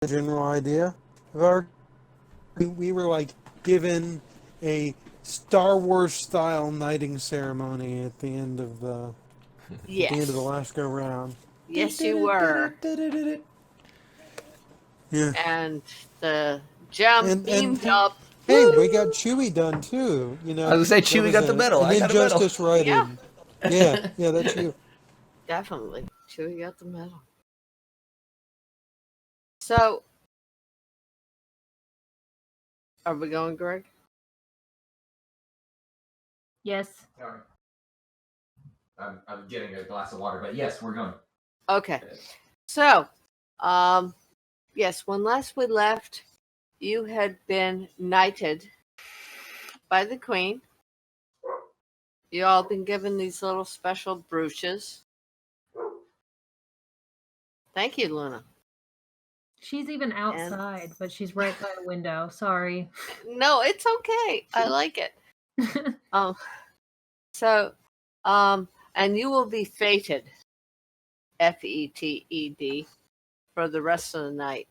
the general idea of our. We were like given a Star Wars style knighting ceremony at the end of the Yes. last go round. Yes, you were. Yeah, And the gem and beamed up. hey, we got Woo! Chewie done too. You I know, was gonna say there Chewie was got the medal. an I got a medal. injustice Yeah, writing. Yeah, yeah, that's you. definitely. Chewie got the medal. So, are we going, Greg? Yes. Sorry. I'm getting a glass of water, but yes, we're going. Okay. So, yes, when last we left, you had been knighted by the Queen. You all been given these little special brooches. Thank you, Luna. She's even outside, but she's right by the window. Sorry. No, it's okay. I like it. Um, so, and you will be fated, FETED, for the rest of the night.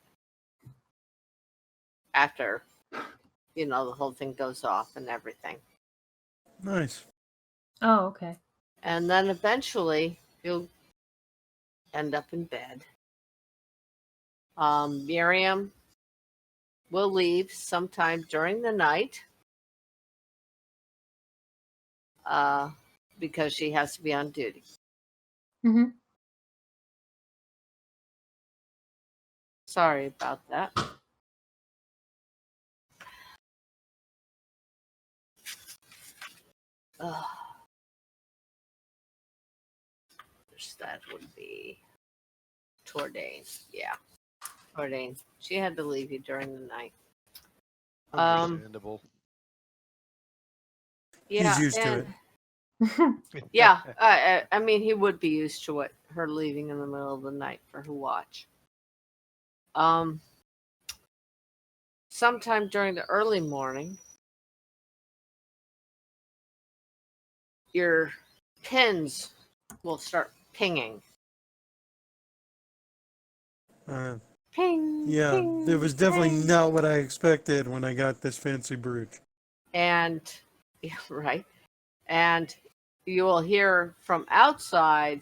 After, the whole thing goes off and everything, Nice. Oh, okay. and then eventually you'll end up in bed. Miriam will leave sometime during the night, because she has to be on duty. Mm-hmm. Sorry about that. Ugh. That would be Tordain. Yeah, Tordain. She had to leave you during the night. Understandable. Yeah, He's used to and it. yeah, I mean, he would be used to it. Her leaving in the middle of the night for her watch. Sometime during the early morning, your pins will start pinging. Ping. Yeah, ping, it was definitely ping. not what I expected when I got this fancy brooch. And yeah, right. And you will hear from outside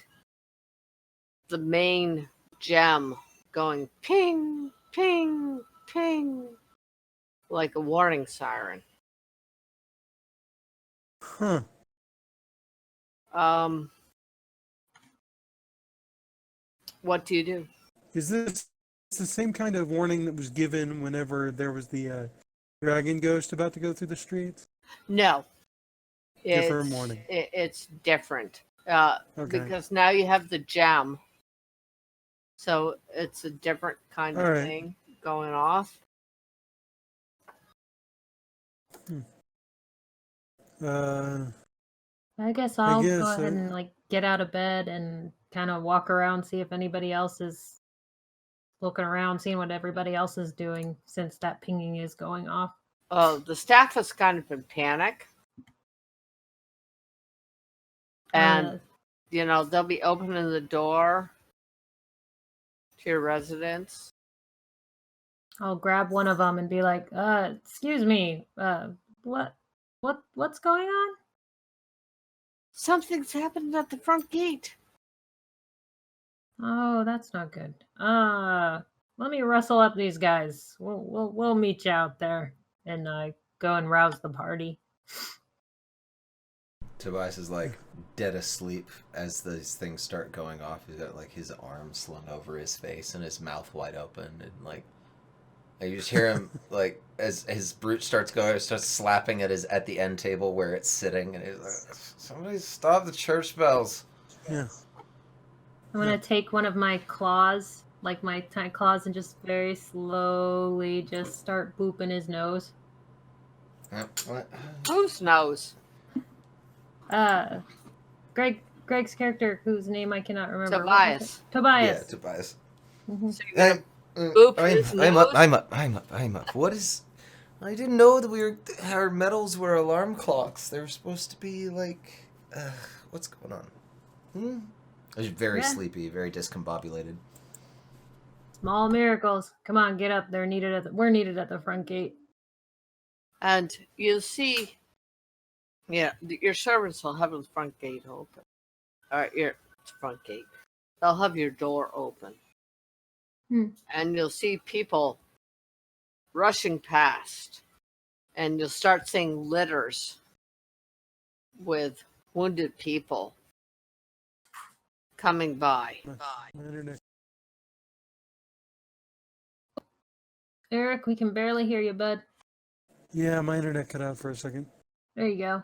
the main gem going ping, ping, ping, like a warning siren. Huh. What do you do? Is this the same kind of warning that was given whenever there was the dragon ghost about to go through the streets? No, Different warning. It's different, Okay. because now you have the gem, so it's a different kind of All right. thing going off. I guess I'll guess, go ahead and get out of bed and kind of walk around, see if anybody else is looking around, seeing what everybody else is doing since that pinging is going off. Oh, the staff is kind of in panic, and they'll be opening the door to your residence. I'll grab one of them and be like, excuse me, what's going on? Something's happened at the front gate. Oh, that's not good. Let me rustle up these guys. We'll meet you out there, and go and rouse the party. Tobias is like dead asleep as these things start going off. He's got like his arms slung over his face and his mouth wide open, and like you just hear him like as his brute starts going, starts slapping at the end table where it's sitting, and he's like, "Somebody stop the church bells!" Yeah. I'm gonna take one of my claws, like my tiny claws, and just very slowly just start booping his nose. What? Whose nose? Greg's character, whose name I cannot remember. Tobias. Tobias. Yeah, Tobias. Mm-hmm. So you're gonna boop his nose? I'm up. What is? I didn't know that our medals were alarm clocks. They were supposed to be like, what's going on? I was very sleepy, very discombobulated. Small miracles. Come on, get up. We're needed at the front gate. And you'll see, your servants will have the front gate open. Your front gate. They'll have your door open. And you'll see people rushing past. And you'll start seeing litters with wounded people coming by. My internet. Eric, we can barely hear you, bud. Yeah, my internet cut out for a second. There you go.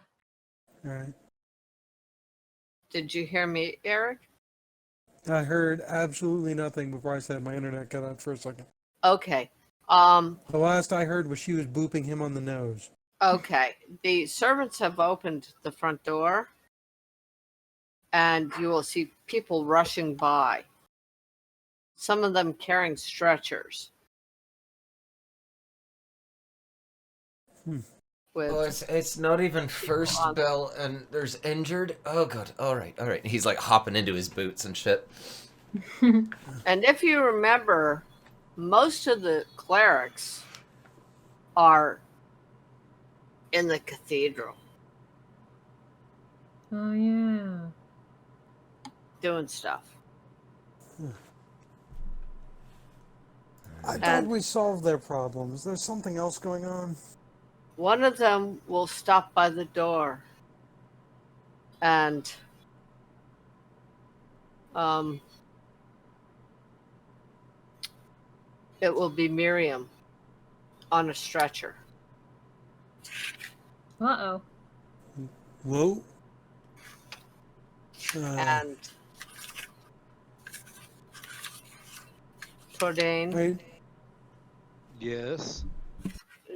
All right. Did you hear me, Eric? I heard absolutely nothing before I said my internet cut out for a second. Okay. The last I heard was she was booping him on the nose. Okay. The servants have opened the front door, and you will see people rushing by. Some of them carrying stretchers. With It's not even first bell, and there's injured. Oh god! All right. He's like hopping into his boots and shit. And if you remember, most of the clerics are in the cathedral Oh yeah. doing stuff. I thought And- we solved their problems. There's something else going on. One of them will stop by the door and it will be Miriam on a stretcher. Uh-oh. Whoa. And Tordain, Wait. Yes.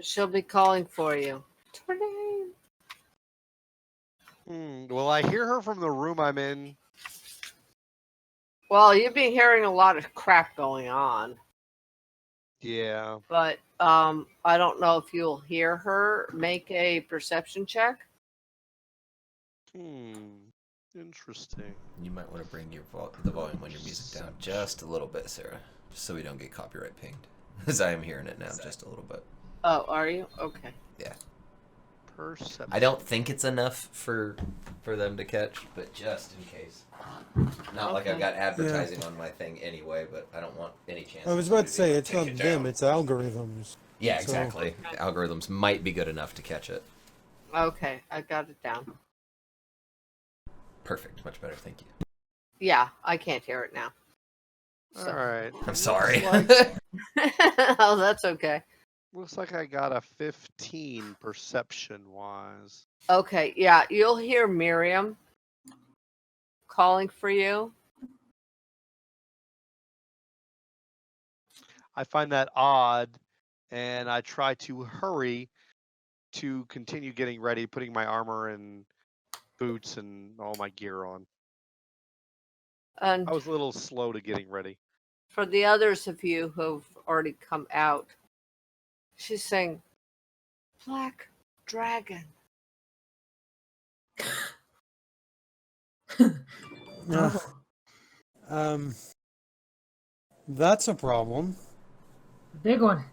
she'll be calling for you. Tordain. Well, I hear her from the room I'm in. Well, you've been hearing a lot of crap going on, Yeah. but I don't know if you'll hear her. Make a perception check. Interesting. You might want to bring the volume on your music down just a little bit, Sarah, just so we don't get copyright pinged. Because I am hearing it now, just a little bit. Oh, are you? Okay. Yeah. Perception. I don't think it's enough for them to catch, but just in case. Not like I've Okay. got advertising on my thing anyway, but I don't want any chance. I was about to say, it's not them, it's algorithms. Yeah, so- exactly. The algorithms might be good enough to catch it. Okay, I got it down. Perfect. Much better. Thank you. Yeah, I can't hear it now. So- All right. I'm sorry. Oh, that's okay. Looks like I got a 15 perception-wise. Okay, yeah, you'll hear Miriam calling for you. I find that odd, and I try to hurry to continue getting ready, putting my armor and boots and all my gear on. And I was a little slow to getting ready. for the others of you who've already come out, she's saying, Black Dragon. Ugh. That's a problem. Big one.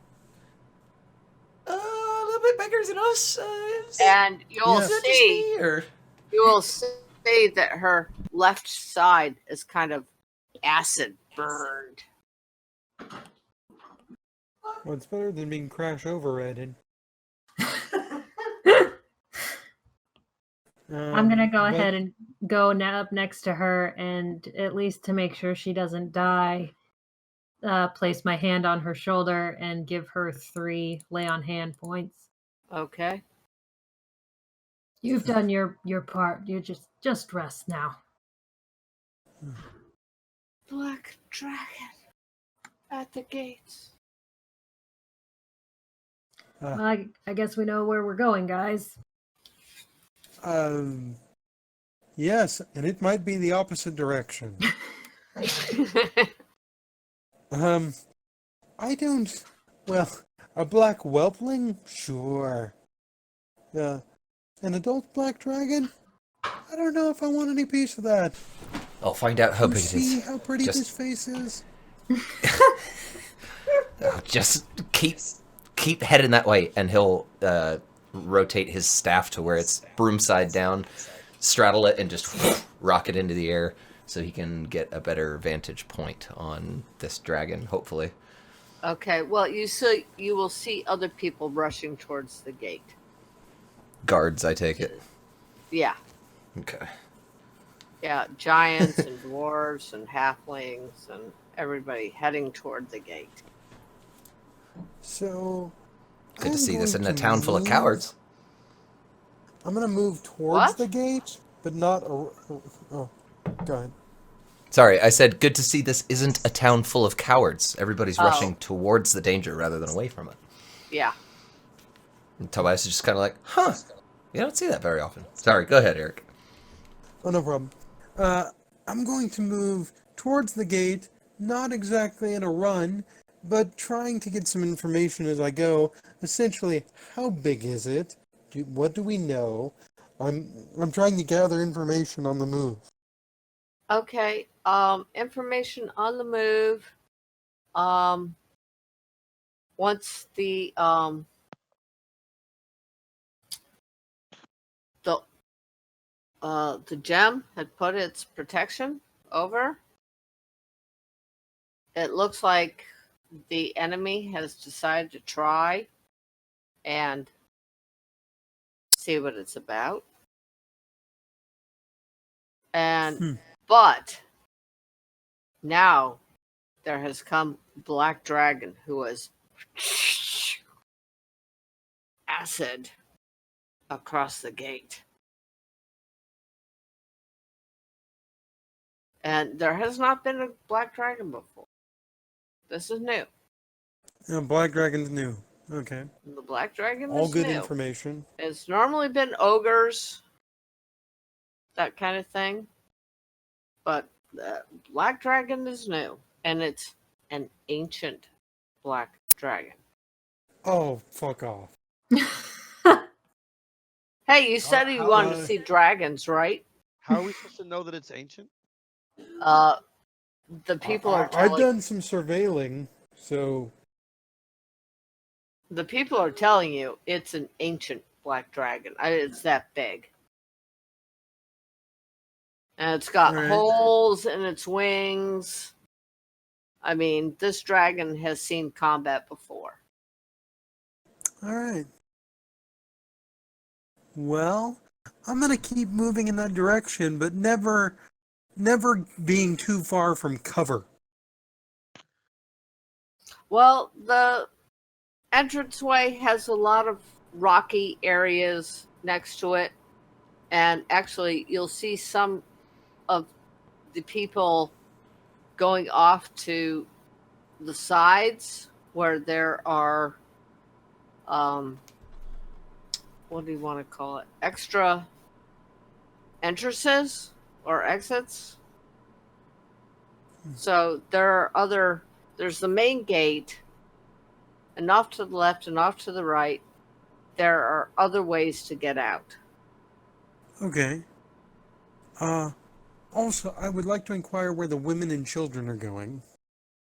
A little bit bigger than us. And you'll Yes. see, you will see that her left side is kind of acid burned. Well, it's better than being crash overrated. I'm gonna go but- ahead and go up next to her, and at least to make sure she doesn't die, place my hand on her shoulder and give her 3 lay on hand points. Okay. You've done your part. You just rest now. Black Dragon at the gates. I guess we know where we're going, guys. Yes, and it might be the opposite direction. I don't. Well, a black whelpling? Sure. An adult black dragon? I don't know if I want any piece of that. I'll find out how You big it see is. how pretty Just- this face is? Just keep heading that way, and he'll rotate his staff to where it's broom side down, straddle it, and just rock it into the air so he can get a better vantage point on this dragon, hopefully. Okay. Well, you will see other people rushing towards the gate. Guards, I take it. Yeah. Okay. Yeah. Giants and dwarves and halflings and everybody heading toward the gate. So. Good to I'm see this going in a to town full of move- cowards. I'm gonna move towards What? the gate, but not. Oh, go ahead. Sorry, I said good to see this isn't a town full of cowards. Everybody's Oh. rushing towards the danger rather than away from it. Yeah. And Tobias is just kind of like, huh, you don't see that very often. Sorry, go ahead, Eric. Oh, no problem. I'm going to move towards the gate, not exactly in a run, but trying to get some information as I go. Essentially, how big is it? What do we know? I'm trying to gather information on the move. Okay. Information on the move. Once the gem had put its protection over, it looks like the enemy has decided to try and see what it's about. And but now there has come Black Dragon, who has acid across the gate. And there has not been a Black Dragon before. This is new. Black Dragon's new. Okay. The Black Dragon All is good new. information. It's normally been ogres, that kind of thing. But the Black Dragon is new. And it's an ancient Black Dragon. Oh, fuck off. Hey, you said you wanted to see dragons, right? How are we supposed to know that it's ancient? The people are I've telling done some surveilling, so the people are telling you it's an ancient Black Dragon. It's that big. And it's got Alright. holes in its wings. I mean, this dragon has seen combat before. all right. Well, I'm gonna keep moving in that direction, but never being too far from cover. Well, the entranceway has a lot of rocky areas next to it. And actually, you'll see some of the people going off to the sides where there are, what do you want to call it? Extra entrances or exits. So there's the main gate, and off to the left and off to the right, there are other ways to get out. Okay. Also, I would like to inquire where the women and children are going.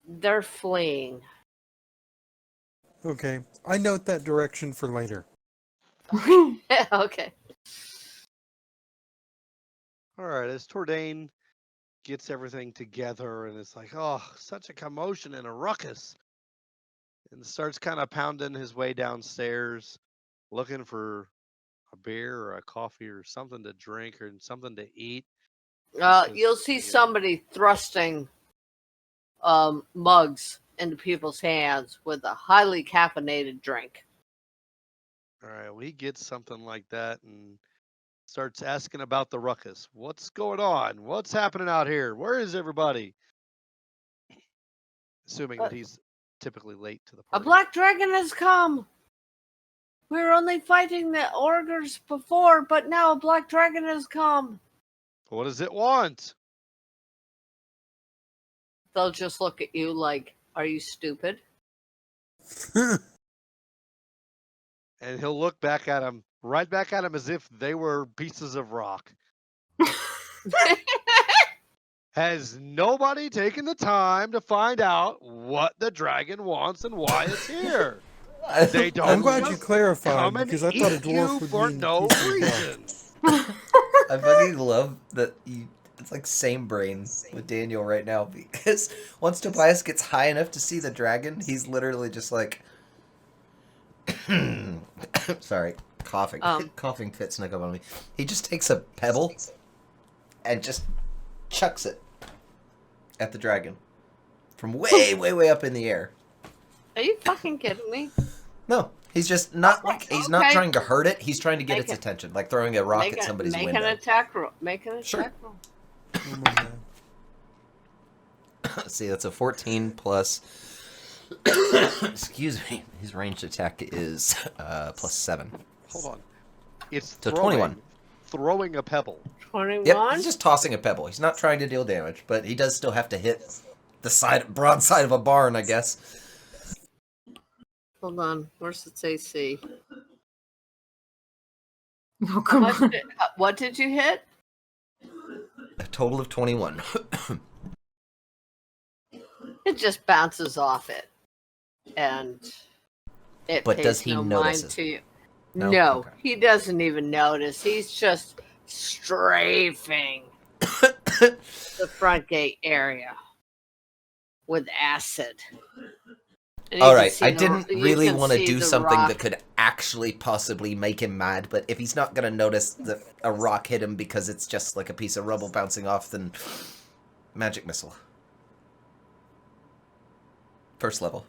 They're fleeing. Okay. I note that direction for later. Okay. All right, as Tordain gets everything together and it's like, oh, such a commotion and a ruckus, and starts kind of pounding his way downstairs, looking for a beer or a coffee or something to drink or something to eat. You'll see somebody thrusting mugs into people's hands with a highly caffeinated drink. All right, well, he gets something like that and starts asking about the ruckus. What's going on? What's happening out here? Where is everybody? Assuming that he's typically late to the A party. Black Dragon has come. We were only fighting the ogres before, but now a Black Dragon has come. What does it want? They'll just look at you like, are you stupid? And he'll look back at him, right back at him as if they were pieces of rock. Has nobody taken the time to find out what the dragon wants and why it's here? They don't I'm glad you just clarified come and because I thought a eat dwarf you would for be in the no peace of God. reason. I fucking love that you. It's like same brain with Daniel right now because once Tobias gets high enough to see the dragon, he's literally just like, sorry, coughing, coughing fit snuck up on me. He just takes a pebble and just chucks it at the dragon from way, way, way up in the air. Are you fucking kidding me? No, he's just not like he's not Okay. trying to hurt it. He's trying to get Make its it- attention, like throwing a rock at somebody's make window. an attack roll. Make an attack Sure. roll. Oh my God. See, that's a 14 plus. Excuse me. His ranged attack is plus 7. Hold on. It's So throwing, 21. throwing a pebble. 21. Yep, he's just tossing a pebble. He's not trying to deal damage, but he does still have to hit the broad side of a barn, I guess. Hold on. Where's its AC? Oh, come on. What did you hit? A total of 21. It just bounces off it, and it But pays does he no notice mind it? to you. No? No, Okay. he doesn't even notice. He's just strafing the front gate area with acid. And you All can right, see I the- didn't you really can want to see do the something rock. that could actually possibly make him mad, but if he's not going to notice that a rock hit him because it's just like a piece of rubble bouncing off, then magic missile. First level.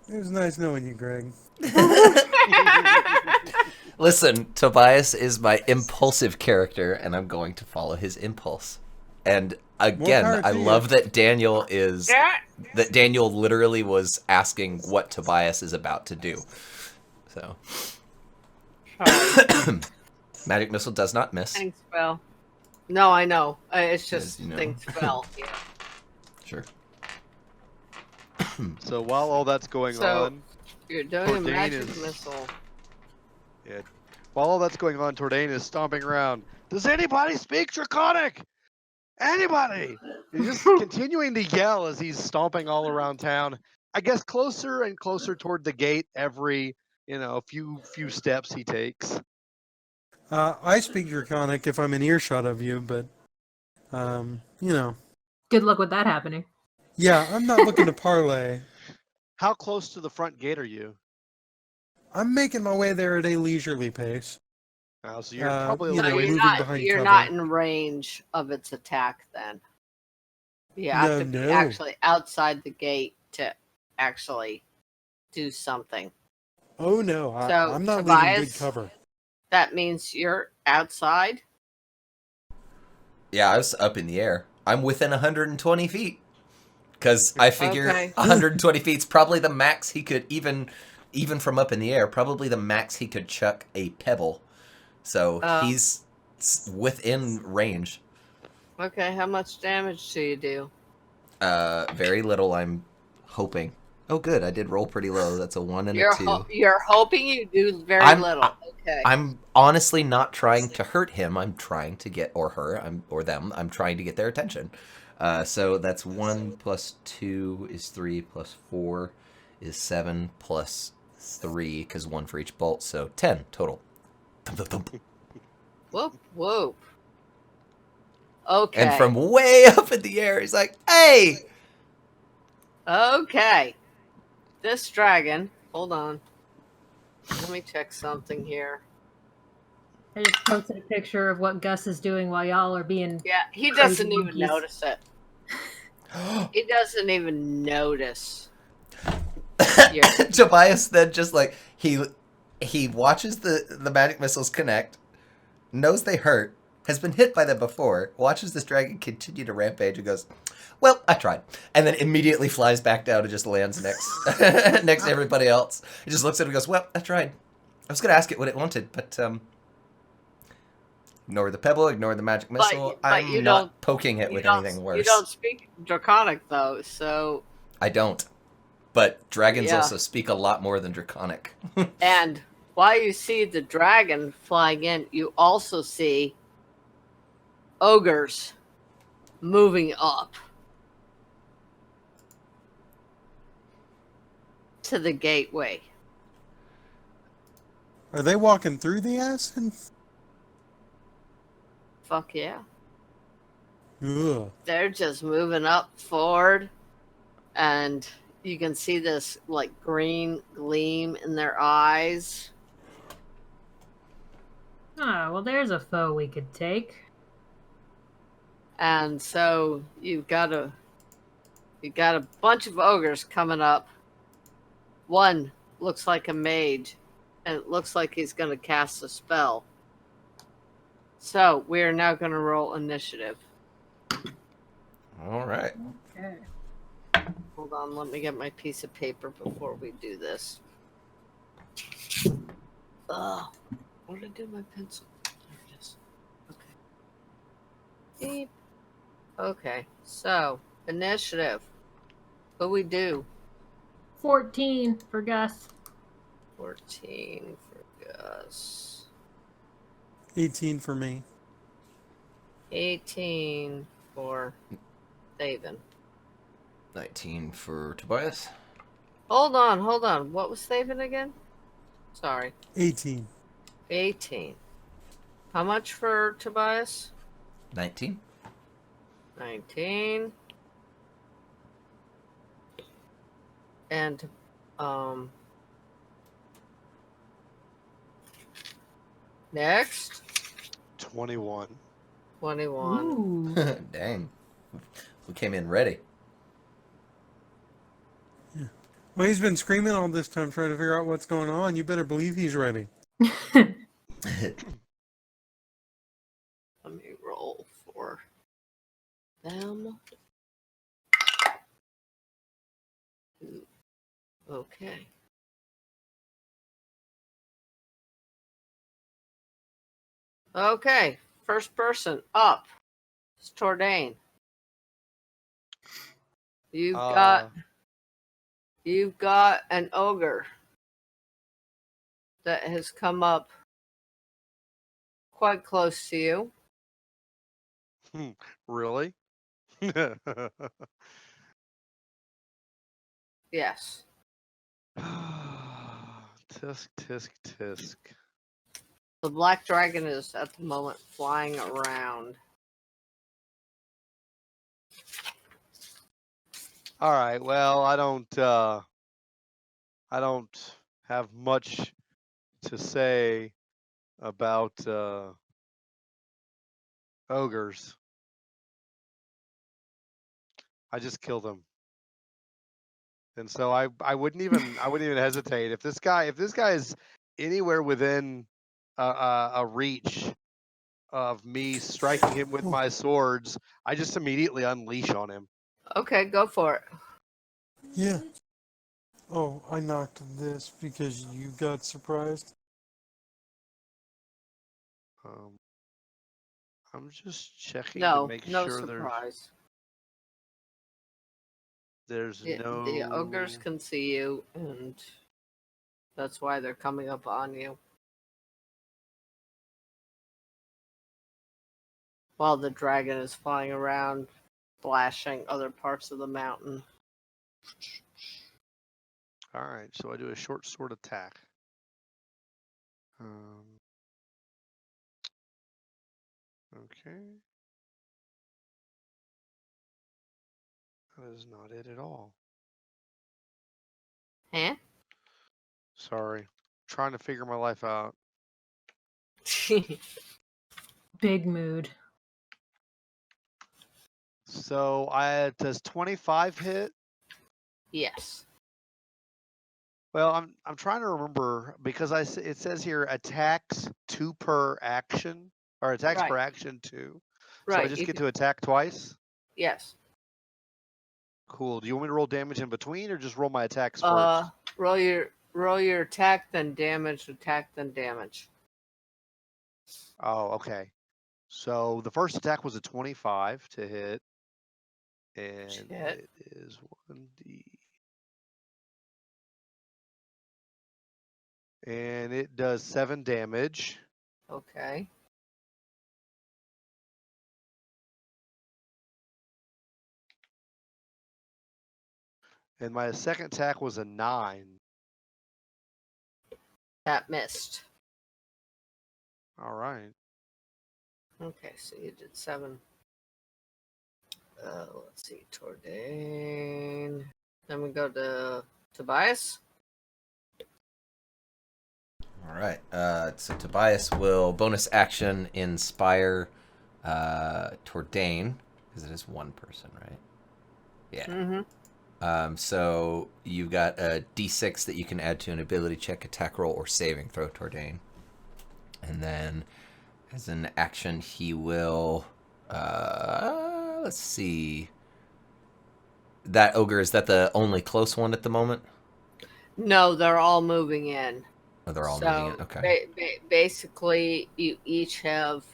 It was nice knowing you, Greg. Listen, Tobias is my impulsive character, and I'm going to follow his impulse. And again, power to I you. love that Daniel is Yeah. that Daniel literally was asking what Tobias is about to do. So, magic missile does not miss. Things fell. No, I know. It's Yes, just you know. things fell. Yeah. Sure. So while all that's going So- on, You're doing a Ordain magic is- missile. while all that's going on, Tordain is stomping around. Does anybody speak Draconic? Anybody? He's just continuing to yell as he's stomping all around town. I guess closer and closer toward the gate every, few steps he takes. I speak Draconic if I'm in earshot of you, but, Good luck with that happening. yeah, I'm not looking to parlay. How close to the front gate are you? I'm making my way there at a leisurely pace. So you're Uh, probably you No, know, like, you're moving not. behind You're cover. not in range of its attack. Then you have No, to be no. actually outside the gate to actually do something. Oh no, So, I'm not leaving good Tobias? cover. That means you're outside. Yeah, I was up in the air. I'm within 120 feet. Because I figure Okay. 120 feet's probably the max he could, even from up in the air, probably the max he could chuck a pebble. So Oh. he's within range. Okay, how much damage do you do? Very little, I'm hoping. Oh, good, I did roll pretty low. That's a 1 and You're a 2. you're hoping you do very I'm- little. Okay. I'm honestly not trying to hurt him. I'm trying to get, or her, or them. I'm trying to get their attention. So that's 1 plus 2 is 3 plus 4 is 7 plus 3, because 1 for each bolt, so 10 total. Thump, thump, thump. Whoop whoop. Okay. And from way up in the air, he's like, "Hey!" Okay. This dragon. Hold on. Let me check something here. I just posted a picture of what Gus is doing while y'all are being. Yeah, he Crazy doesn't even monkeys. notice it. He doesn't even notice. Yeah. Tobias then just like he watches the magic missiles connect, knows they hurt, has been hit by them before, watches this dragon continue to rampage and goes, "Well, I tried," and then immediately flies back down and just lands next next to everybody else. He just looks at it and goes, "Well, I tried. I was gonna ask it what it wanted, but ignore the pebble, ignore the magic missile. but you I'm not don't- poking it You with don't- anything worse. You don't speak Draconic though, so I don't. But dragons Yeah. also speak a lot more than Draconic. and while you see the dragon flying in, you also see ogres moving up to the gateway. Are they walking through the acid? Fuck yeah. Ugh. They're just moving up forward, and you can see this like green gleam in their eyes. Ah, well, there's a foe we could take. And so you got a bunch of ogres coming up. One looks like a mage, and it looks like he's going to cast a spell. So we are now going to roll initiative. All right. Okay. Hold on, let me get my piece of paper before we do this. Ugh, what did I do with my pencil? There it is. Okay. Beep. Okay, so initiative. What we do? 14 for Gus. 14 for Gus. 18 for me. 18 for Thaven. 19 for Tobias. Hold on. What was Thaven again? Sorry. 18. 18. How much for Tobias? 19. 19. And, next, 21. 21. Ooh. Dang. We came in ready. Well, he's been screaming all this time trying to figure out what's going on. You better believe he's ready. Let me roll for them. Okay. Okay. First person up. It's Tordain. You've got an ogre that has come up quite close to you. Really? Yes. Tisk, tisk, tisk. The black dragon is at the moment flying around. All right. Well, I don't have much to say about ogres. I just killed them. And so I wouldn't even hesitate if this guy is anywhere within a reach of me striking him with my swords, I just immediately unleash on him. Okay, go for it. Yeah. Oh, I knocked this because you got surprised. I'm just checking No, to make no sure surprise. there's The no ogres can see you, and that's why they're coming up on you. While the dragon is flying around, flashing other parts of the mountain. All right, so I do a short sword attack. Okay. That is not it at all. Huh? Sorry. Trying to figure my life out. Big mood. So does 25 hit? Yes. Well, I'm trying to remember because it says here attacks 2 per action or attacks per Right. action 2. Right. So I just get to attack twice. Yes. Cool. Do you want me to roll damage in between or just roll my attacks first? Roll your attack, then damage, attack, then damage. Oh, okay. So the first attack was a 25 to hit. And Shit. it is 1d. And it does 7 damage. Okay. And my second attack was a 9. That missed. All right. Okay, so you did 7. Let's see, Tordain. Then we go to Tobias. All right. So Tobias will bonus action inspire Tordain, because it is one person, right? Yeah. Mm-hmm. So you've got a D6 that you can add to an ability check, attack roll, or saving throw, Tordain. And then, as an action, he will. Let's see. That ogre, is that the only close one at the moment? No, they're all moving in. Oh, they're all so moving in. Okay. Basically, you each have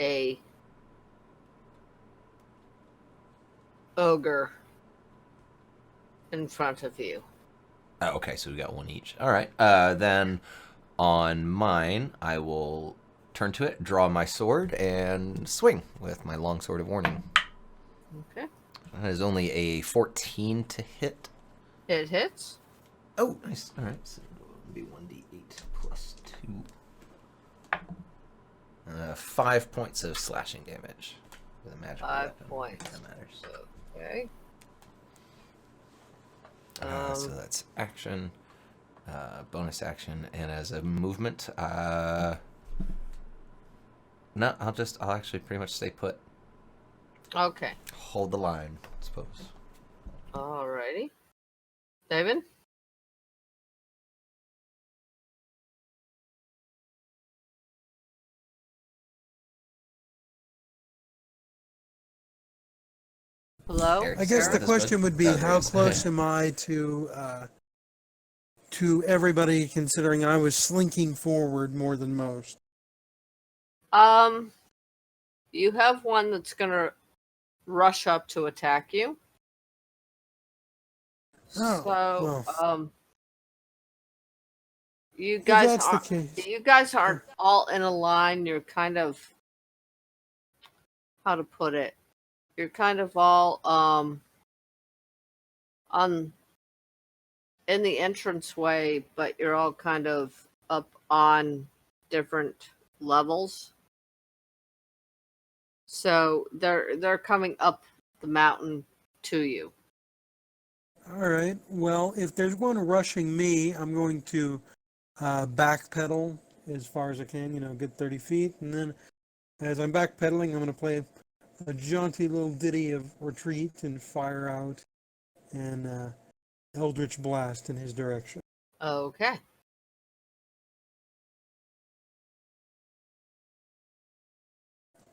a ogre in front of you. Oh, okay, so we got one each. All right. Then on mine, I will turn to it, draw my sword, and swing with my long sword of warning. Okay. That is only a 14 to hit. It hits. Oh, nice. All right. So it'll be 1d8 plus 2. 5 points of slashing damage with a magical 5 weapon. points. That matters. Okay. So that's action, bonus action, and as a movement, no, I'll actually pretty much stay put. Okay. Hold the line, I suppose. Alrighty. David? Hello? Eric, I guess start the with this question one. would be, Oh, there how it is. close am I to everybody, considering I was slinking forward more than most? You have one that's gonna rush up to attack you. Oh, So, well. you If guys that's the aren't. case. You guys aren't all in a line. You're kind of, how to put it? You're kind of all on in the entranceway, but you're all kind of up on different levels. So they're coming up the mountain to you. All right. Well, if there's one rushing me, I'm going to backpedal as far as I can, get 30 feet. And then as I'm backpedaling, I'm going to play a jaunty little ditty of retreat and fire out an Eldritch Blast in his direction. Okay.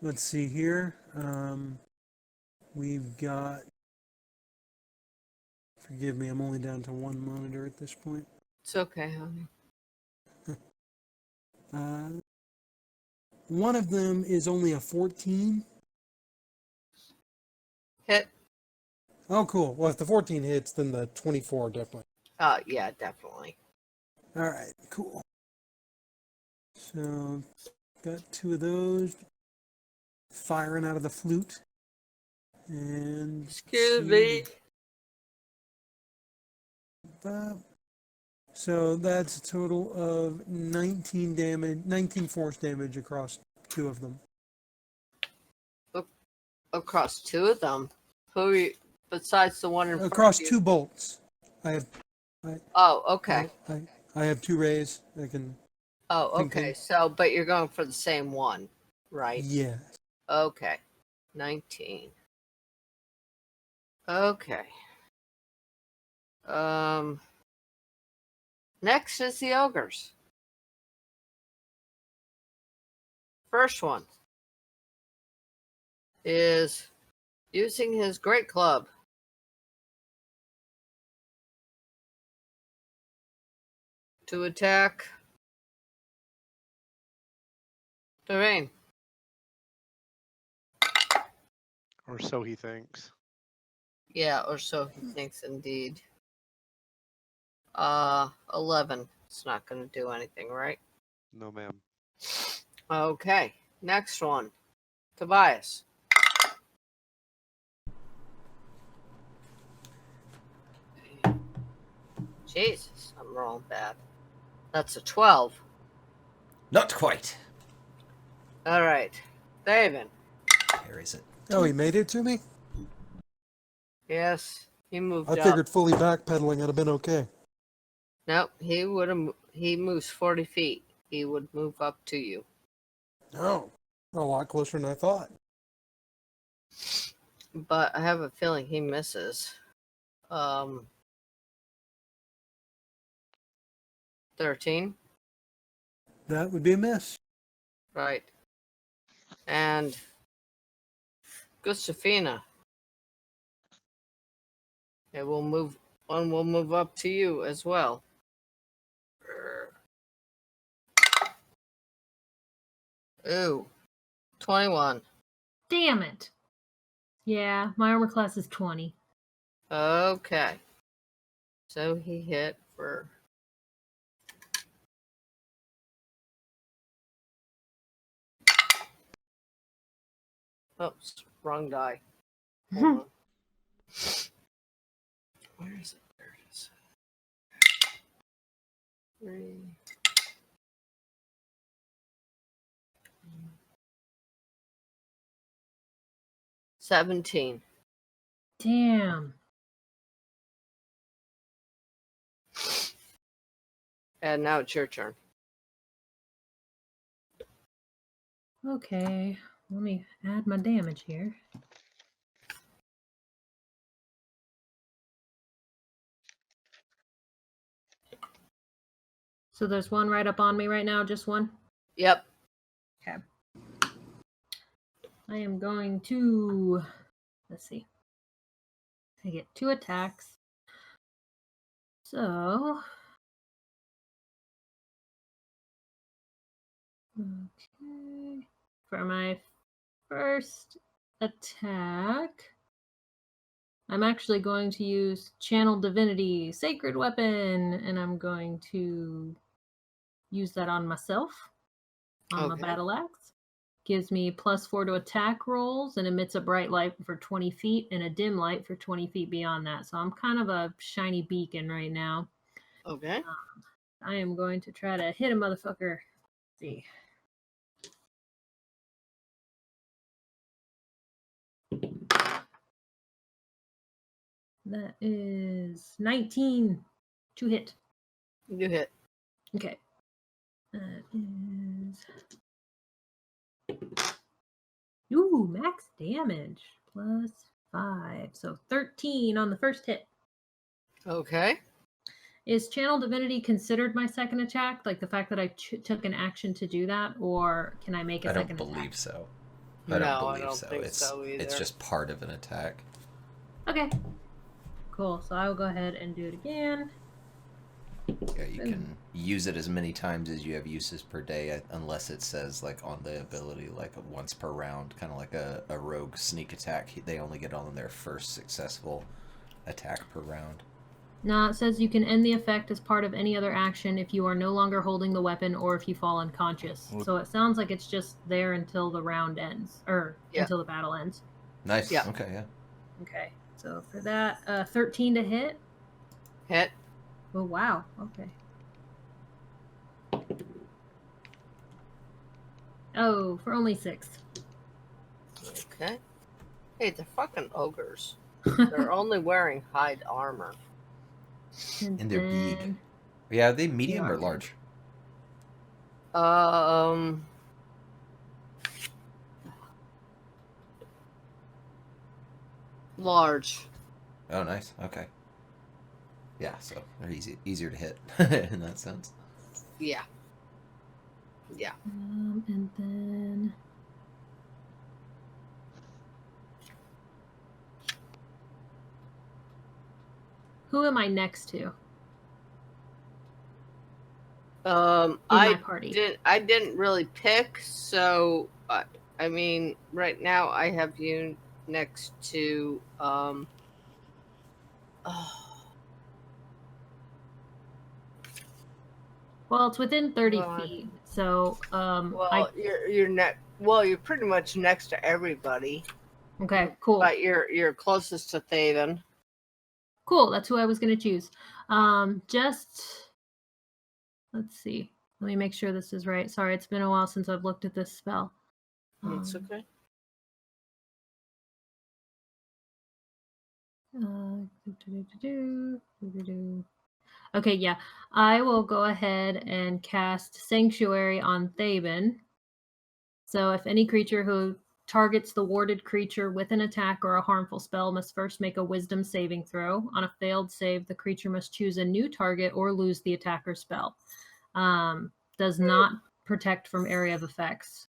Let's see here. We've got... Forgive me, I'm only down to one monitor at this point. It's okay, honey. One of them is only a 14. Hit. Oh, cool. Well, if the 14 hits, then the 24 definitely. Yeah, definitely. All right, cool. So, got 2 of those firing out of the flute. And Excuse me. So that's a total of 19 force damage across 2 of them. Across 2 of them. Who are you, besides the one in front Across of you? 2 bolts. Oh, okay. I have 2 rays. I can. Oh, Ping, okay. ping. So, but you're going for the same one, right? Yeah. Okay. 19. Okay. Next is the ogres. First one is using his great club to attack Doreen. Or so he thinks. Yeah, or so he thinks indeed. 11. It's not going to do anything, right? No, ma'am. Okay. Next one. Tobias. Jesus, I'm rolling bad. That's a 12. Not quite. All right. David. Parries it. Oh, he made it to me? Yes, he moved I up. figured fully backpedaling would have been okay. Nope, he would have. He moves 40 feet. He would move up to you. Oh, a lot closer than I thought. But I have a feeling he misses. 13. That would be a miss. Right. And Gustafina. It will move. One will move up to you as well. Ooh, 21. Damn it. Yeah, my armor class is 20. Okay. So he hit for. Oops, wrong die. Hold on. Where is it? There it is. 3. 17. Damn. And now it's your turn. Okay, let me add my damage here. So there's one right up on me right now, just one? Yep. Okay. I am going to, let's see. I get 2 attacks. So, okay. For my first attack, I'm actually going to use Channel Divinity Sacred Weapon, and I'm going to use that on myself, on my Okay. battle axe. Gives me +4 to attack rolls and emits a bright light for 20 feet and a dim light for 20 feet beyond that. So I'm kind of a shiny beacon right now. Okay. I am going to try to hit a motherfucker. Let's see. That is 19 to hit. You hit. Okay. That is. Ooh, max damage. +5. So 13 on the first hit. Okay. Is Channel Divinity considered my second attack? Like the fact that I took an action to do that? Or can I make a I second don't attack? believe so. No, I don't I believe don't so. think It's so either. it's just part of an attack. Okay. Cool. So I will go ahead and do it again. Yeah, you can use it as many times as you have uses per day, unless it says like on the ability like once per round, kind of like a rogue sneak attack. They only get on their first successful attack per round. No, it says you can end the effect as part of any other action if you are no longer holding the weapon or if you fall unconscious. Well- So it sounds like it's just there until the round ends, or Yeah. until the battle ends. Nice. Yeah. Okay. Yeah. Okay. So for that, 13 to hit. Hit. Oh wow. Okay. Oh, for only 6. Okay. Hey, they're fucking ogres. They're only wearing hide armor. And they're big. then- Yeah. Are they medium They are or large? Large. Oh, nice. Okay. Yeah. So they're easier to hit in that sense. Yeah. Yeah. And then who am I next to in I my party? didn't really pick, so I mean, right now I have you next to oh, Well, it's within 30 God. feet. So, well, you're pretty much next to everybody, okay, cool. but you're closest to Thaven. Cool. That's who I was going to choose. Just let's see. Let me make sure this is right. Sorry, it's been a while since I've looked at this spell. It's okay. Okay, yeah. I will go ahead and cast Sanctuary on Thaben. So if any creature who targets the warded creature with an attack or a harmful spell must first make a wisdom saving throw. On a failed save, the creature must choose a new target or lose the attacker spell. Does not protect from area of effects.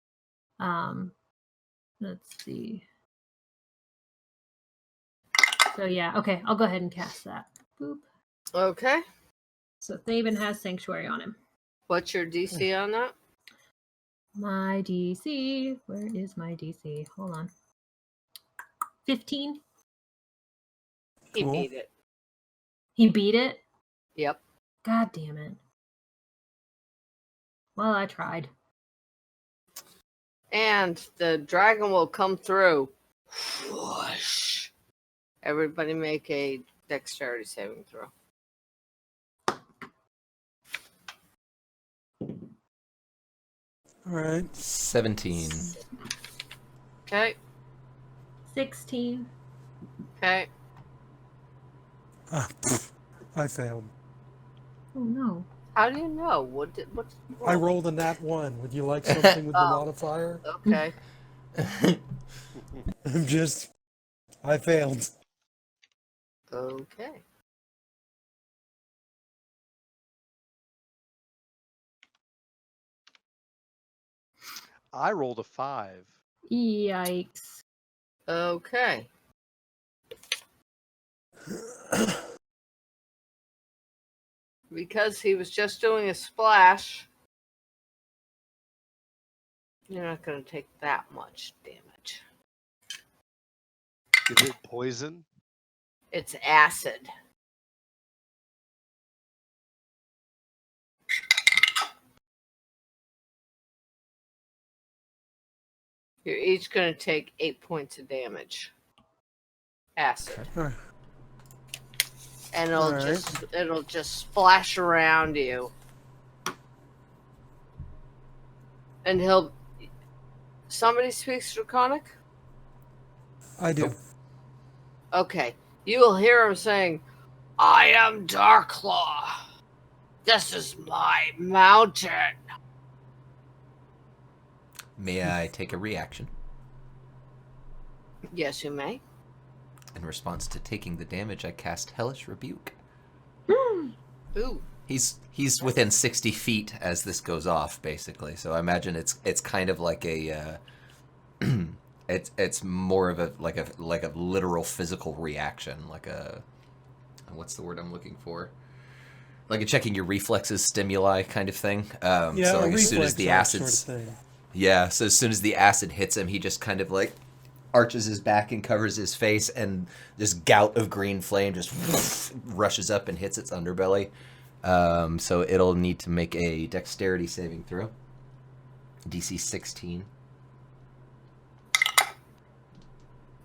Let's see. So yeah, okay, I'll go ahead and cast that. Boop. Okay. So Thaben has Sanctuary on him. What's your DC on that? My DC, where is my DC? Hold on. 15. He Cool. beat it. He beat it? Yep. God damn it. Well, I tried. And the dragon will come through. Whoosh. Everybody make a dexterity saving throw. All right. 17. Okay. 16. Okay. I failed. Oh no. How do you know? What? I rolled a nat 1. Would you like something with the Oh. modifier? Okay. I failed. Okay. I rolled a 5. Yikes. Okay. Because he was just doing a splash, you're not going to take that much damage. Is it poison? It's acid. You're each going to take 8 points of damage. Acid. Alright. And Alright. it'll just splash around you. And somebody speaks Draconic? I do. Nope. Okay. You will hear him saying, I am Darklaw. This is my mountain. May I take a reaction? Yes, you may. In response to taking the damage, I cast Hellish Rebuke. Ooh. He's within 60 feet as this goes off, basically. So I imagine it's kind of like a it's more of a literal physical reaction, like a what's the word I'm looking for? Like a checking your reflexes stimuli kind of thing. Yeah, so a like as soon as reflex the sort acid's of thing. yeah, so as soon as the acid hits him, he just kind of like arches his back and covers his face, and this gout of green flame just rushes up and hits its underbelly. So it'll need to make a dexterity saving throw. DC 16.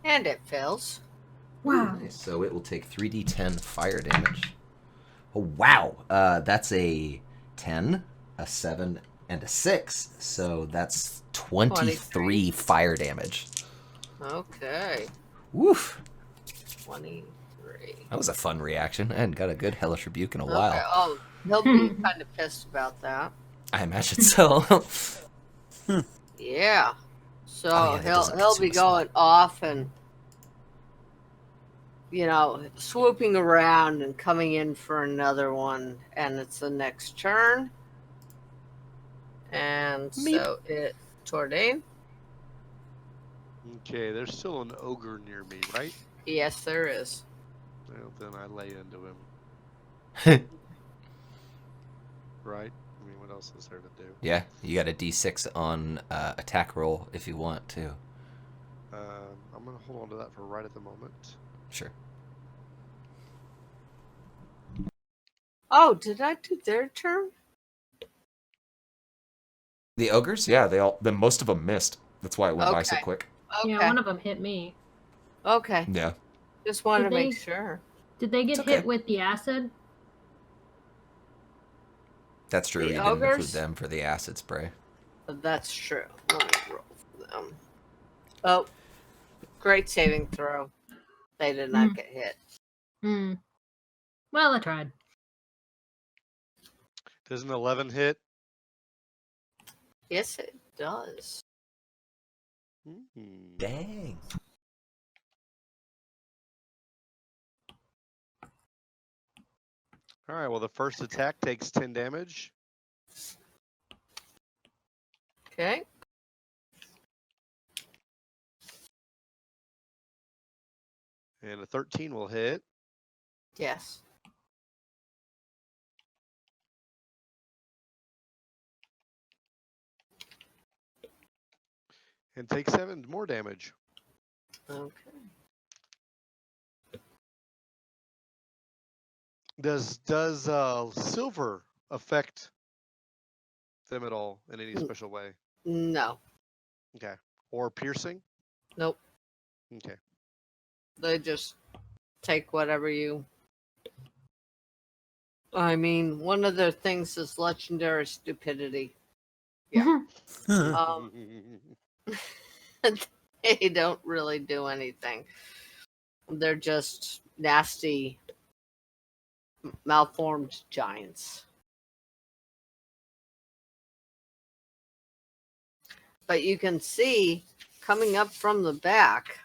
And it fails. Wow. Nice. So it will take 3d10 fire damage. Oh, wow. That's a 10, a 7, and a 6. So that's 23 fire damage. Okay. Woof. 23. That was a fun reaction. I hadn't got a good Hellish Rebuke in a Okay. while. Oh, he'll be kind of pissed about that. I imagine so. Yeah. So Oh, yeah, that doesn't he'll consume be a slot. going off and swooping around and coming in for another one, and it's the next turn. And so it Tordain. Okay, there's still an ogre near me, right? Yes, there is. Well, then I lay into him, right? I mean, what else is there to do? Yeah, you got a d6 on attack roll if you want to. I'm gonna hold on to that for right at the moment. Sure. Oh, did I do their turn? The ogres? Yeah, most of them missed. That's why it went by so Okay. quick. Okay. Yeah, one of them hit me. Okay. Yeah. Just wanted Did to make they- sure. Did they get It's hit okay. with the acid? That's true. The You didn't include ogres? them for the acid spray. That's true. Let me roll for them. Oh, great saving throw. They did not get hit. Hmm. Well, I tried. Does an 11 hit? Yes, it does. Hmm. Dang. All right. Well, the first attack takes 10 damage. Okay. And a 13 will hit. Yes. And take 7 more damage. Okay. Does silver affect them at all in any special way? No. Okay. Or piercing? Nope. Okay. They just take whatever you. I mean, one of their things is legendary stupidity. Yeah. They don't really do anything. They're just nasty, malformed giants. But you can see coming up from the back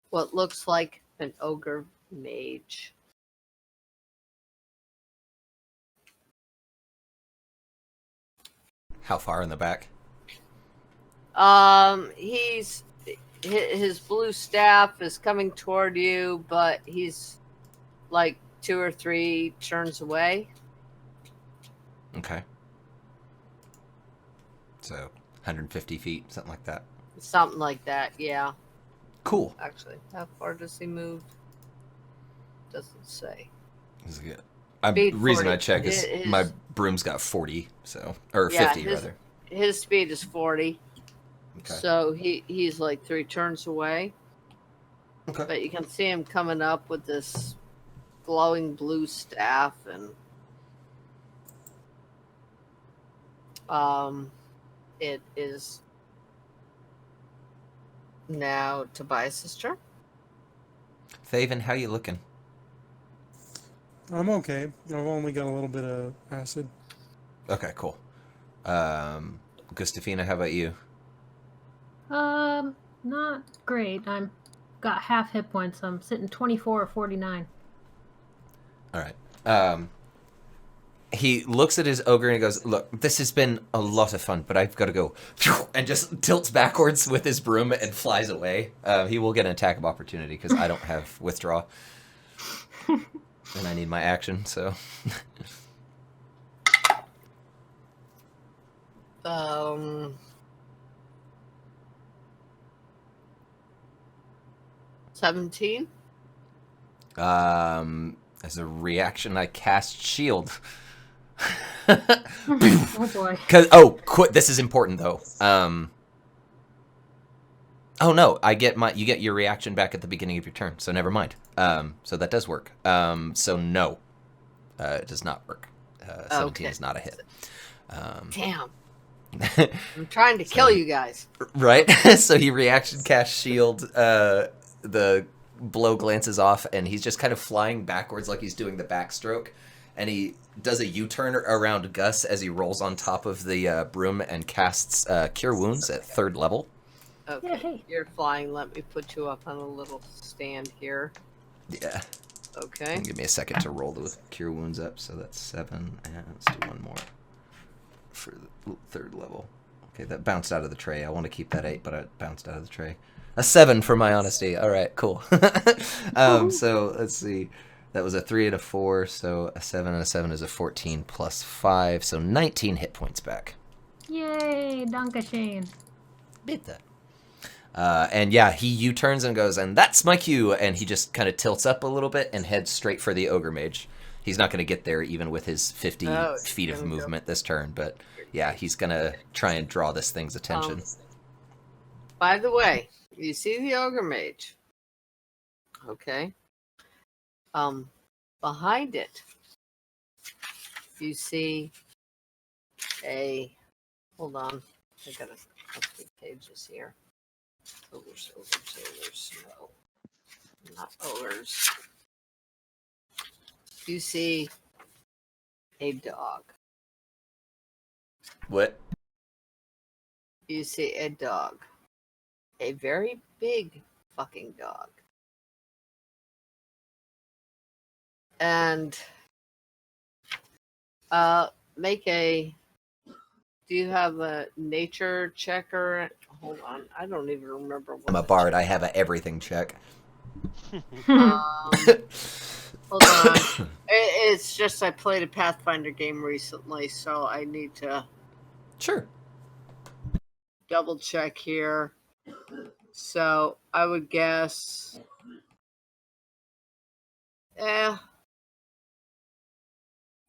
what looks like an ogre mage. How far in the back? He's his blue staff is coming toward you, but he's like 2 or 3 turns away. Okay. So 150 feet, something like that. Something like that, yeah. Cool. Actually, how far does he move? Doesn't say. This is good. Speed Reason 40. I check is His- my broom's got 40, so or Yeah, 50 his- rather. His speed is 40, Okay. so he's like 3 turns away. Okay. But you can see him coming up with this glowing blue staff, and it is now Tobias' turn. Thaven, how you looking? I'm okay. I've only got a little bit of acid. Okay, cool. Gustafina, how about you? Not great. I'm got half hit points. I'm sitting 24 or 49. All right. He looks at his ogre and he goes, "Look, this has been a lot of fun, but I've got to go," and just tilts backwards with his broom and flies away. He will get an attack of opportunity because I don't have withdraw, and I need my action. So, 17. as a reaction, I cast shield. Oh boy. This is important though. Oh no, you get your reaction back at the beginning of your turn, so never mind. So that does work. So no, it does not work. 17 Okay. is not a hit. Damn. I'm trying to kill you guys. Right? So he reaction cast shield. The blow glances off, and he's just kind of flying backwards like he's doing the backstroke. And he does a U-turn around Gus as he rolls on top of the broom and casts Cure Wounds at 3rd level. Okay, Yay. you're flying. Let me put you up on a little stand here. Yeah. Okay. And give me a second to roll the Cure Wounds up. So that's 7, and let's do one more for the 3rd level. Okay, that bounced out of the tray. I want to keep that 8, but it bounced out of the tray. A 7 for my honesty. All right, cool. So let's see. That was a 3 and a 4, so a 7 and a 7 is a 14 plus 5, so 19 hit points back. Yay, Dankeschön. Beat that. And yeah, he U-turns and goes, "And that's my cue," and he just kind of tilts up a little bit and heads straight for the Ogre Mage. He's not going to get there even with his 50 feet of movement this turn, but yeah, he's going to try and draw this thing's attention. By the way, you see the Ogre Mage. Okay. Behind it, you see a. Hold on, I gotta a few pages here. Ogres. No, not ogres. You see a dog. What? You see a dog. A very big fucking dog. And make a. Do you have a nature checker? Hold on, I don't even remember what. I'm a bard. I have a everything check. Hold on. It's just I played a Pathfinder game recently, so I need to Sure. double check here. So I would guess.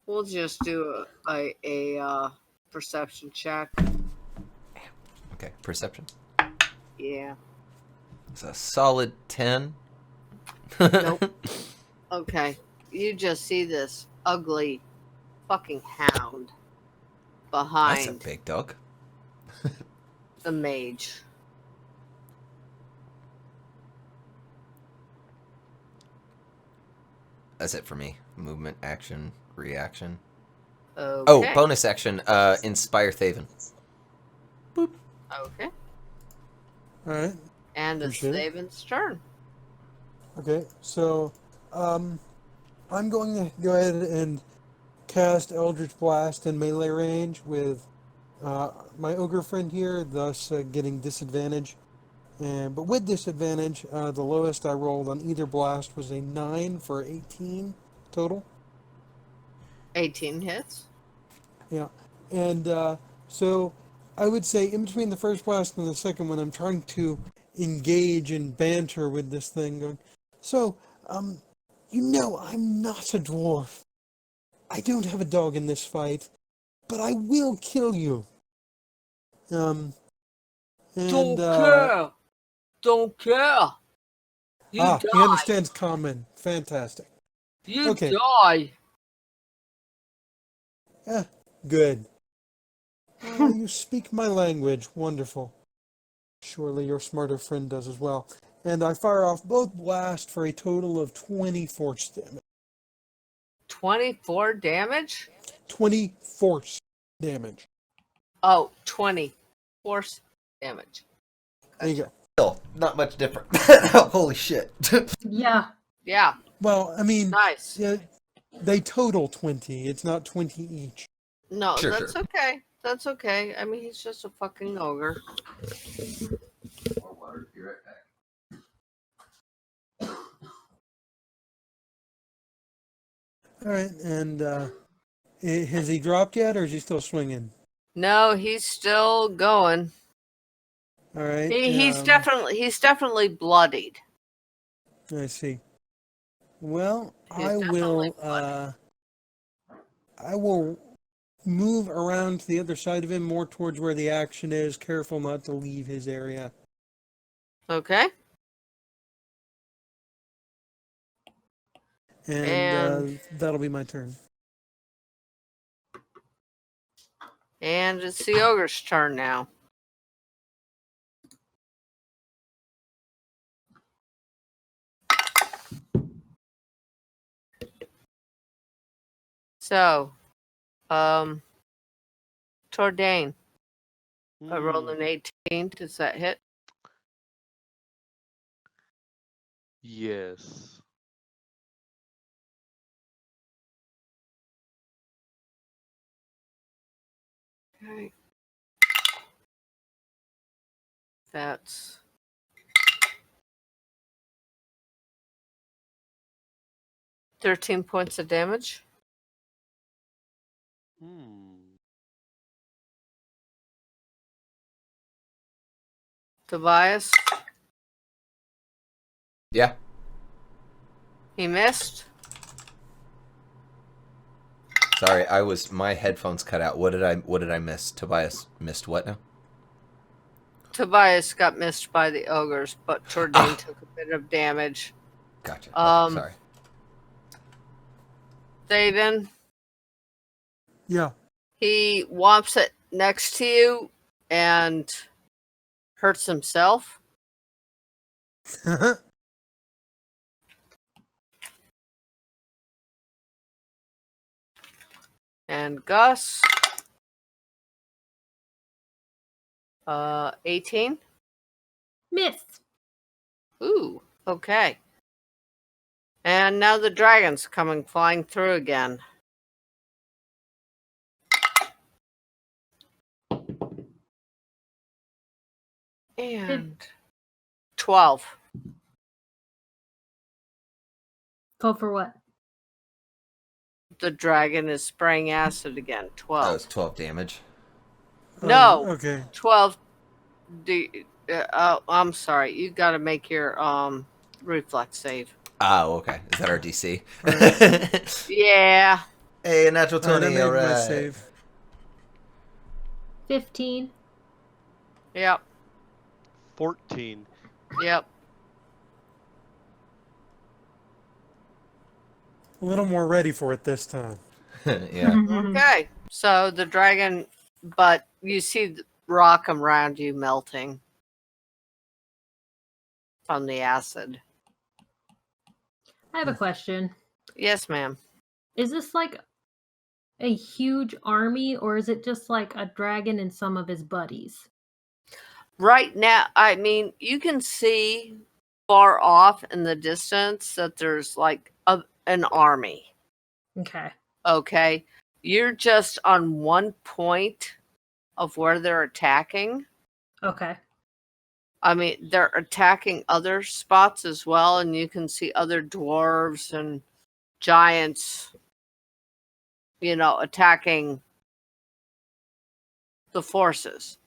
We'll just do a perception check. Okay, perception. Yeah. It's a solid 10. Nope. Okay. You just see this ugly fucking hound That's a behind big dog. the mage. That's it for me. Movement, action, reaction. Okay. Oh, bonus action. Inspire Thaven. Okay. All right. And it's Appreciate it. Thaven's turn. Okay. So, I'm going to go ahead and cast Eldritch Blast in melee range with my ogre friend here, thus getting disadvantage. But with disadvantage, the lowest I rolled on either blast was a 9 for 18 total. 18 hits. Yeah. And so I would say in between the first blast and the second one, I'm trying to engage in banter with this thing. Going, so, I'm not a dwarf. I don't have a dog in this fight, but I will kill you. And, Don't care. Don't care. You die. He understands common. Fantastic. You Okay. die. Good. You speak my language. Wonderful. Surely your smarter friend does as well. And I fire off both blasts for a total of 20 force damage. 24 damage? 20 force damage. Oh, 20 force damage. There you go. Still, not much different. Holy shit. Yeah. Yeah, Well, I mean, nice. yeah, they total 20. It's not 20 each. No, Sure, that's sure. okay. That's okay. I mean, he's just a fucking ogre. More water. Be right back. All right, and has he dropped yet, or is he still swinging? No, he's still going. All right. He's definitely bloodied. I see. Well, He's I definitely will move around to the other side of him, more towards where the action is, careful not to leave his area. Okay. And that'll be my turn. And it's the ogre's turn now. So, Tordain, I rolled an 18. Does that hit? Yes. Okay. That's 13 points of damage. Tobias, Yeah. he missed. Sorry, my headphones cut out. What did I miss? Tobias missed what now? Tobias got missed by the ogres, but Tordain took a bit of damage. Gotcha. Okay, Um, sorry. Thaven, Yeah. he whomps it next to you and hurts himself. And Gus, 18. Miss. Ooh, okay. And now the dragon's coming flying through again. And 12. Go for what? The dragon is spraying acid again. That 12. was 12 damage. No. Okay. 12. I'm sorry. You got to make your reflex save. Oh, okay. Is that our DC? Yeah. Hey, a natural All right, I 20. made All my right. save. 15. Yep. 14. Yep. A little more ready for it this time. Yeah. Okay. So the dragon, but you see the rock around you melting from the acid. I have a question. Yes, ma'am. Is this like a huge army, or is it just like a dragon and some of his buddies? Right now, I mean, you can see far off in the distance that there's like an army. Okay. Okay. You're just on one point of where they're attacking. Okay. I mean, they're attacking other spots as well, and you can see other dwarves and giants, attacking the forces.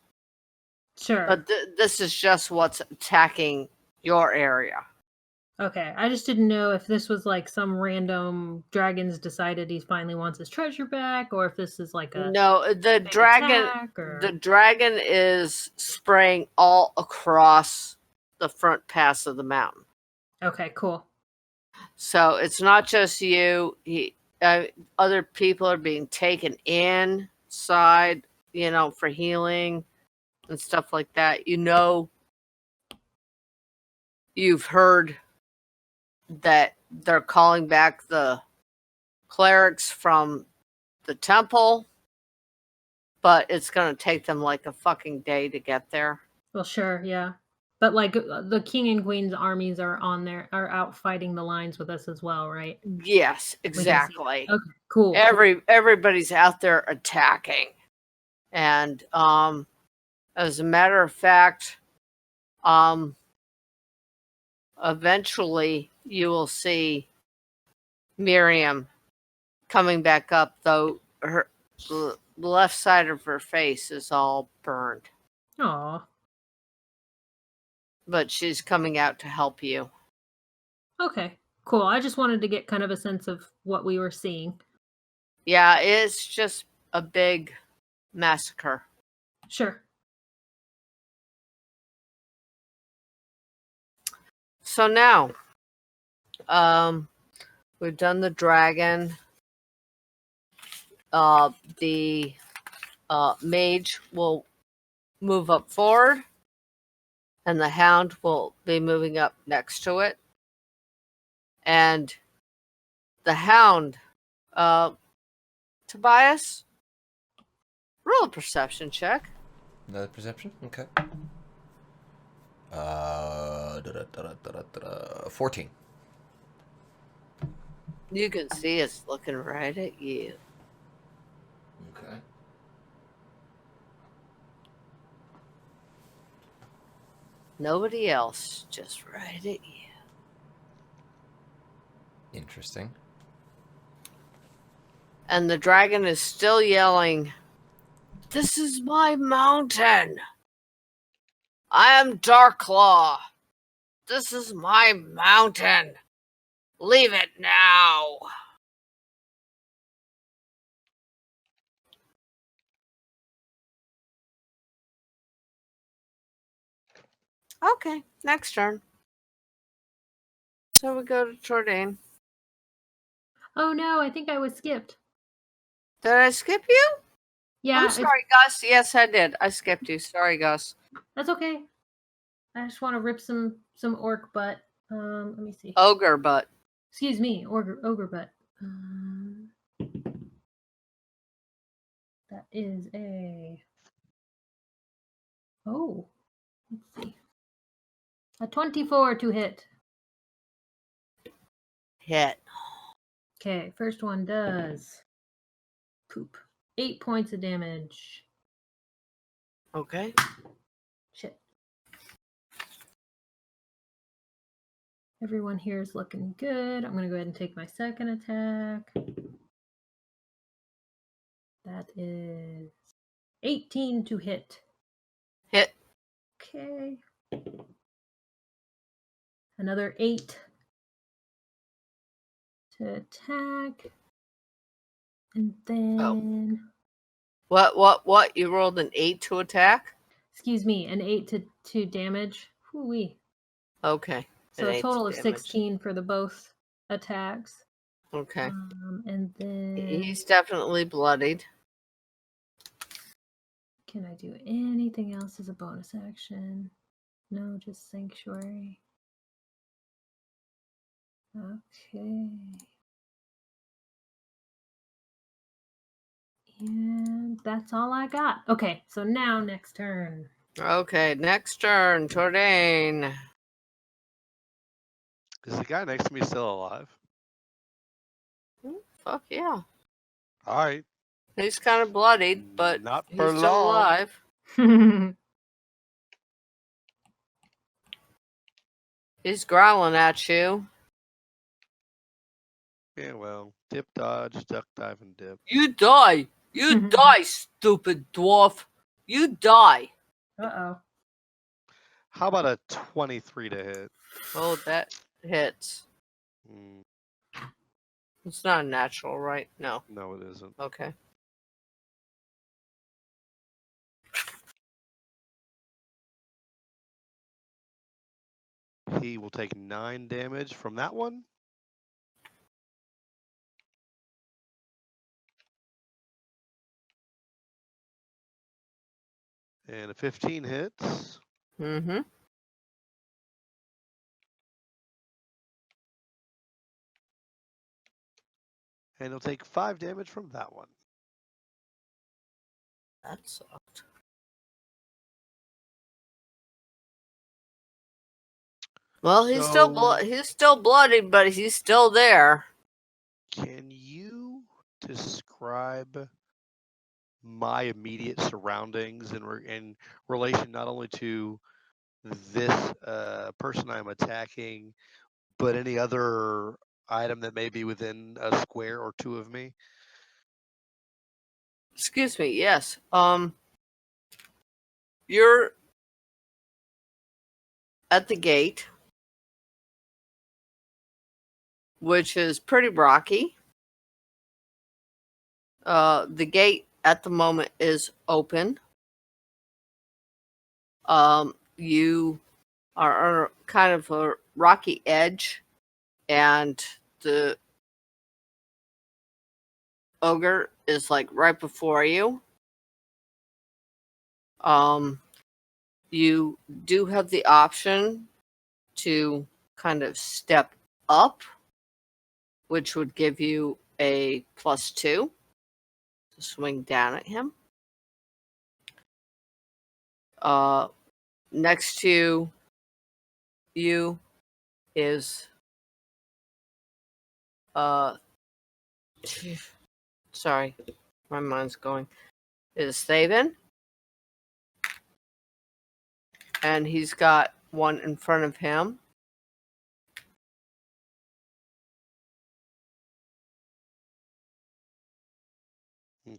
Sure. But this is just what's attacking your area. Okay. I just didn't know if this was like some random dragons decided he finally wants his treasure back, or if this is like a No, the big dragon. attack, or... The dragon is spraying all across the front pass of the mountain. Okay, cool. So it's not just you. Other people are being taken inside, for healing and stuff like that. You've heard that they're calling back the clerics from the temple, but it's going to take them like a fucking day to get there. Well, sure, yeah. But like the king and queen's armies are out fighting the lines with us as well, right? Yes, We can see exactly. that. Okay, cool. Everybody's out there attacking. And as a matter of fact, eventually you will see Miriam coming back up, though the left side of her face is all burned. Aw. But she's coming out to help you. Okay, cool. I just wanted to get kind of a sense of what we were seeing. Yeah, it's just a big massacre. Sure. So now, we've done the dragon. The mage will move up forward, and the hound will be moving up next to it. And the hound, Tobias, roll a perception check. Another perception? Okay. 14. You can see it's looking right at you. Okay. Nobody else, just right at you. Interesting. And the dragon is still yelling, "This is my mountain. I am Darklaw. This is my mountain. Leave it now." Okay, next turn. So we go to Jordan. Oh no, I think I was skipped. Did I skip you? Yeah, I'm sorry, Gus. Yes, I did. I skipped you. Sorry, Gus. that's okay. I just want to rip some orc butt. Let me see. Ogre butt. Excuse me, ogre butt. That is a. Oh, let's see. A 24 to hit. Hit. Okay, first one does. Poop. 8 points of damage. Okay. Shit. Everyone here is looking good. I'm going to go ahead and take my second attack. That is 18 to hit. Hit. Okay. Another 8 to attack. And then, What? You rolled an 8 to attack? excuse me, an 8 to damage. Hoo-wee. Okay. So An a 8 total to of damage. 16 for the both attacks. Okay. And then, He's definitely bloodied. can I do anything else as a bonus action? No, just Sanctuary. Okay. And that's all I got. Okay, so now next turn. Okay, next turn, Jordan. Is the guy next to me still alive? Fuck yeah. All right. He's kind of bloodied, but Not he's for still long. alive. He's growling at you. Yeah, well, dip, dodge, duck, dive, and dip. You die. You die, stupid dwarf. You die. Uh-oh. How about a 23 to hit? Oh, that hits. Mm, It's not a natural, right? No. no, it isn't. Okay. He will take 9 damage from that one. And a 15 hits. Mm-hmm. And he'll take 5 damage from that one. That sucked. Well, he's still bloodied, but he's still there. Can you describe my immediate surroundings in relation not only to this person I'm attacking, but any other item that may be within a square or two of me? Excuse me. Yes. You're at the gate, which is pretty rocky. The gate at the moment is open. You are on kind of a rocky edge, and the ogre is like right before you. You do have the option to kind of step up, which would give you a +2 to swing down at him. Next to you is sorry, my mind's going. Is Thaven, and he's got one in front of him.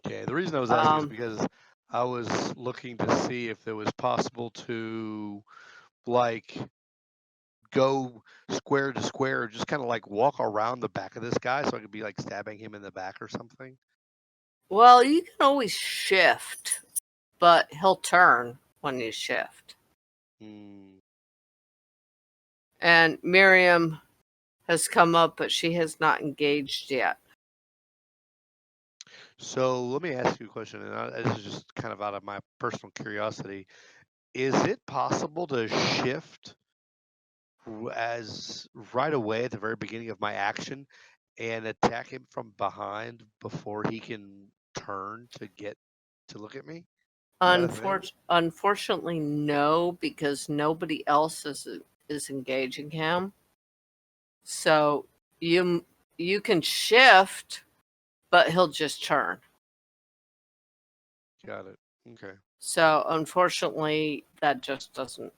Okay, the reason I was asking is because I was looking to see if it was possible to, like, go square to square, or just kind of like walk around the back of this guy so I could be like stabbing him in the back or something. Well, you can always shift, but he'll turn when you shift. Hmm. And Miriam, has come up, but she has not engaged yet. So let me ask you a question, and this is just kind of out of my personal curiosity. Is it possible to shift as right away at the very beginning of my action and attack him from behind before he can turn to get to look at me? Is that a thing? Unfortunately, no, because nobody else is engaging him. So you can shift, but he'll just turn. Got it. Okay. So unfortunately, that just doesn't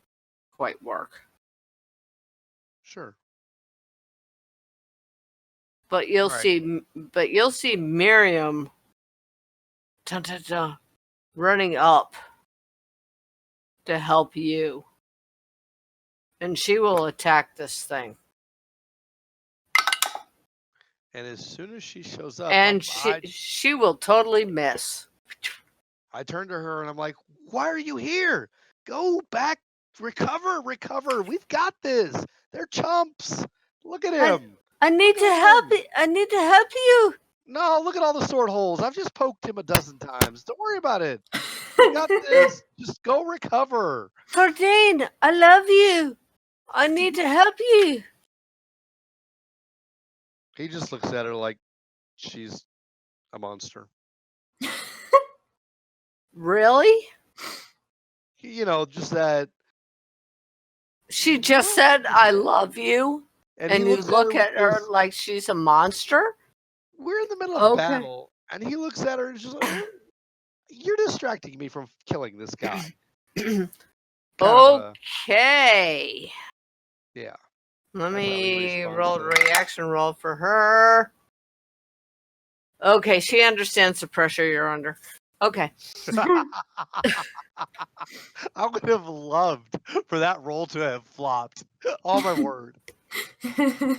quite work. Sure. But you'll All right. see Miriam dun, dun, dun, running up to help you. And she will attack this thing. And as soon as she shows up, And she will totally miss. I turn to her and I'm like, "Why are you here? Go back, recover. We've got this. They're chumps. Look at him. I need Look to at help him. you. I need to help you. No, look at all the sword holes. I've just poked him a dozen times. Don't worry about it. We got this. Just go recover." Tordane, I love you. I need to help you. He just looks at her like she's a monster. Really? Just that. She just said, I love you. And And he you looks look at at her this- like she's a monster? We're in the middle of Okay. battle, and he looks at her and just like, "You're distracting me from killing this guy." Kind of a- Okay. yeah. Let That's how he me responds roll a to it. reaction roll for her. Okay, she understands the pressure you're under. Okay. I would have loved for that roll to have flopped. Oh my word.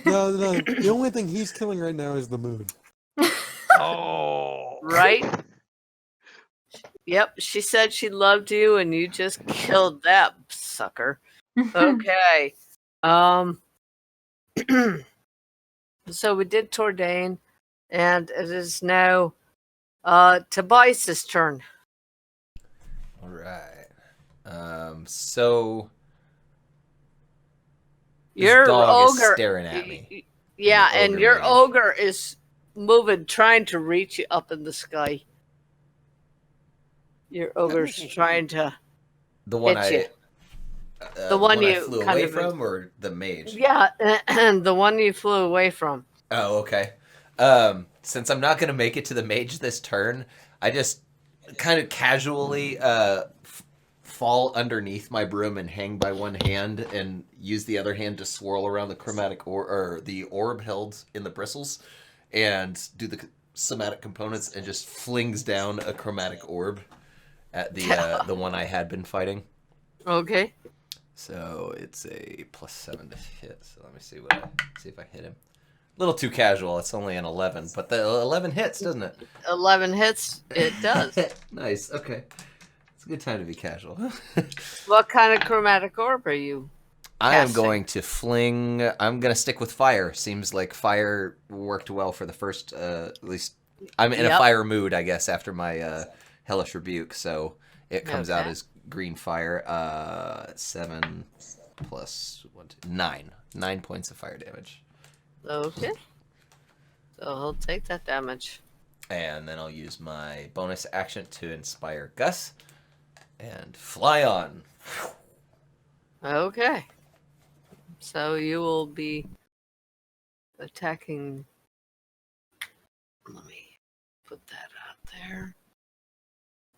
No, the only thing he's killing right now is the mood. Oh. Right? Yep, she said she loved you and you just killed that sucker. Okay. So we did Tordane, and it is now Tobias's turn. All right. So this Your dog ogre is staring at me. Yeah, The and ogre your mage. ogre is moving, trying to reach you up in the sky. Your ogre's trying to The one hit you. the one I you flew kind away of- from, or the mage? Yeah, and the one you flew away from. Oh, okay. Since I'm not gonna make it to the mage this turn, I just kind of casually fall underneath my broom and hang by one hand, and use the other hand to swirl around the chromatic or the orb held in the bristles, and do the somatic components, and just flings down a chromatic orb at the one I had been fighting. Okay. So it's a +7 to hit. So let me see if I hit him. A little too casual. It's only an 11, but the 11 hits, doesn't it? 11 hits, it does. Nice. Okay, it's a good time to be casual. What kind of chromatic orb are you? I am Casting. going to fling. I'm going to stick with fire. Seems like fire worked well for the first. At least I'm in a Yep. fire mood, I guess, after my hellish rebuke. So it comes out Okay. as green fire. 7 plus 1, 2, 9. 9 points of fire damage. Okay. So he'll take that damage. And then I'll use my bonus action to inspire Gus and fly on. Okay. So you will be attacking. Let me put that out there.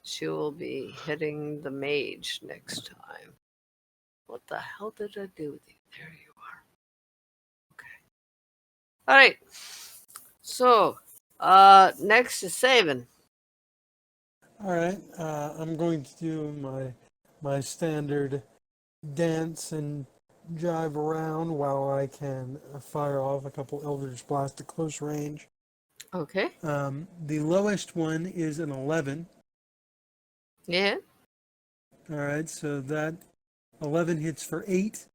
She will be hitting the mage next time. What the hell did I do with you? There you are. Okay. All right. So, next is Savin. All right, I'm going to do my standard dance and jive around while I can fire off a couple Eldritch Blast at close range. Okay. The lowest one is an 11. Yeah. All right, so that 11 hits for 8,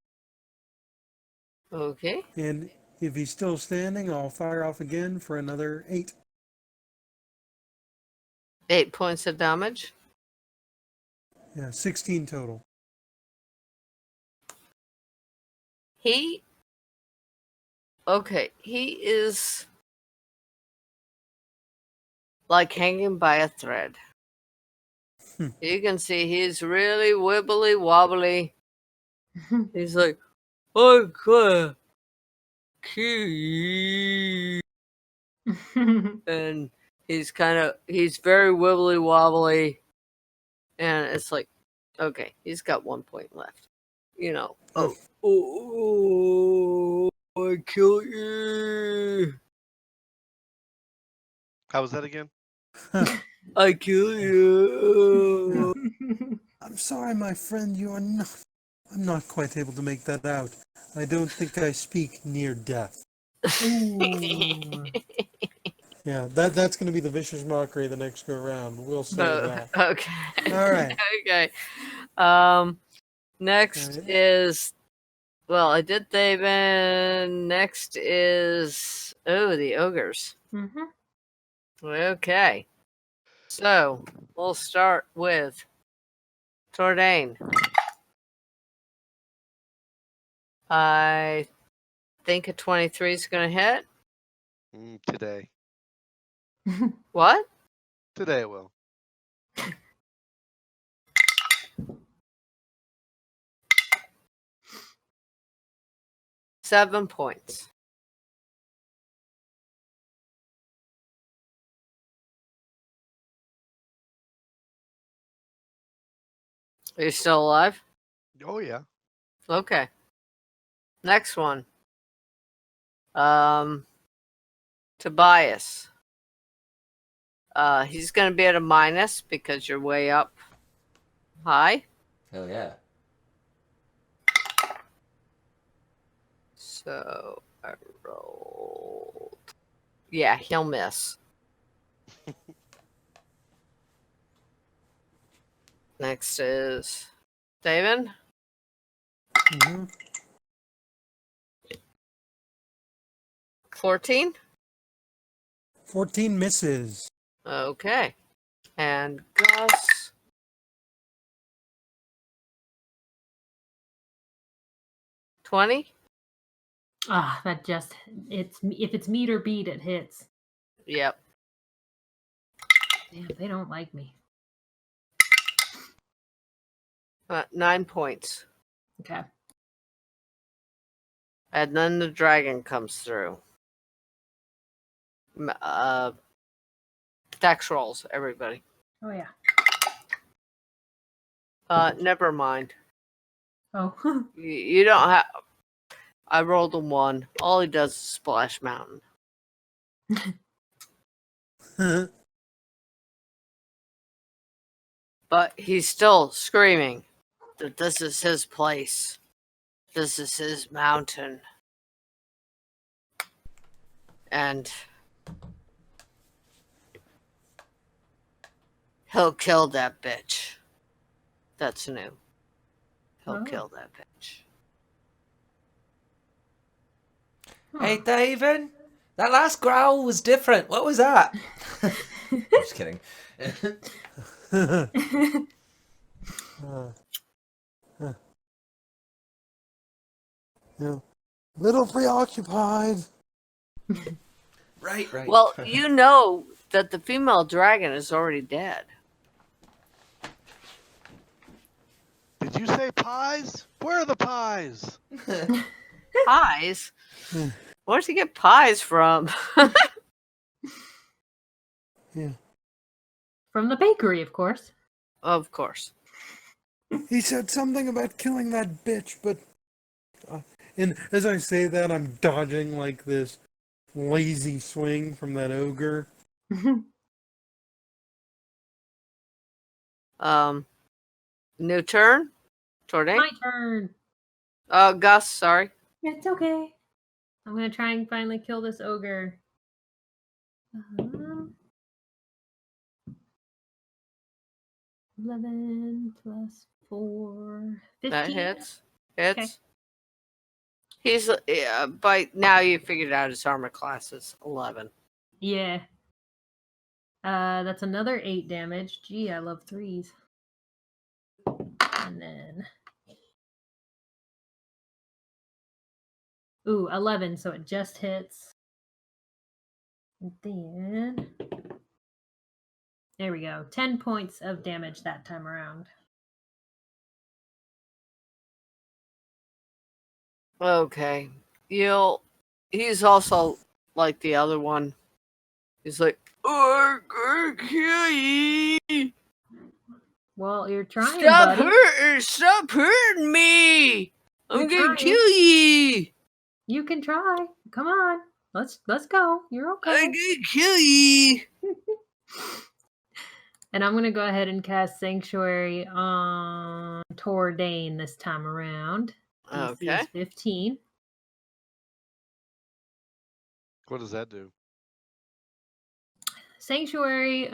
Okay. and If he's still standing, I'll fire off again for another 8. 8 points of damage. Yeah, 16 total. He is like hanging by a thread. You can see he's really wibbly wobbly. He's like, I can't kill you. And he's very wibbly wobbly. And it's like, okay, he's got 1 point left. You know, I kill you. How was that again? I kill you. I'm sorry, my friend, I'm not quite able to make that out. I don't think I speak near death. Ooh. Yeah, that's going to be the vicious mockery the next go around. We'll say that. Okay. All right. Okay. Next Alright. is, well, I did Thaven. Next is, the ogres. Mhm. Okay. So we'll start with Tordain. I think a 23 is going to hit. Today. What? Today it will. Seven points. Are you still alive? Oh yeah. Okay. Next one. Tobias. He's going to be at a minus because you're way up high. Hell yeah. So I rolled. Yeah, he'll miss. Next is David. hmm 14. 14 misses. Okay. And Gus. $20. Ah, that just if it's meet or beat, it hits. Yep. Damn, they don't like me. 9 points. Okay. And then the dragon comes through. Dex rolls, everybody. Oh yeah. Never mind. Oh. You don't have. I rolled a 1. All he does is Splash Mountain. But he's still screaming that this is his place. This is his mountain. And he'll kill that bitch. That's new. He'll Oh. kill that bitch. Hey, David, that last growl was different. What was that? I'm just kidding. Yeah. Little preoccupied. Right. Well, you know that the female dragon is already dead. Did you say pies? Where are the pies? Pies? Where'd he get pies from? Yeah. From the bakery, of course. Of course. He said something about killing that bitch, but... and as I say that, I'm dodging like this lazy swing from that ogre. New turn? Tordain? My turn. Gus, sorry. It's okay. I'm gonna try and finally kill this ogre. 11 plus 4, 15. That hits. Hits. Okay. He's by now you figured out his armor class is 11. Yeah. That's another 8 damage. Gee, I love 3s. And then. Ooh, 11, so it just hits. And then. There we go. 10 points of damage that time around. Okay. He's also like the other one. He's like, oh, I'm gonna kill you. Well, you're trying, Stop buddy. Stop hurting me. I'm You're gonna trying. kill you. You can try. Come on. Let's go. You're I'm okay. gonna kill you. And I'm gonna go ahead and cast Sanctuary on Tordane this time around. DC Okay. is 15. What does that do? Sanctuary,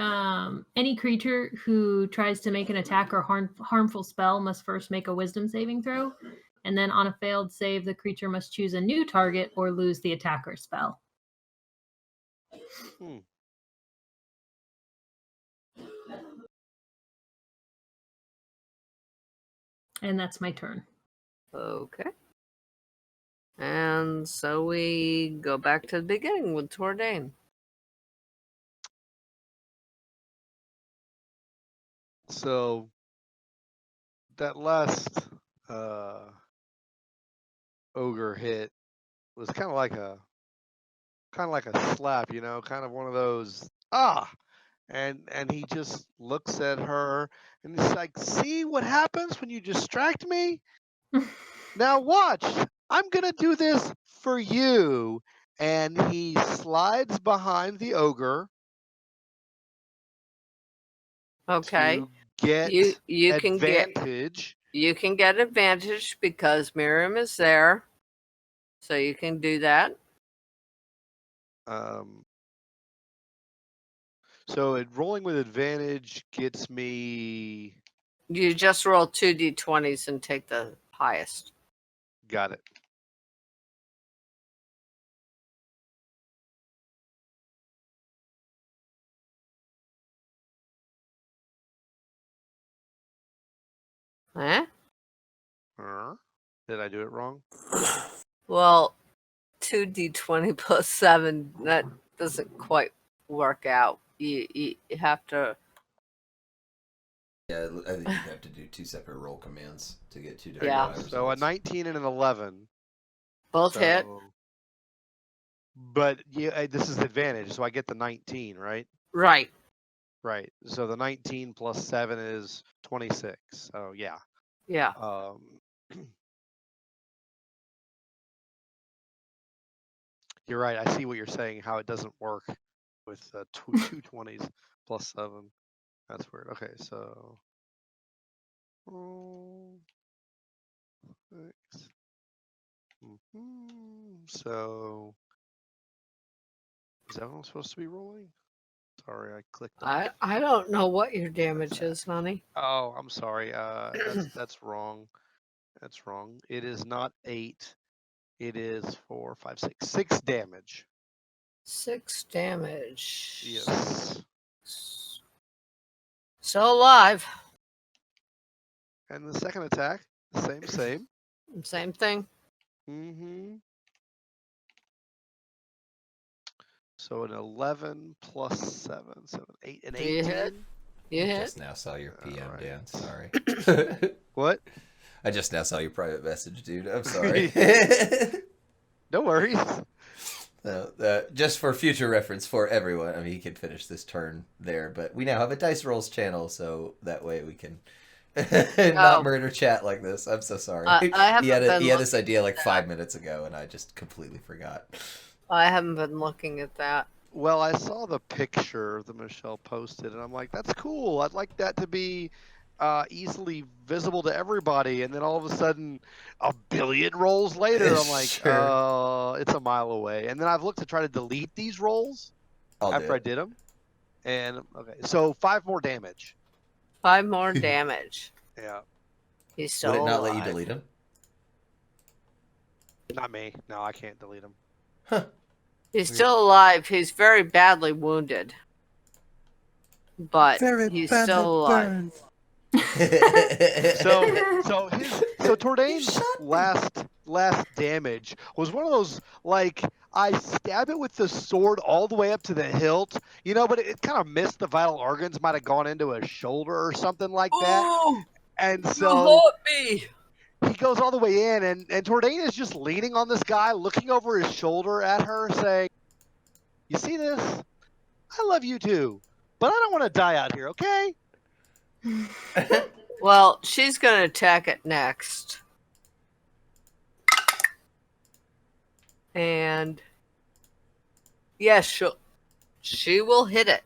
any creature who tries to make an attack or harmful spell must first make a wisdom saving throw. And then on a failed save, the creature must choose a new target or lose the attack or spell. Hmm. And that's my turn. Okay. And so we go back to the beginning with Tordane. So that last ogre hit was kind of like a slap, you know, kind of one of those and he just looks at her and he's like, see what happens when you distract me? Now watch, I'm gonna do this for you. And he slides behind the ogre Okay. to get You can get advantage. advantage because Miriam is there. So you can do that. So rolling with advantage gets me. You just roll 2d20s and take the highest. Got it. Eh? Did I do it wrong? Well, 2d20 plus 7, that doesn't quite work out. You have to. Yeah, I think you have to do 2 separate roll commands to get 2 different Yeah. die So results. a 19 and an 11. Both hit. But yeah, this is advantage, so I get the 19, right? Right. Right. So the 19 plus 7 is 26. So yeah. Yeah. You're right. I see what you're saying. How it doesn't work with two 20s plus 7. That's weird. Okay, so. Six. So. Is that what I'm supposed to be rolling? Sorry, I clicked. I don't know what your damage is, honey. Oh, I'm sorry. That's wrong. That's wrong. It is not 8. It is 4, 5, 6. 6 damage. 6 damage. Yes. Still alive. And the second attack, same. Same thing. Mm-hmm. So an 11 plus 7, 8, and 18. You hit. You hit. Just now saw your PM, Alright. Dan. Sorry. What? I just now saw your private message, dude. I'm sorry. No worries. No, just for future reference for everyone. I mean, he can finish this turn there, but we now have a Dice Rolls channel, so that way we can not murder chat like this. I'm so sorry. He had this idea like 5 minutes ago, and I just completely forgot. I haven't been looking at that. Well, I saw the picture that Michelle posted, and I'm like, that's cool. I'd like that to be easily visible to everybody. And then all of a sudden, a billion rolls later, I'm like, Sure. it's a mile away. And then I've looked to try to delete these rolls after I did them. And okay, so 5 more damage. 5 more damage. Yeah. He's still Would it not alive. let you delete him? Not me. No, I can't delete him. Huh. He's still alive. He's very badly wounded. But Very he's badly still alive. burned. So Tordain's last damage was one of those, like, I stab it with the sword all the way up to the hilt, but it kind of missed the vital organs, might have gone into his shoulder or something like that. Oh, And you so hurt me. he goes all the way in, and Tordain is just leaning on this guy, looking over his shoulder at her, saying, "You see this? I love you too, but I don't want to die out here, okay?" Well, she's going to attack it next. And yes, she will hit it.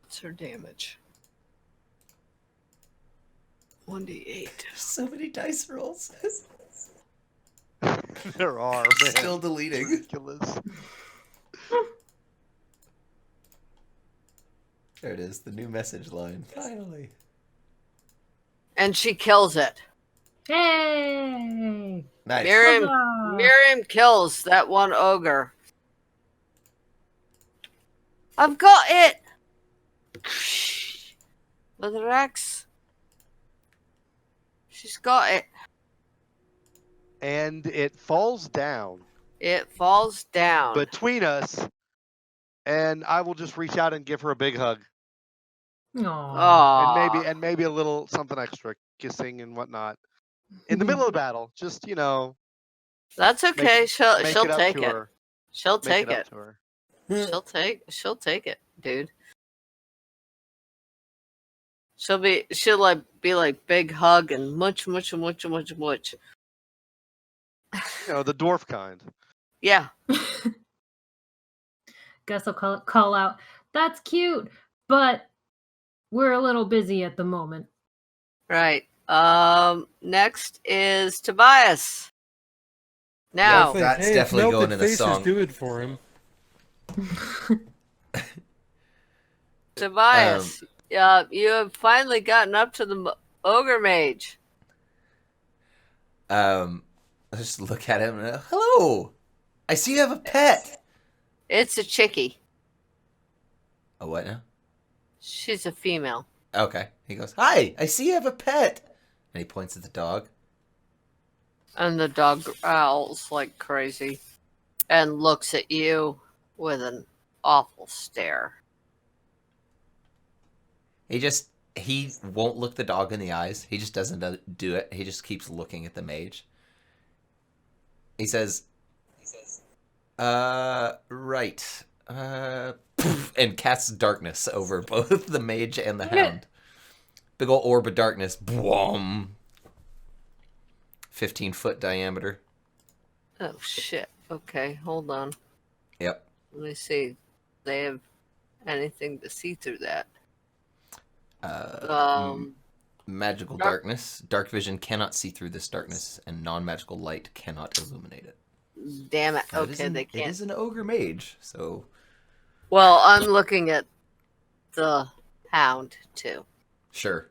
What's her damage? 1d8. So many dice rolls. There are, man. Still deleting. Ridiculous. There it is, the new message line. Finally. And she kills it. Hey! Nice. Miriam kills that one ogre. I've got it! With her axe. She's got it. And it falls down It falls down. between us, and I will just reach out and give her a big hug, Aw. Oh, and maybe a little something extra, kissing and whatnot, in the middle of the battle. Just that's okay. She'll make it up take to it. her. She'll Make take it up it. to her. She'll take it, dude. She'll be like big hug and much. The dwarf kind. Yeah. Guess I'll call out. That's cute, but we're a little busy at the moment. Right. Next is Tobias. Now, Yeah, That's definitely if going melted in a faces song. do it for him. Tobias, you have finally gotten up to the ogre mage. I just look at him and hello. I see you have a pet. It's a chickie. A what now? She's a female. Okay. He goes, hi, I see you have a pet. And he points at the dog. And the dog growls like crazy and looks at you with an awful stare. He won't look the dog in the eyes. He just doesn't do it. He just keeps looking at the mage. He says, right. And casts darkness over both the mage and the hound. Big ol' orb of darkness. Boom. 15-foot diameter. Oh shit. Okay, hold on. Yep. Let me see. They have anything to see through that. Magical darkness. Dark vision cannot see through this darkness, and non-magical light cannot illuminate it. Damn it. Now, Okay, they It can't. is an ogre mage, so... Well, I'm looking at the hound too. Sure.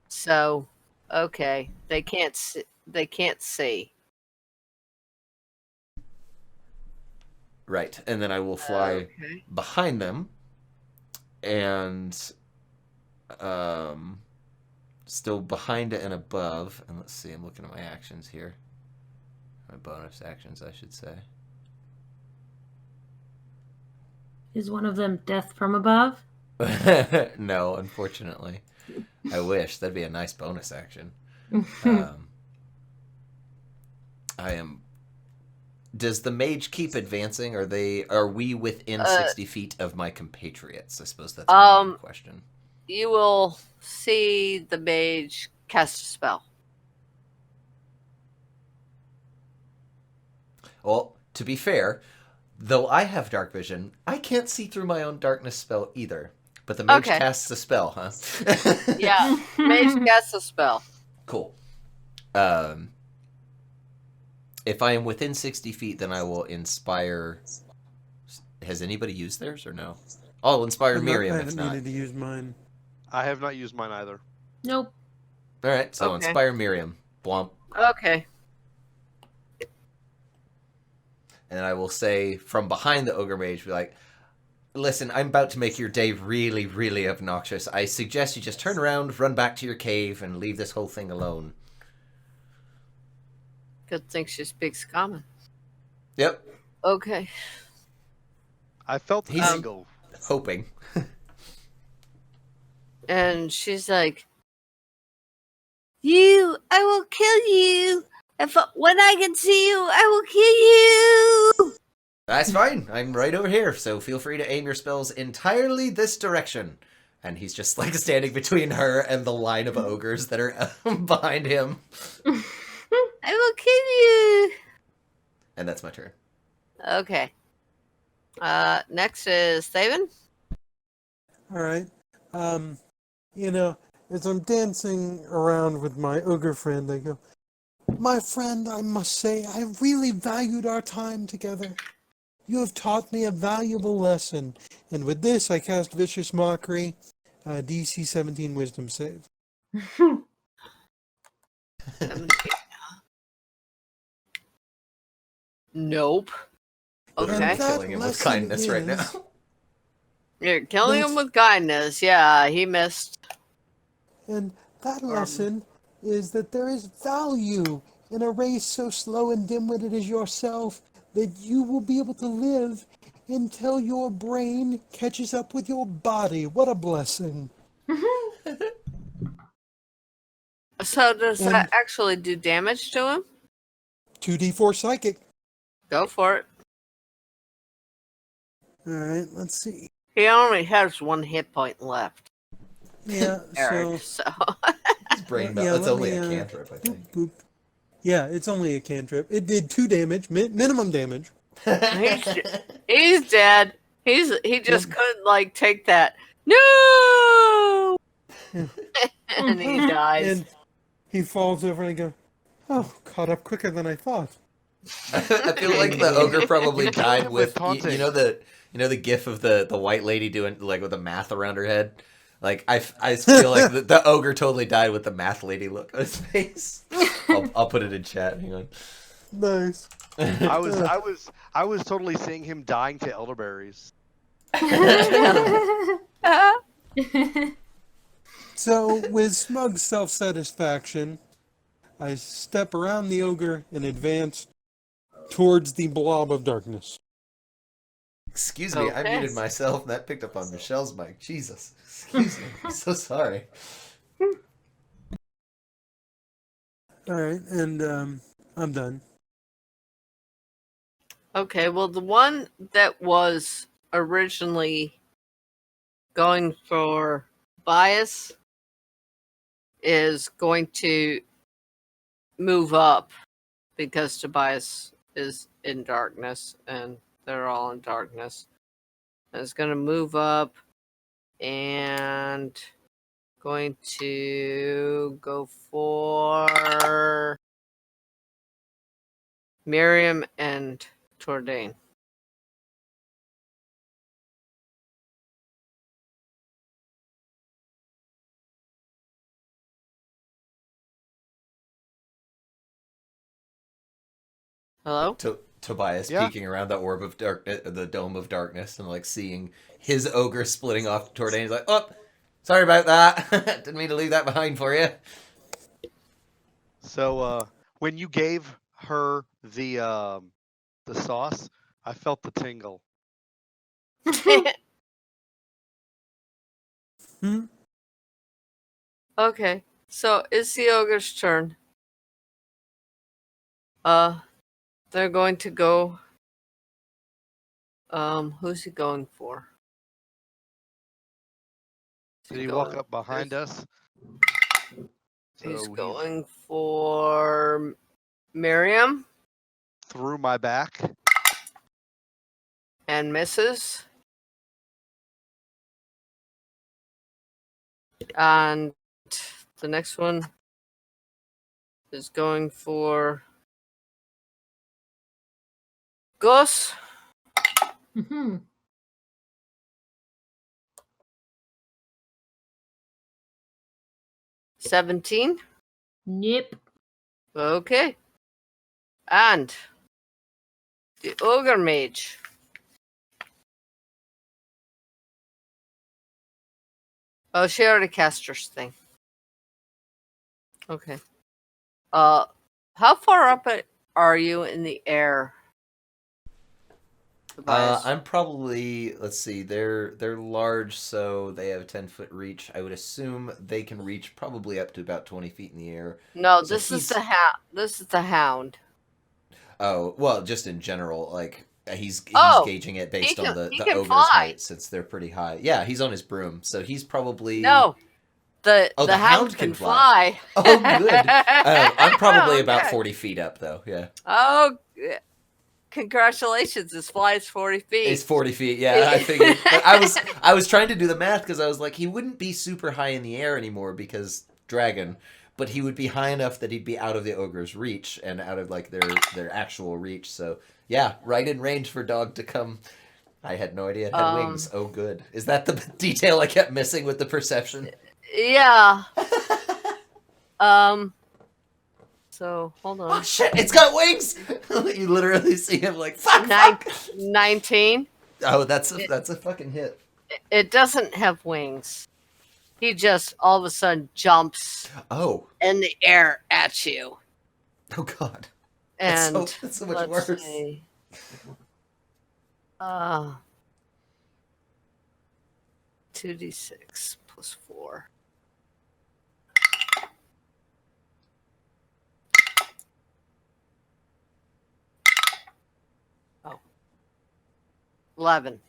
So okay, they can't see. They can't see. Right, and then I will fly Okay. behind them, and still behind it and above. And let's see, I'm looking at my actions here. My bonus actions, I should say. Is one of them death from above? No, unfortunately. I wish. That'd be a nice bonus action. I am... Does the mage keep advancing? Are we within 60 feet of my compatriots? I suppose that's my main question. You will see the mage cast a spell. Well, to be fair, though I have dark vision, I can't see through my own darkness spell either. But the mage Okay. casts a spell, huh? Yeah, mage casts a spell. Cool. If I am within 60 feet, then I will inspire... Has anybody used theirs or no? I'll inspire Miriam I if haven't not. needed to use mine. I have not used mine either. Nope. Alright, so Okay. inspire Miriam. Blomp. Okay. And I will say from behind the ogre mage, be like, listen, I'm about to make your day really, really obnoxious. I suggest you just turn around, run back to your cave, and leave this whole thing alone. Good thing she speaks common. Yep, Okay. I felt the He's- tingle. hoping. And she's like, "You, I will kill you. When I can see you, I will kill you." That's fine. I'm right over here, so feel free to aim your spells entirely this direction. And he's just like standing between her and the line of ogres that are behind him. I will kill you. And that's my turn. Okay. Next is Thaven. All right. You know, as I'm dancing around with my ogre friend, I go, "My friend, I must say, I really valued our time together. You have taught me a valuable lesson." And with this, I cast Vicious Mockery, DC 17 Wisdom save. 17. Nope. I'm Okay. that killing him with lesson kindness right now. is- You're killing him That's- with kindness. Yeah, he missed. And that lesson is that there is value in a race so slow and dim-witted as yourself that you will be able to live until your brain catches up with your body. What a blessing. So does And- that actually do damage to him? 2d4 psychic. Go for it. All right, let's see. He only has 1 hit point left. Yeah, Eric, so... so His brain Yeah, melt. It's let only me, a cantrip, I boop, think. boop. Yeah, it's only a cantrip. It did 2 damage, minimum damage. he's dead. He just Yep. couldn't like take that. No, and he dies. And he falls over and I go, "Oh, caught up quicker than I thought." I feel like the ogre probably You killed died him with with taunting. you know the gif of the white lady doing like with the math around her head. Like I feel like the ogre totally died with the math lady look on his face. I'll put it in chat. Hang on. Nice. I was totally seeing him dying to elderberries. So, with smug self-satisfaction, I step around the ogre and advance towards the blob of darkness. Excuse me, I Okay. muted myself and that picked up on Michelle's mic. Jesus. Excuse me. I'm so sorry. All right, and I'm done. Okay, well, the one that was originally going for bias is going to move up because Tobias is in darkness and they're all in darkness. And it's going to move up and going to go for Miriam and Tordain. Hello? Tobias Yeah. peeking around the orb of dark, the dome of darkness, and like seeing his ogre splitting off toward Dane. He's like, "Oh, sorry about that. Didn't mean to leave that behind for you." So when you gave her the sauce, I felt the tingle. Hmm? Okay, so it's the ogre's turn. They're going to go. Who's he going for? Did he walk up behind us? He's So going for Miriam through my back. and misses. And the next one is going for Gus. Mhm. 17. Yep. Okay. And the ogre mage. Oh, she already cast her thing. Okay. How far up are you in the air? Tobias? I'm probably, let's see, they're large, so they have a 10-foot reach. I would assume they can reach probably up to about 20 feet in the air. No, So this is he's- the hound. This is the hound. Oh, well, just in general, like he's Oh, gauging it based on he the can ogre's fly. height since they're pretty high. Yeah, he's on his broom, so he's probably No, the Oh, the the hound hound can can fly. Oh, good. I'm probably about Okay. 40 feet up, though. Yeah, Oh, congratulations! This flies 40 feet. it's 40 feet. Yeah, I figured. But I was trying to do the math because I was like, he wouldn't be super high in the air anymore because dragon, but he would be high enough that he'd be out of the ogre's reach and out of like their actual reach. So yeah, right in range for dog to come. I had no idea it had wings. Oh, good. Is that the detail I kept missing with the perception? Yeah. So hold Oh on. shit! It's got wings. You literally see him like fuck. 19. Oh, that's a fucking hit. It doesn't have wings. He just all of a sudden jumps Oh. in the air at you. Oh god. And That's so much let's worse. see. 2d6 plus 4. Oh. 11.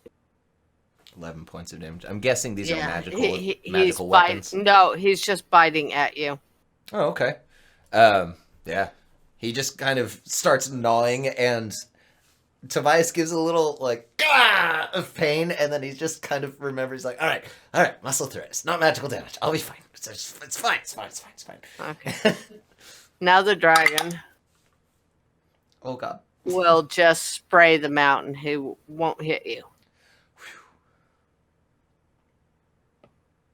11 points of damage. I'm guessing these are magical he's magical weapons. No, he's just biting at you. Oh, okay. Yeah. He just kind of starts gnawing, and Tobias gives a little like "Gah!" of pain, and then he just kind of remembers like, all right, muscle through it. It's not magical damage. I'll be fine. It's fine. It's fine. Okay. Now the dragon Oh god. will just spray the mountain. He won't hit you.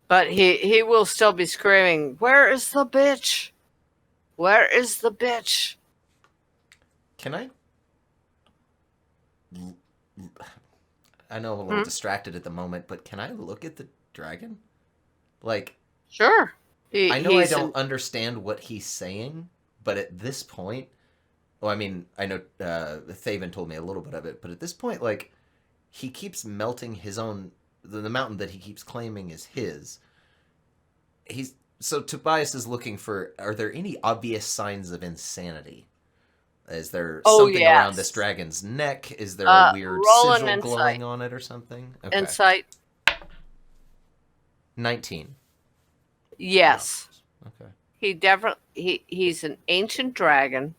But he will still be screaming, "Where is the bitch? Where is the bitch?" Can I? I know I'm a little distracted at the moment, but can I look at the dragon? Like, Sure. I know I don't understand what he's saying, but at this point, well, I mean, I know Thaven told me a little bit of it, but at this point, like, he keeps melting his own, the mountain that he keeps claiming is his. So Tobias is looking for, are there any obvious signs of insanity? Is there something around this dragon's neck? Is there a weird roll an sigil insight. glowing on it or something? Okay. Insight. 19. Yes. Okay. He definitely he's an ancient dragon.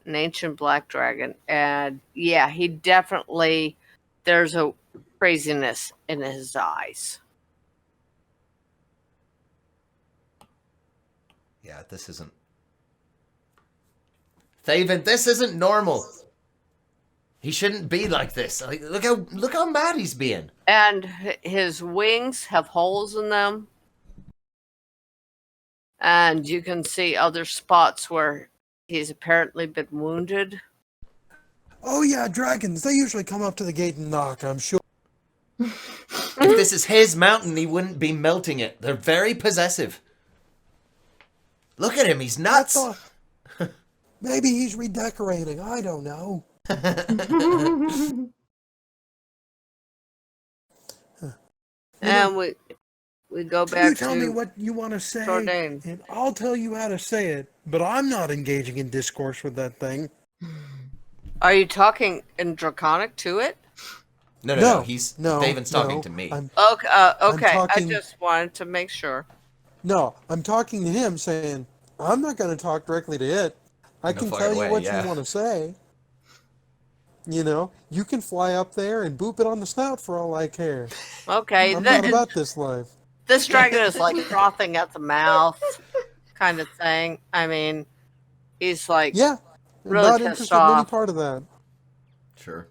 An ancient black dragon. And yeah, he definitely there's a craziness in his eyes. Yeah, this isn't... Thaven, this isn't normal. He shouldn't be like this. Like, look how mad he's being. And his wings have holes in them. And you can see other spots where he's apparently been wounded. Oh yeah, dragons. They usually come up to the gate and knock, I'm sure. If this is his mountain, he wouldn't be melting it. They're very possessive. Look at him, he's nuts. Maybe he's redecorating. I don't know. And we go back You tell me to what you want to say, Jordan. and I'll tell you how to say it. But I'm not engaging in discourse with that thing. Are you talking in Draconic to it? No, No, he's... no, Thaven's talking no, to me. I'm Okay, okay. talking- I just wanted to make sure. No, I'm talking to him saying, I'm not going to talk directly to it. I No, can fire tell you away, what yeah. you want to say. You know, you can fly up there and boop it on the snout for all I care. Okay, I'm not about this life. this dragon is like frothing at the mouth, kind of thing. I mean, he's like, Yeah, I'm Really not pissed interested in any off. part of that. Sure.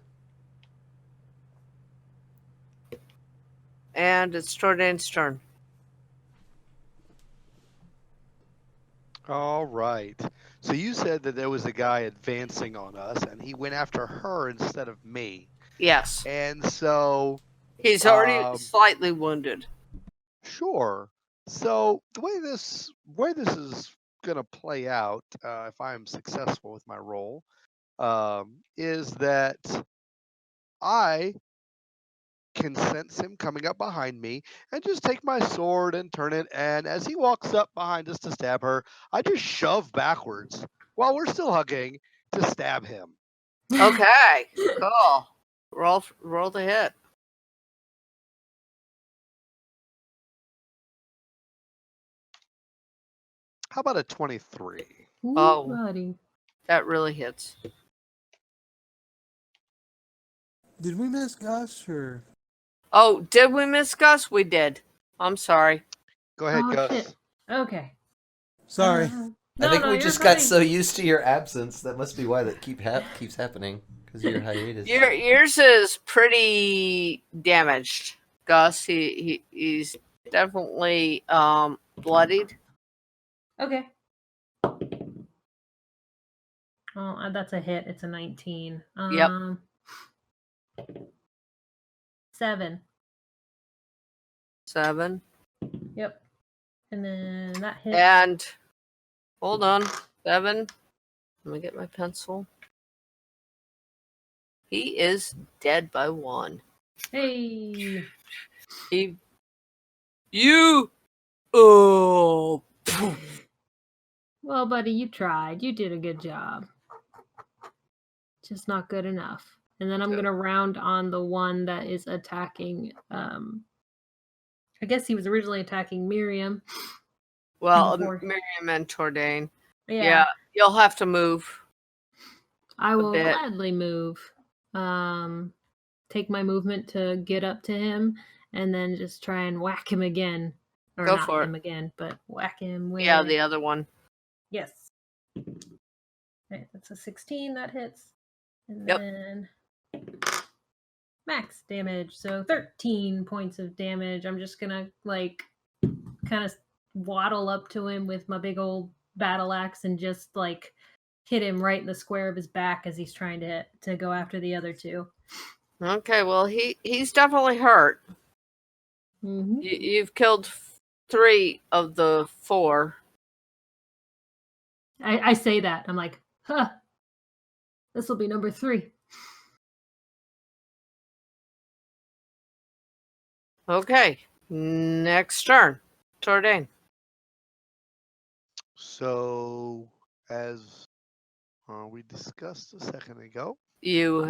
and it's Jordan's turn. All right. So you said that there was a guy advancing on us, and he went after her instead of me. Yes. And so, He's already Um, slightly wounded. sure. So the way this is gonna play out, if I am successful with my role, is that I can sense him coming up behind me and just take my sword and turn it. And as he walks up behind us to stab her, I just shove backwards while we're still hugging to stab him. Okay. Cool. Roll the hit. How about a 23? Ooh, Oh. buddy. That really hits. Did we miss Gus or? Oh, did we miss Gus? We did. I'm sorry. Go ahead, Oh, Gus. shit. Okay. Sorry. I think we you're just got fine. so used to your absence. That must be why that keeps happening. Because your hiatus. Yours is pretty damaged, Gus. He's definitely bloodied. Okay. Oh, that's a hit. It's a 19. Yep. 7. 7. Yep. And then that hits. And hold on. 7. Let me get my pencil. He is dead by 1. Hey. You. Oh. Well, buddy, you tried. You did a good job. Just not good enough. And then I'm Yeah. going to round on the one that is attacking. I guess he was originally attacking Miriam. Well, Before- Miriam and Tordain. Yeah. Yeah, you'll have to move. I will bit. gladly move. Take my movement to get up to him and then just try and whack him again. Or Go not for it. him again, but whack him with. Yeah, the other one. Yes. Okay, that's a 16 that hits. And Yep. then max damage. So 13 points of damage. I'm just gonna kind of waddle up to him with my big old battle axe and just hit him right in the square of his back as he's trying to go after the other two. Okay, well he's definitely hurt. Mm-hmm. You've killed 3 of the 4. I say that. I'm like, huh. This will be number 3. Okay, next turn. Tordain. So, as we discussed a second ago, You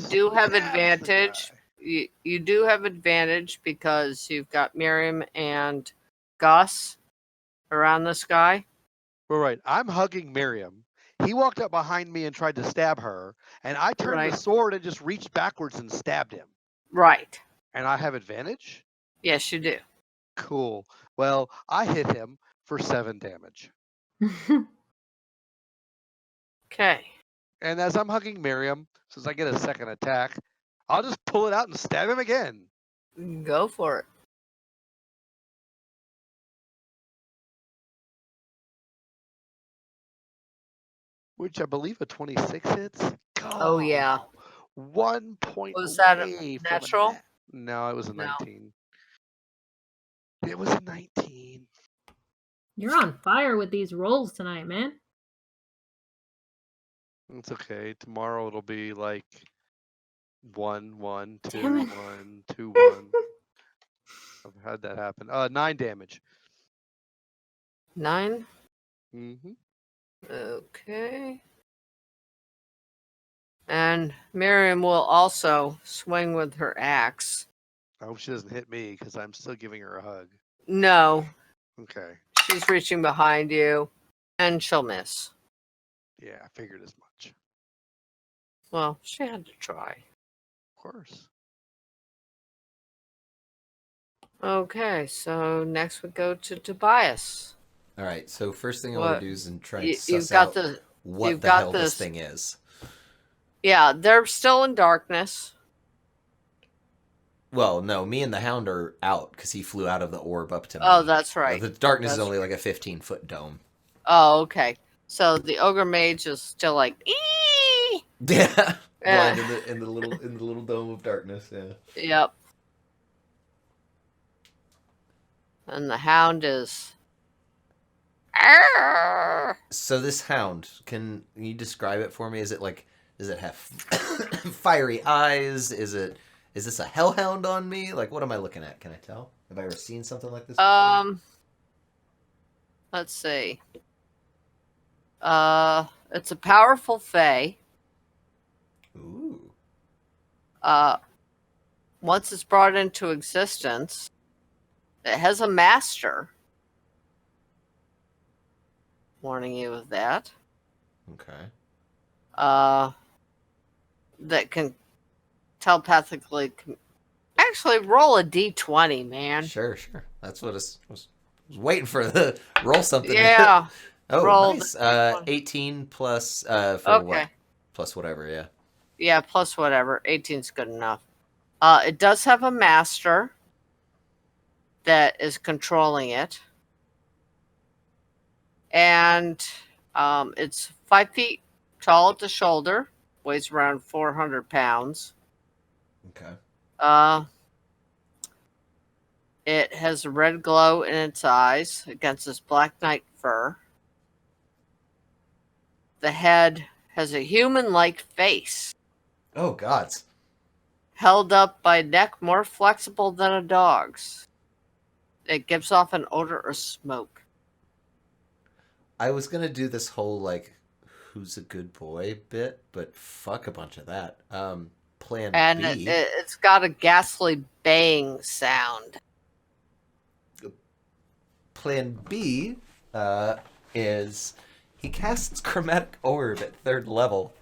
do have advantage. You do have advantage because you've got Miriam and Gus around this guy. We're right. I'm hugging Miriam. He walked up behind me and tried to stab her, and I turned Right. the sword and just reached backwards and stabbed him. Right. And I have advantage? Yes, you do. Cool. Well, I hit him for 7 damage. Okay. And as I'm hugging Miriam, since I get a second attack, I'll just pull it out and stab him again. Go for it. Which I believe a 26 hits. Oh, yeah. 1 point Was that a away from natural? No, it was a No. 19. It was a 19. You're on fire with these rolls tonight, man. It's okay. Tomorrow it'll be like 1, 1, 2, Damn it. 1, 2, 1. I've had that happen. 9 damage. 9. Mm-hmm. Okay. And Miriam will also swing with her axe. I hope she doesn't hit me because I'm still giving her a hug. No, Okay. she's reaching behind you, and she'll miss. Yeah, I figured as much. Well, she had to try. Of course. Okay, so next we go to Tobias. All right. So first thing I What? want to do is try and You've suss got out the what you've the got hell this this- thing is. Yeah, they're still in darkness. Well, no, me and the Hound are out because he flew out of the orb up to me. Oh, that's right. The darkness is That's only like a 15-foot dome. Oh, okay. So the ogre mage is still like, ee! Yeah, Yeah. blind in the little dome of darkness. Yeah. Yep. And the hound is. Arr! So this hound, can you describe it for me? Is it like, does it have fiery eyes? Is this a hellhound on me? Like, what am I looking at? Can I tell? Have I ever seen something like this before? Let's see. It's a powerful fae. Ooh. Once it's brought into existence, it has a master. Warning you of that. Okay. That can telepathically. Actually, roll a d20, man. Sure. That's what I was waiting for. The roll something. Yeah. Oh, roll nice. the d20. 18 plus for Okay. what? Plus whatever. Yeah. Yeah, plus whatever. 18's good enough. It does have a master that is controlling it. And it's 5 feet tall at the shoulder, weighs around 400 pounds. Okay. It has a red glow in its eyes against its black knight fur. The head has a human-like face, Oh gods. held up by a neck more flexible than a dog's. It gives off an odor of smoke. I was gonna do this whole like, who's a good boy bit, but fuck a bunch of that. Plan And B. it's got a ghastly baying sound. Plan B is he casts Chromatic Orb at 3rd level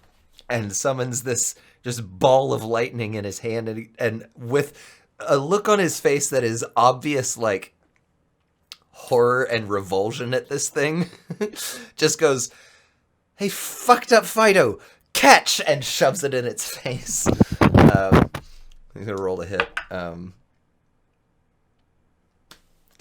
and summons this just ball of lightning in his hand, and with a look on his face that is obvious, like horror and revulsion at this thing, just goes, "Hey, fucked up Fido, catch!" and shoves it in its face. I'm gonna roll a hit. Can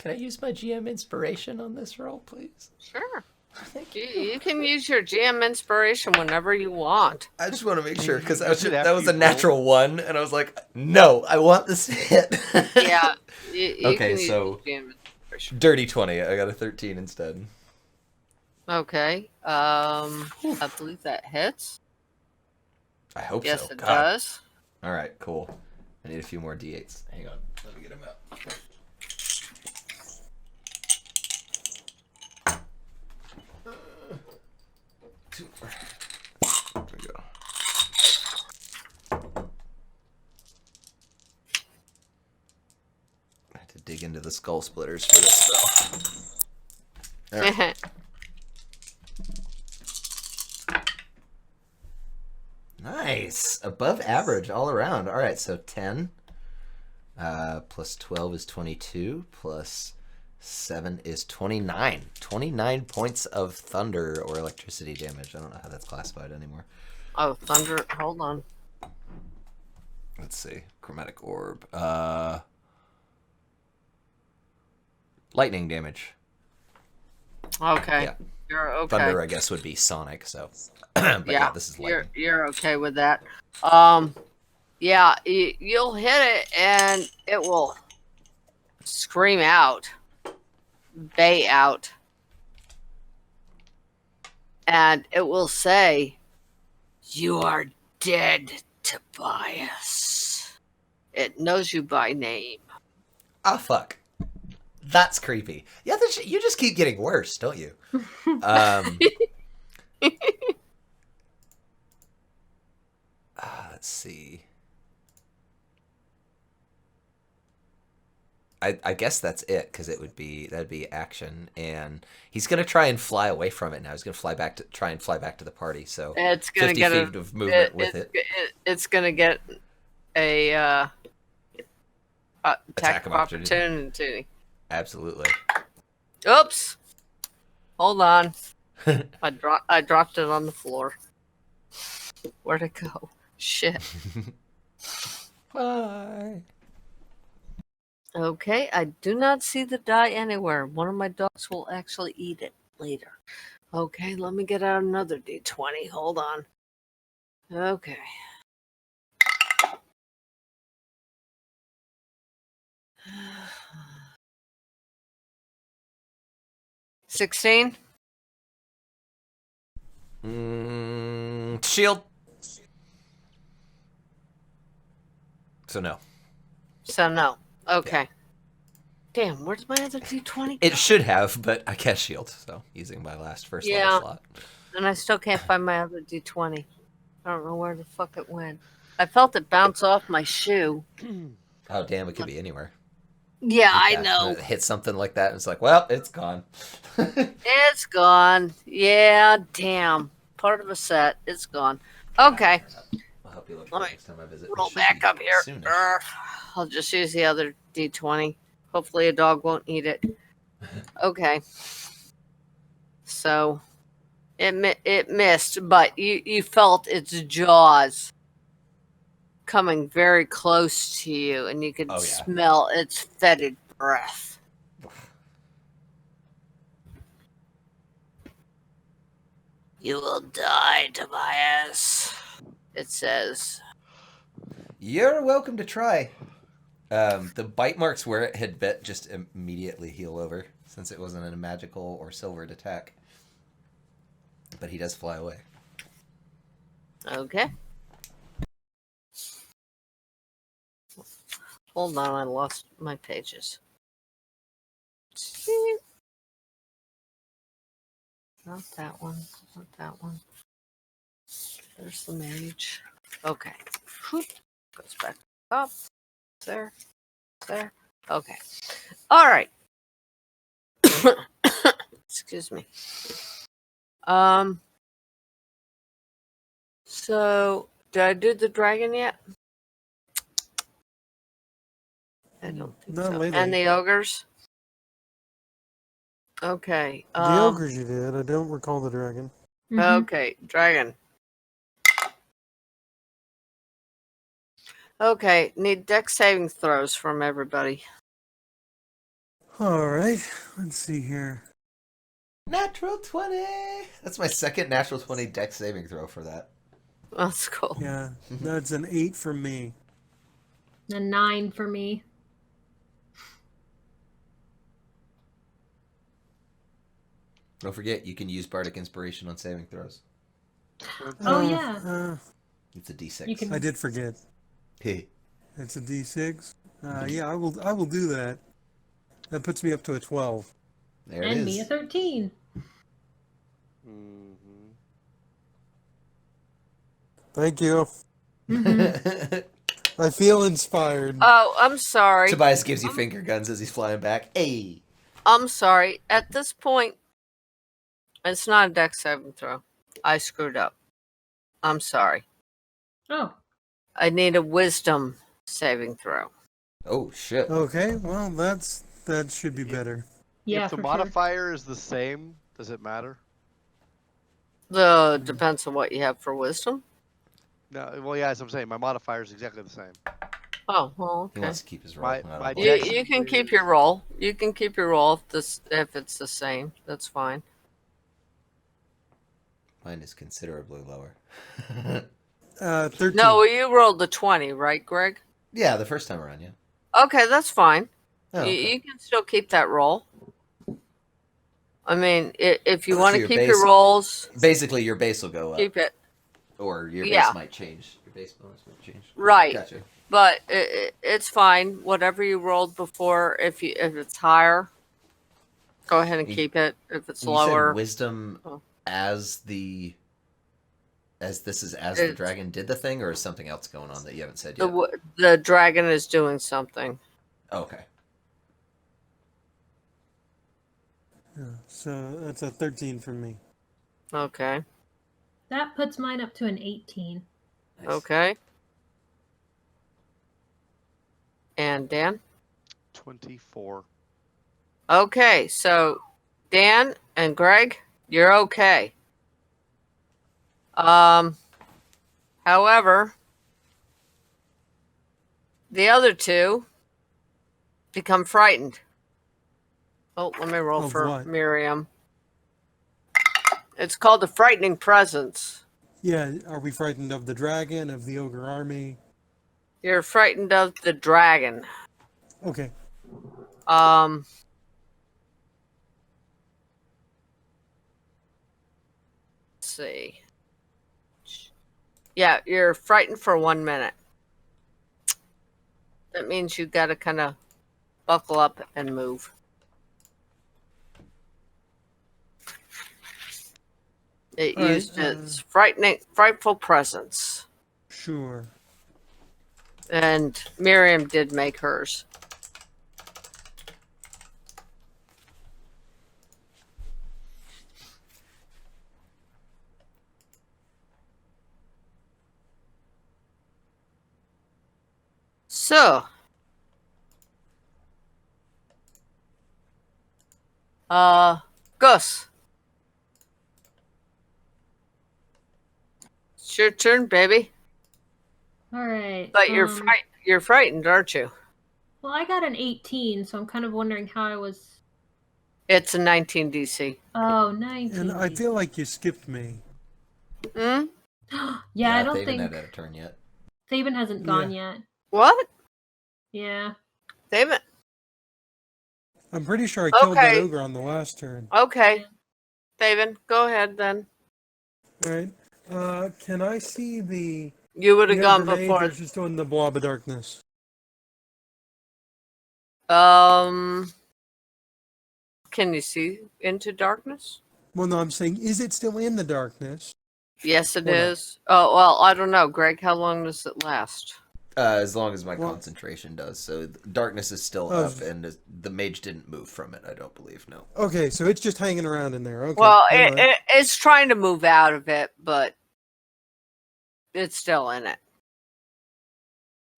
I use my GM inspiration on this roll, please? Sure. Thank You can use your GM inspiration whenever you want. I just want to make sure, because Use it that after was you a natural 1, and I was like, no, I want this hit. Yeah. You Okay, can use so your GM inspiration. dirty 20. I got a 13 instead. Okay. I believe that hits. I hope Yes, so. it God. does. All right, cool. I need a few more d8s. Hang on. Let me get them out. There we go. I had to dig into the skull splitters for this spell. All right. Nice. Above average all around. All right, so 10 plus 12 is 22 plus 7 is 29. 29 points of thunder or electricity damage. I don't know how that's classified anymore. Oh, thunder. Hold on. Let's see. Chromatic orb. Lightning damage. Okay. Yeah. You're okay. Thunder, I guess, would be sonic, so. But yeah, this is lightning. You're okay with that. Yeah, you'll hit it and it will scream out, bay out, and it will say, "You are dead, Tobias." It knows you by name. Ah, fuck. That's creepy. Yeah, you just keep getting worse, don't you? Let's see. I guess that's it, because that'd be action, and he's gonna try and fly away from it now. He's gonna try and fly back to the party. So It's gonna 50 get feet of movement with it. It's gonna get a attack of of opportunity. Absolutely. Oops. Hold on. I dropped it on the floor. Where'd it go? Shit. Bye. Okay, I do not see the die anywhere. One of my dogs will actually eat it later. Okay, let me get out another D20. Hold on. Okay. $16. Shield. So no. So no. Okay. Damn, where's my other D20? It should have, but I cast shield, so using my last first level Yeah. slot. And I still can't find my other D20. I don't know where the fuck it went. I felt it bounce off my shoe. Oh damn, it could be anywhere. Yeah, I Yeah, know. it hit something like that, and it's like, well, it's gone. It's gone. Yeah, damn. Part of a set. It's gone. Okay. I'll help you look Let for it me next time I visit. Roll It should back be up here. soonish. I'll just use the other D20. Hopefully a dog won't eat it. Okay. So it missed, but you felt its jaws coming very close to you, and you could Oh, yeah. smell its fetid breath. You will die, Tobias. It says. You're welcome to try. The bite marks where it had bit just immediately heal over, since it wasn't a magical or silvered attack. But he does fly away. Okay. Hold on, I lost my pages. Not that one. Not that one. There's the mage. Okay. Whoop. Goes back up. There. There. Okay. All right. Excuse me. So, did I do the dragon yet? I don't think Not so. lately. And the ogres? Okay. The ogres you did. I don't recall the dragon. Mhm. Okay, dragon. Okay, need deck saving throws from everybody. All right. Let's see here. Natural 20! That's my second natural 20 dex saving throw for that. That's cool. Yeah, that's an 8 from me. A 9 for me. Don't forget, you can use Bardic Inspiration on saving throws. Oh, yeah. It's a d6. You can- I did forget. Hey. It's a D6. Yeah, I will do that. That puts me up to a 12. There it And is. me a 13. Mm-hmm. Thank you. Mhm. I feel inspired. Oh, I'm sorry. Tobias gives you finger guns as he's flying back. Hey! I'm sorry. At this point, it's not a deck saving throw. I screwed up. I'm sorry. Oh, I need a wisdom saving throw. Oh, shit. Okay, well that should be better. yeah, If the for modifier is the same, does it matter? Depends on what you have for wisdom. No. Well, yeah, as I'm saying, my modifier is exactly the same. Oh, well, He okay. wants to keep his roll. My- I don't my know. You, dex you can keep your roll. You can keep your roll if it's the same. That's fine. Mine is considerably lower. 13. No, you rolled the 20, right, Greg? Yeah, the first time around, yeah. Okay, that's fine. Oh, okay. You can still keep that roll. I mean, if you So want to your keep base- your rolls, Basically, your base will go up. keep it. Or your Yeah. base might change. Your base bonus might change. Right. Gotcha. But it's fine. Whatever you rolled before, if it's higher, go ahead and You- keep it. If it's You lower, said wisdom Oh. as the the It's- dragon did the thing, or is something else going on that you haven't said the yet? the dragon is doing something. Oh, okay. Yeah, so that's a 13 from me. Okay. that puts mine up to an 18. Nice. Okay. And Dan? 24. Okay, so Dan and Greg, you're okay. However, the other two become frightened. Oh, let me roll Of for what? Miriam. It's called a frightening presence. Yeah, are we frightened of the dragon, of the ogre army? You're frightened of the dragon. Okay. Let's see. Yeah, you're frightened for 1 minute. That means you got to kind of buckle up and move. It All right, used its frightful presence. Sure. And Miriam did make hers. So, Gus, it's your turn, baby. All right. But you're frightened, aren't you? Well, I got an 18, so I'm kind of wondering how I was. It's a 19 DC. Oh, 19. And I feel like you skipped me. Hmm? Yeah, I don't Thaven think had a turn yet. Thaven hasn't gone yet. What? Yeah. David? I'm pretty sure I killed that Okay. ogre on the last turn. Okay. David, go ahead then. All right. Can I see the You would have the gone ogre mage, before. or is it still in the blob of darkness? Can you see into darkness? Well, no, I'm saying, is it still in the darkness? Yes, it Or not? is. Oh, well, I don't know. Greg, how long does it last? As long as my Well- concentration does. So darkness is still Oh, up, and the mage didn't move from it. I don't believe. No. Okay, so it's just hanging around in there. Okay. Well, never mind. it's trying to move out of it, but it's still in it.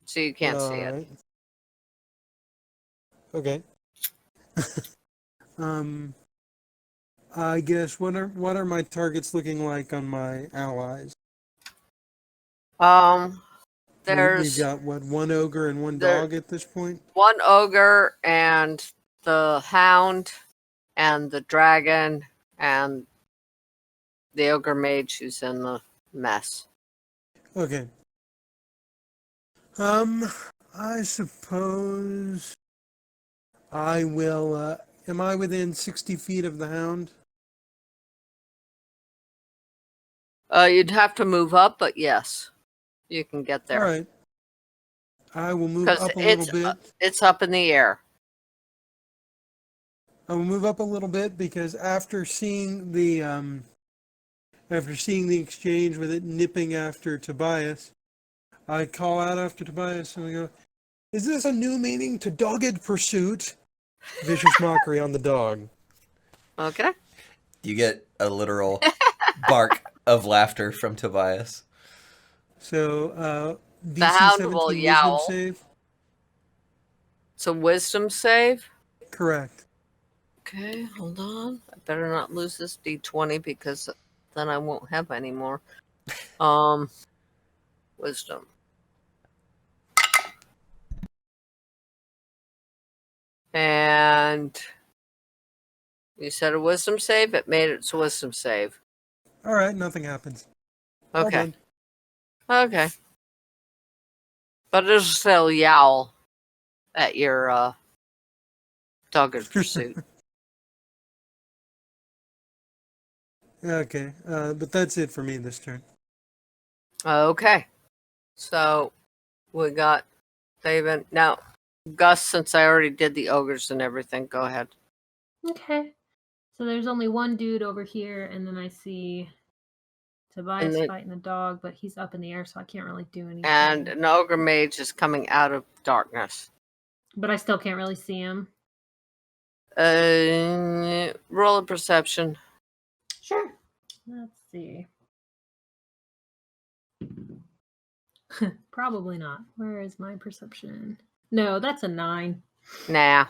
So you can't see it. Alright. Okay. I guess what are my targets looking like on my allies? There's We've got what, one ogre and one there- dog at this point. one ogre and the hound and the dragon and the ogre mage who's in the mess. Okay. I suppose I will. Am I within 60 feet of the hound? You'd have to move up, but yes, you can get there. All right. I will move 'Cause up a little bit. It's up in the air. I will move up a little bit because after seeing the exchange with it nipping after Tobias, I call out after Tobias and I go, "Is this a new meaning to dogged pursuit?" Vicious mockery on the dog. Okay. You get a literal bark of laughter from Tobias. So, DC hound 17 will wisdom yowl. save. It's a wisdom save. Correct. Okay, hold on. I better not lose this D20 because then I won't have any more. Wisdom. And you said a wisdom save? It made its wisdom save. All right, nothing happens. All Okay. done. Okay. But it'll still yowl at your dogged pursuit. Okay, but that's it for me this turn. Okay. So we got David. Now, Gus, since I already did the ogres and everything, go ahead. Okay. So there's only one dude over here, and then I see Tobias then- fighting the dog, but he's up in the air, so I can't really do anything. And an ogre mage is coming out of darkness. But I still can't really see him. Roll a perception. Sure. Let's see. Probably not. Where is my perception? No, that's a 9. Nah,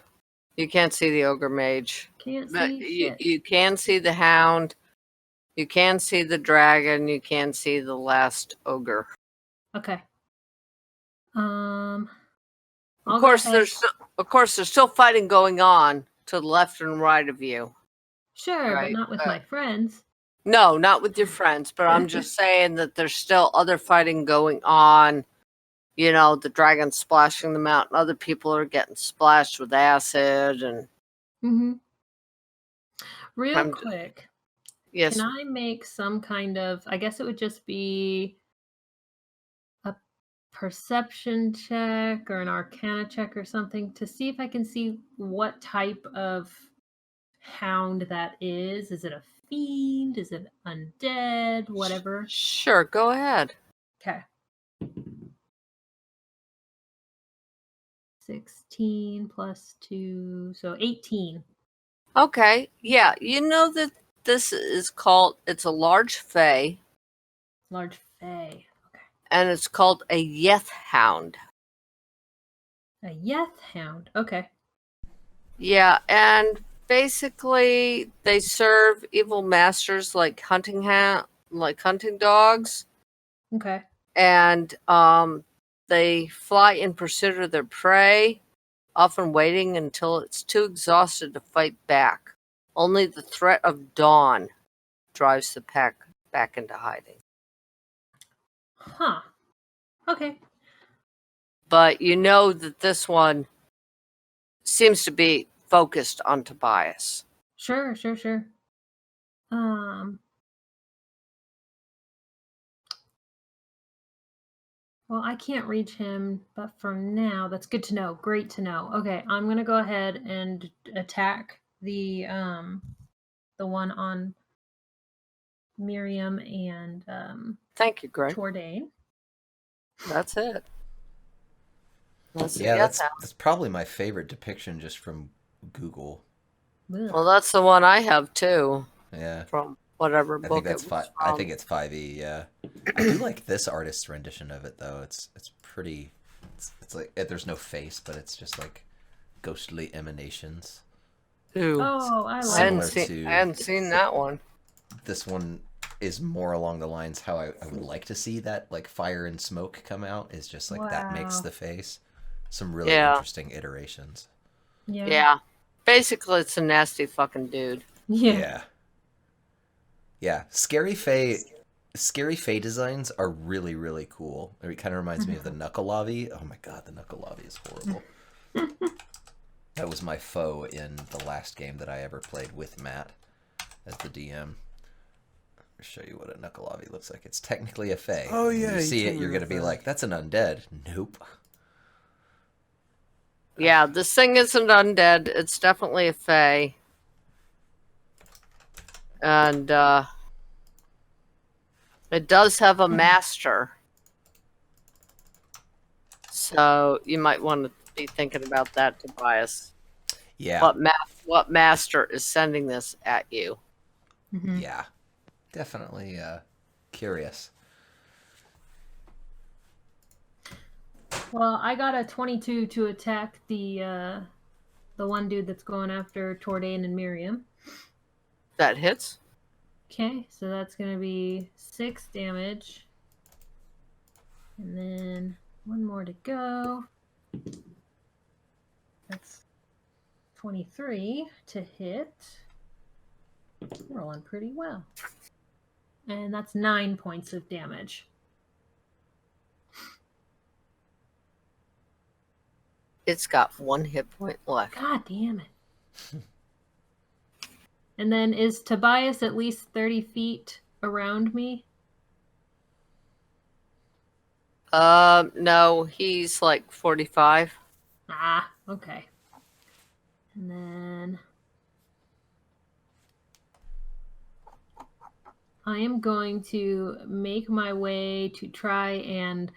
you can't see the ogre mage. Can't But see shit. you can see the hound. You can see the dragon. You can see the last ogre. Okay. Of I'll course, go ahead. there's still fighting going on to the left and right of you. Sure, right, but not with my friends. No, not with your friends, but I'm just saying that there's still other fighting going on. You know, the dragon splashing them out, and other people are getting splashed with acid. And Mm-hmm. Real I'm quick, yes, can I make some kind of? I guess it would just be a perception check or an arcana check or something to see if I can see what type of hound that is. Is it a fiend? Is it undead? Whatever. sure, go ahead. Okay. 16 plus 2, so 18. Okay, yeah, you know that this is called. It's a large fae, Large fey. Okay. and it's called a yeth hound. A yeth hound. Okay. Yeah, and basically they serve evil masters like like hunting dogs, Okay. and they fly in pursuit of their prey, often waiting until it's too exhausted to fight back. Only the threat of dawn drives the pack back into hiding. Huh. Okay. But you know that this one seems to be focused on Tobias. Sure, sure, sure. Well, I can't reach him, but for now, that's good to know. Great to know. Okay, I'm gonna go ahead and attack the one on Miriam and Thank you, Greg. Tordain. That's it. Yeah, that's probably my favorite depiction just from Google. Ugh. Well, that's the one I have too, Yeah. from whatever I book think that's it was I from. think it's 5e. Yeah, I do like this artist's rendition of it though. It's pretty. It's like there's no face, but it's just like ghostly emanations. Ooh. Oh, I I like hadn't, Similar it. to I hadn't seen that one. this one is more along the lines how I would like to see that like fire and smoke come out is just like that makes Wow. the face. Some really Yeah. interesting iterations. Yeah. Yeah. Basically, it's a nasty fucking dude. Yeah. Yeah. Scary Fae designs are really, really cool. It kind of reminds me of the Knuckleavi. Oh my god, the Knuckleavi is horrible. That was my foe in the last game that I ever played with Matt as the DM. I'll show you what a Knuckleavi looks like. It's technically a Fae. Oh, When yeah, you you see told it, me you're going to about be that. like, that's an undead. Nope. Yeah, this thing isn't undead. It's definitely a fae. And it does have a master. So you might want to be thinking about that, Tobias. Yeah. What master is sending this at you? Mhm. Yeah. Definitely curious. Well, I got a 22 to attack the one dude that's going after Tordain and Miriam. That hits. Okay, so that's gonna be 6 damage. And then one more to go. That's 23 to hit. Rolling pretty well. And that's 9 points of damage. It's got 1 hit point left. God damn it. And then is Tobias at least 30 feet around me? No, he's like 45. Ah, okay. And then I am going to make my way to try and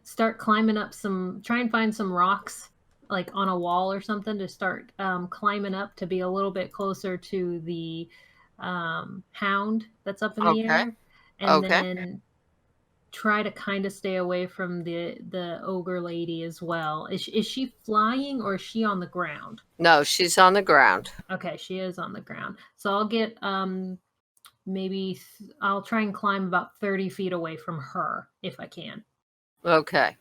start climbing up try and find some rocks like on a wall or something to start climbing up to be a little bit closer to the hound that's up in the Okay. air. And Okay. then try to kind of stay away from the ogre lady as well. Is she flying or is she on the ground? No, she's on the ground. Okay, she is on the ground. So I'll get maybe I'll try and climb about 30 feet away from her if I can. Okay.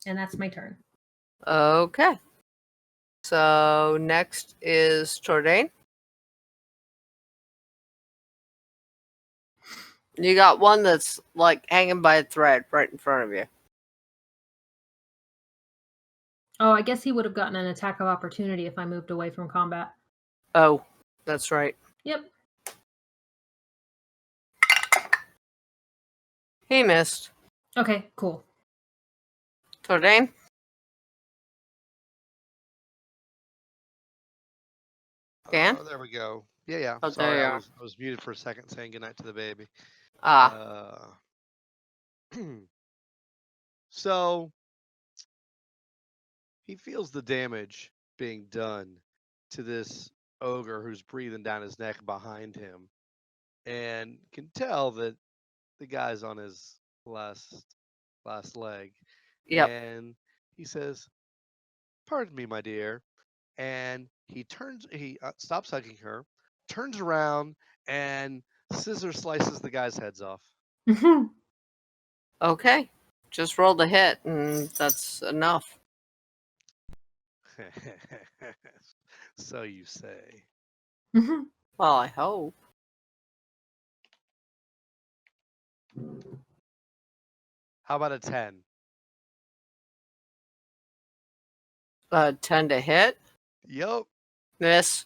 And that's my turn. Okay. So next is Tordain. You got one that's like hanging by a thread right in front of you. Oh, I guess he would have gotten an attack of opportunity if I moved away from combat. Oh, that's right. Yep. He missed. Okay, cool. Tordane? Dan? Oh, there we go. Yeah. Oh, Sorry, there you I are. was muted for a second saying goodnight to the baby. Ah, So he feels the damage being done to this ogre who's breathing down his neck behind him, and can tell that the guy's on his last leg. yep. And he says, "Pardon me, my dear." And he stops hugging her, turns around, and scissor slices the guy's heads off. Okay. Just rolled a hit, and that's enough. So you say. Well, I hope. How about a 10? 10 to hit. Yup. Miss.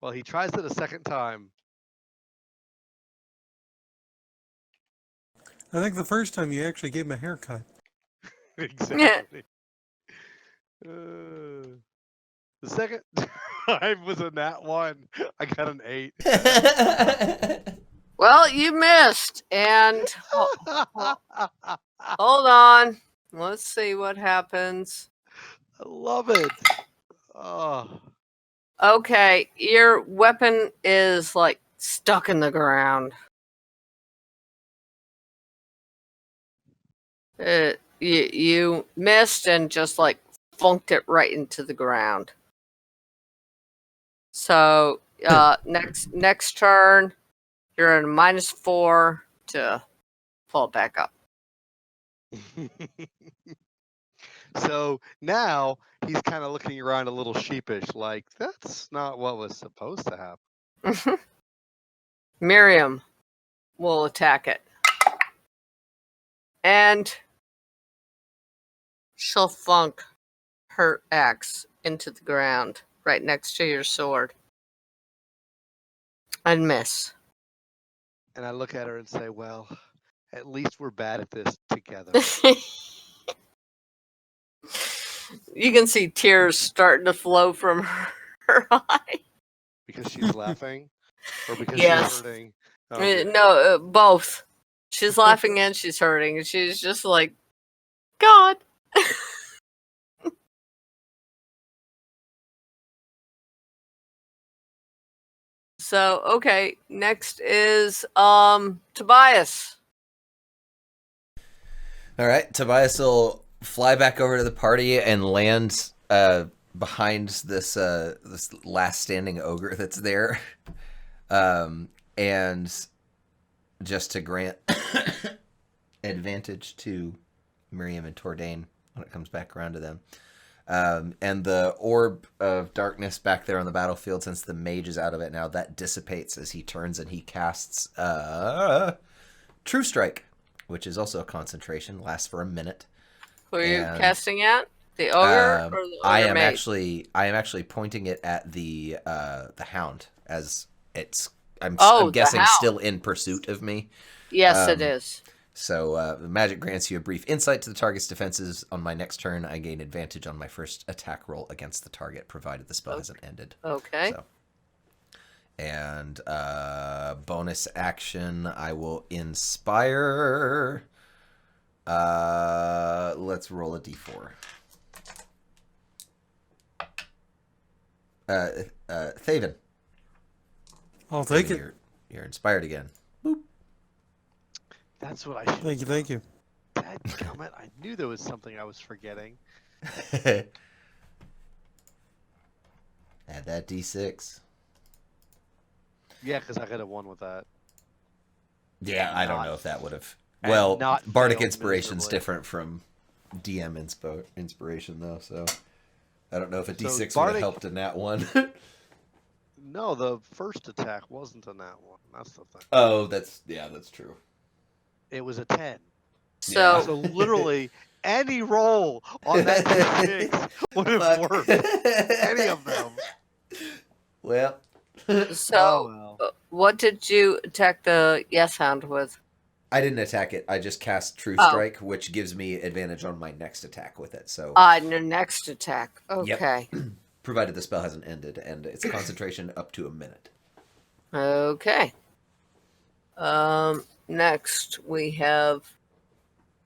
Well, he tries it a second time. I think the first time you actually gave him a haircut. Exactly. The second time was a nat 1. I got an 8. Well, you missed. And hold on. Let's see what happens. I love it. Oh. Okay. Your weapon is like stuck in the ground. You missed and just like funked it right into the ground. So next turn, you're at a -4 to pull it back up. So now he's kind of looking around a little sheepish, like, that's not what was supposed to happen. Miriam will attack it. And she'll funk her axe into the ground right next to your sword. And miss. And I look at her and say, well, at least we're bad at this together. You can see tears starting to flow from her eye. Because she's laughing? Or because Yes. she's hurting? Okay. No, both. She's laughing and she's hurting. And she's just like, God. So, okay, next is Tobias. All right, Tobias will fly back over to the party and land behind this this last standing ogre that's there, and just to grant advantage to Miriam and Tordane when it comes back around to them. And the orb of darkness back there on the battlefield, since the mage is out of it now, that dissipates as he turns and he casts True Strike, which is also a concentration, lasts for a minute. Who are you And, casting at? The ogre or the ogre I am mage? actually pointing it at the hound, as it's I'm the guessing hound. still in pursuit of me. Yes, it is. So the magic grants you a brief insight to the target's defenses. On my next turn, I gain advantage on my first attack roll against the target, provided the spell hasn't ended. Okay. So, and bonus action, I will inspire. Let's roll a d4. Thaven. I'll take it. You're inspired again. That's what I should. Thank you. Dadgummit, I knew there was something I was forgetting. Add that d6. Yeah, because I got a 1 with that. Yeah, And I don't not- know if that would have. and Well, not Bardic failed Inspiration's miserably. different from DM Inspiration, though, so I don't know if a d6 would have Bardic- helped in that one. No, the first attack wasn't a nat one. That's the thing. Oh, that's true. It was a 10. Yeah. So So literally any roll on that d6 would have Fuck. worked. Any of them. Well. so Oh well. what did you attack the Yes Hound with? I didn't attack it. I just cast True Oh. Strike, which gives me advantage on my next attack with it. So, Your next attack. Okay. provided the spell hasn't ended, and it's concentration up to a minute. Okay. Next we have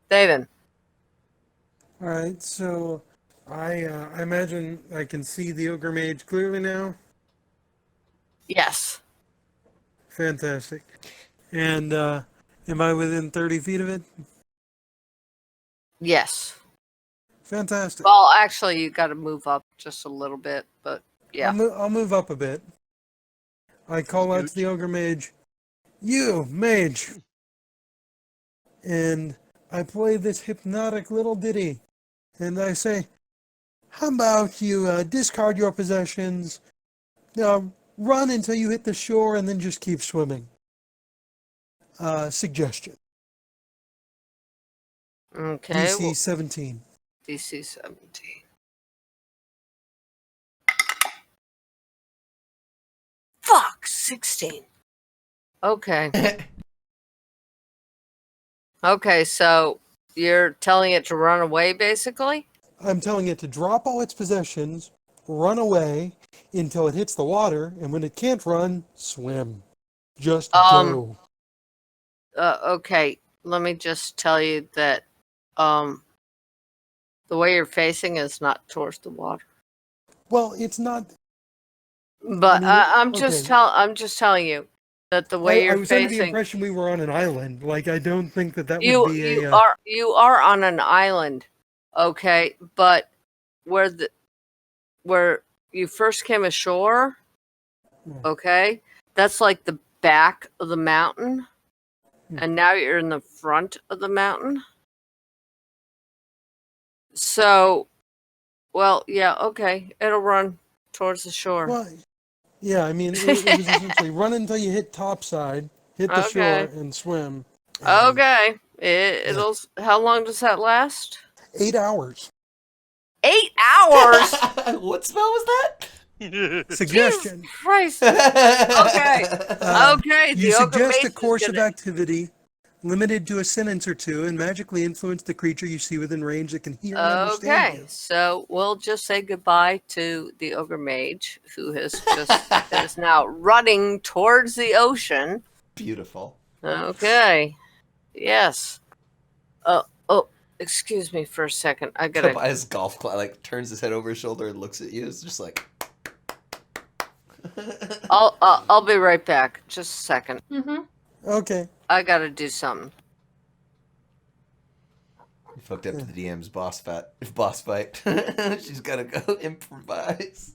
David. All right, so I imagine I can see the ogre mage clearly now. Yes. Fantastic. And am I within 30 feet of it? Yes. Fantastic. Well, actually, you got to move up just a little bit, but yeah. I'll move up a bit. I call out to the ogre mage, "You, mage!" And I play this hypnotic little ditty. And I say, "How about you discard your possessions, run until you hit the shore, and then just keep swimming." Suggestion. Okay. DC well, 17. DC 17. Fuck, 16. Okay. Okay, so you're telling it to run away, basically? I'm telling it to drop all its possessions, run away until it hits the water, and when it can't run, swim. Just go. Okay, let me just tell you that the way you're facing is not towards the water. Well, it's not. But I mean, I'm just telling you that the way I you're was under the facing, impression we were on an island. Like, I don't think that you would be you a. are on an island, okay? But where you first came ashore, Yeah. okay, that's like the back of the mountain, and now you're in the front of the mountain. So, well, yeah, okay, it'll run towards the shore. Well, yeah, I mean, it was essentially run until you hit topside, hit the shore, Okay. and swim. And Okay, it'll. How long does that last? 8 hours. 8 hours. What spell was that? Suggestion. Jesus Christ. Okay. Uh, Okay. You the ogre suggest mage a is course of gonna- activity limited to a sentence or two and magically influence the creature you see within range that can hear and understand Okay, you. so we'll just say goodbye to the ogre mage, who has just is now running towards the ocean. Beautiful. Okay. Yes. Oh, excuse me for a second. I gotta. Tobias golf club like turns his head over his shoulder and looks at you. It's just like. I'll be right back. Just a second. Mm-hmm. Okay. I gotta do something. You fucked up to the DM's boss fight. She's gotta go improvise.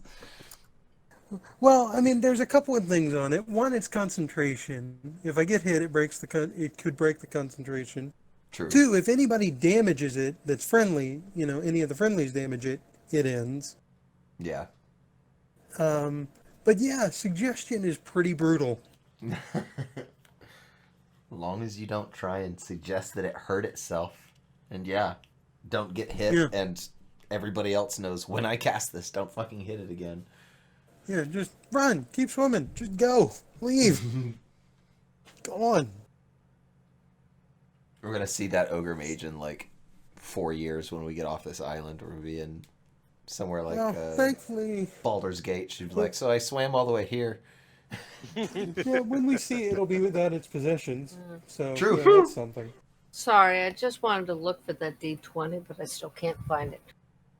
Well, I mean, there's a couple of things on it. One, it's concentration. If I get hit, it it could break the concentration. True. Two, if anybody damages it that's friendly, any of the friendlies damage it, it ends. Yeah. But yeah, suggestion is pretty brutal. As long as you don't try and suggest that it hurt itself, and don't get hit, Yeah. and everybody else knows when I cast this, don't fucking hit it again. Yeah, just run, keep swimming, just go, leave, go on. We're gonna see that ogre mage in like 4 years when we get off this island. We're gonna be in somewhere like Well, thankfully, Baldur's Gate. She'd be like, "So I swam all the way here." yeah, when we see it, it'll be without its possessions. So True. yeah, that's something. Sorry, I just wanted to look for that D20, but I still can't find it.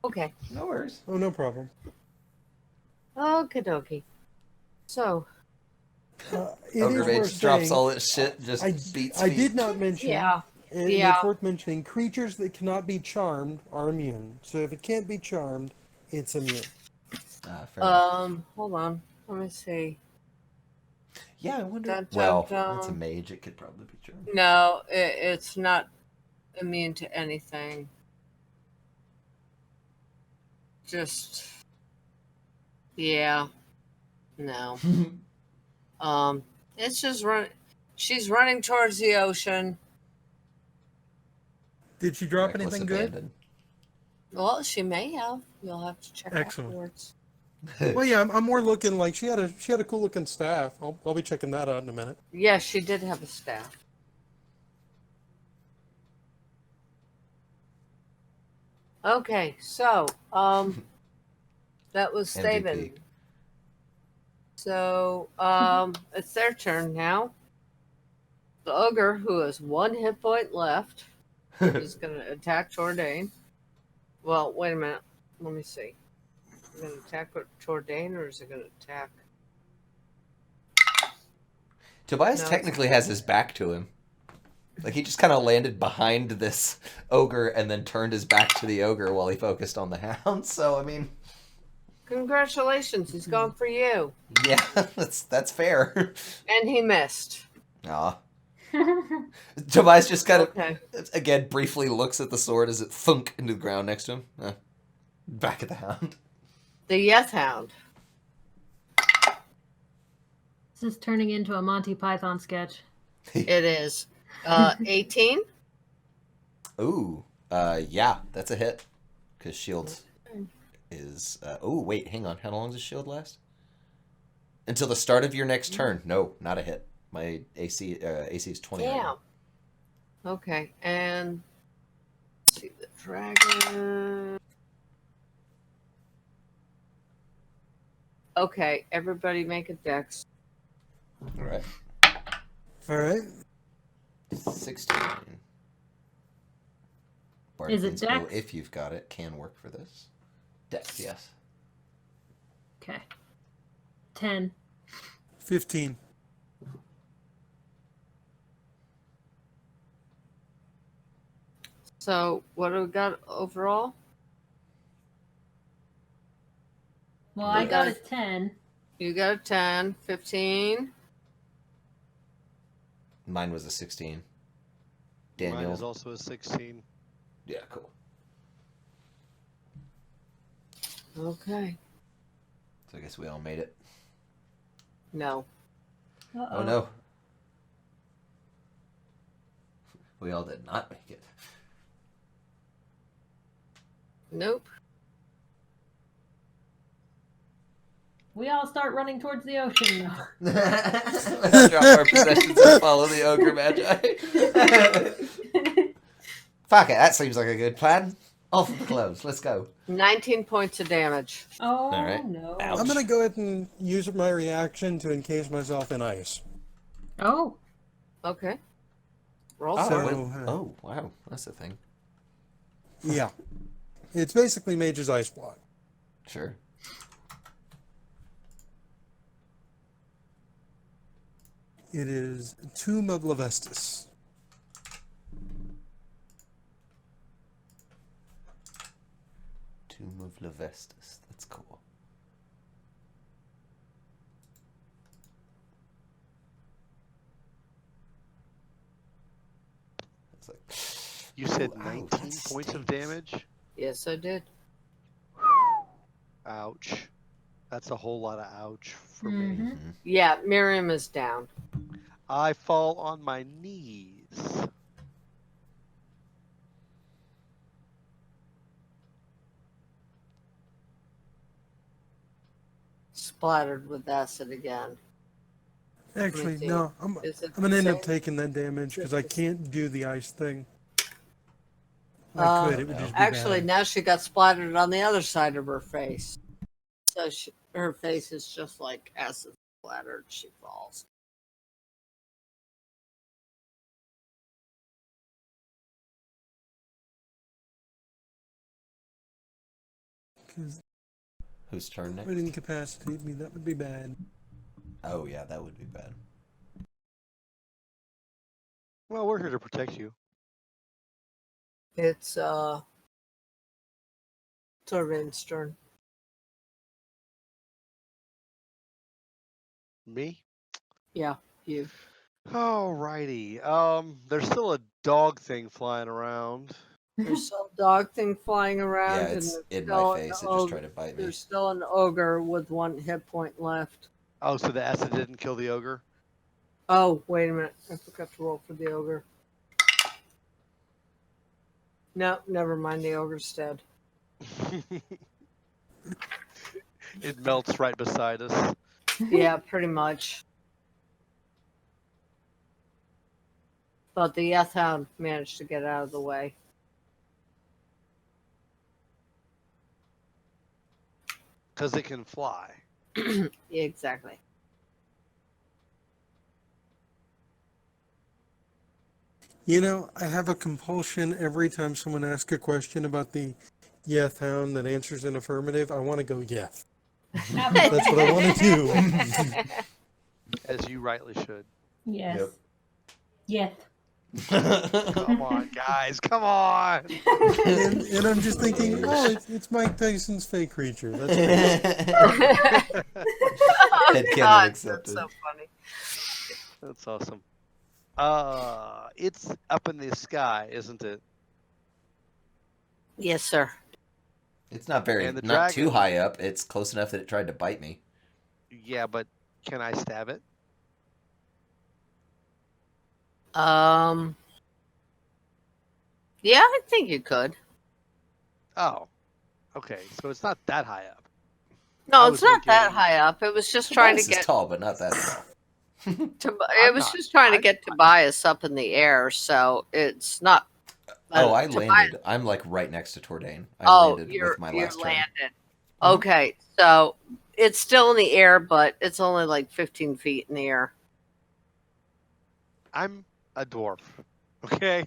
Okay. No worries. Oh, no problem. Okie dokie. So, It Ogre is mage worth drops saying, all its shit, just I beats I feet. did not mention. yeah. And Yeah. it's worth mentioning, creatures that cannot be charmed are immune. So if it can't be charmed, it's immune. Fair enough. Hold on. Let me see. Yeah, I wonder. Dun, dun, Well, dun. it's a mage. It could probably be true. No, it's not immune to anything. Just, yeah. No. It's just run. She's running towards the ocean. Did she drop Reckless anything good? abandon. Well, she may have. You'll have to check Excellent. afterwards. Well, yeah, I'm more looking like she had a cool looking staff. I'll be checking that out in a minute. Yes, she did have a staff. Okay, so that was MVP. Staben. So it's their turn now. The ogre, who has 1 hit point left, is going to attack Tordain. Well, wait a minute. Let me see. Is it going to attack Tordain, or is it going to attack? Tobias No, technically has his back to him. Like, he just kind of landed behind this ogre and then turned his back to the ogre while he focused on the hound. So, I mean, Congratulations, he's gone for you. yeah, that's fair. And he missed. Aw. Tobias just kind of, Okay. again, briefly looks at the sword as it thunk into the ground next to him. Back at the hound. The Yes Hound. This is turning into a Monty Python sketch. It is. 18. Ooh, yeah, that's a hit. Because shield is, oh, wait, hang on. How long does shield last? Until the start of your next turn. No, not a hit. My AC is 20. Damn. Okay, and let's see the dragon. Okay, everybody make a dex. All right. All right. 16. Bardic Is it Inspo, dex? if you've got it, can work for this. Dex, yes. Okay. 10. 15. So what do we got overall? Well, I You got got a 10. You got a 10, 15. Mine was a 16. Mine Daniel. is also a 16. Yeah, cool. Okay. So I guess we all made it. No. Uh-oh. Oh no. We all did not make it. Nope. We all start running towards the ocean now. Let's drop our possessions and follow the ogre magi. Fuck it, that seems like a good plan. Off with the clothes, let's go. 19 points of damage. Oh, All right. no. Ouch. I'm gonna go ahead and use my reaction to encase myself in ice. Oh, Okay. Roll Oh, for So- it. oh, wow, that's a thing. Yeah. It's basically Mage's Ice Block. Sure. It is Tomb of Lavestus. Tomb of Lavestus, that's cool. It's like, You said ooh, ow, 19 that points of stings. damage? Yes, I did. Ouch. That's a whole lot of ouch for Mhm. me. Mhm. Yeah, Miriam is down. I fall on my knees. Splattered with acid again. Actually, see. no. I'm Is it gonna end the up same? taking that damage because I can't do the ice thing. I Uh, could. It would just be Actually, bad. now she got splattered on the other side of her face. So her face is just like acid splattered. She falls. Because Whose turn it next? would incapacitate me. That would be bad. Oh yeah, that would be bad. Well, we're here to protect you. It's Torvin's turn. Me? Yeah, you. Alrighty. There's still a dog thing flying around. There's some dog thing flying around, Yeah, and it's there's in still my an face. It just ogre- tried to bite me. There's still an ogre with 1 hit point left. Oh, so the acid didn't kill the ogre? Oh, wait a minute. I forgot to roll for the ogre. No, never mind. The ogre's dead. It melts right beside us. Yeah, pretty much. But the Yethound managed to get out of the way. Because it can fly. Yeah, exactly. You know, I have a compulsion every time someone asks a question about the Yeth Hound that answers an affirmative. I want to go Yeth. That's what I want to do. As you rightly should. Yes. Yes. Come on, guys. Come on. And I'm just thinking, oh, it's Mike Tyson's fake creature. That's great. Headcanon God, accepted. that's so funny. That's awesome. It's up in the sky, isn't it? Yes, sir. It's not very, And the not too dragon- high up. It's close enough that it tried to bite me. Yeah, but can I stab it? Yeah, I think you could. Oh, okay. So it's not that high up. No, I it's was not that thinking- high up. It was just trying to Tobias is get tall, but not that tall. it was not- just trying to I'm get not- Tobias up in the air, so it's not. Oh, I Tobias- landed. I'm like right next to Tordain. I Oh, landed you're with my last turn. landed. Mhm. Okay, so it's still in the air, but it's only like 15 feet in the air. I'm a dwarf. Okay.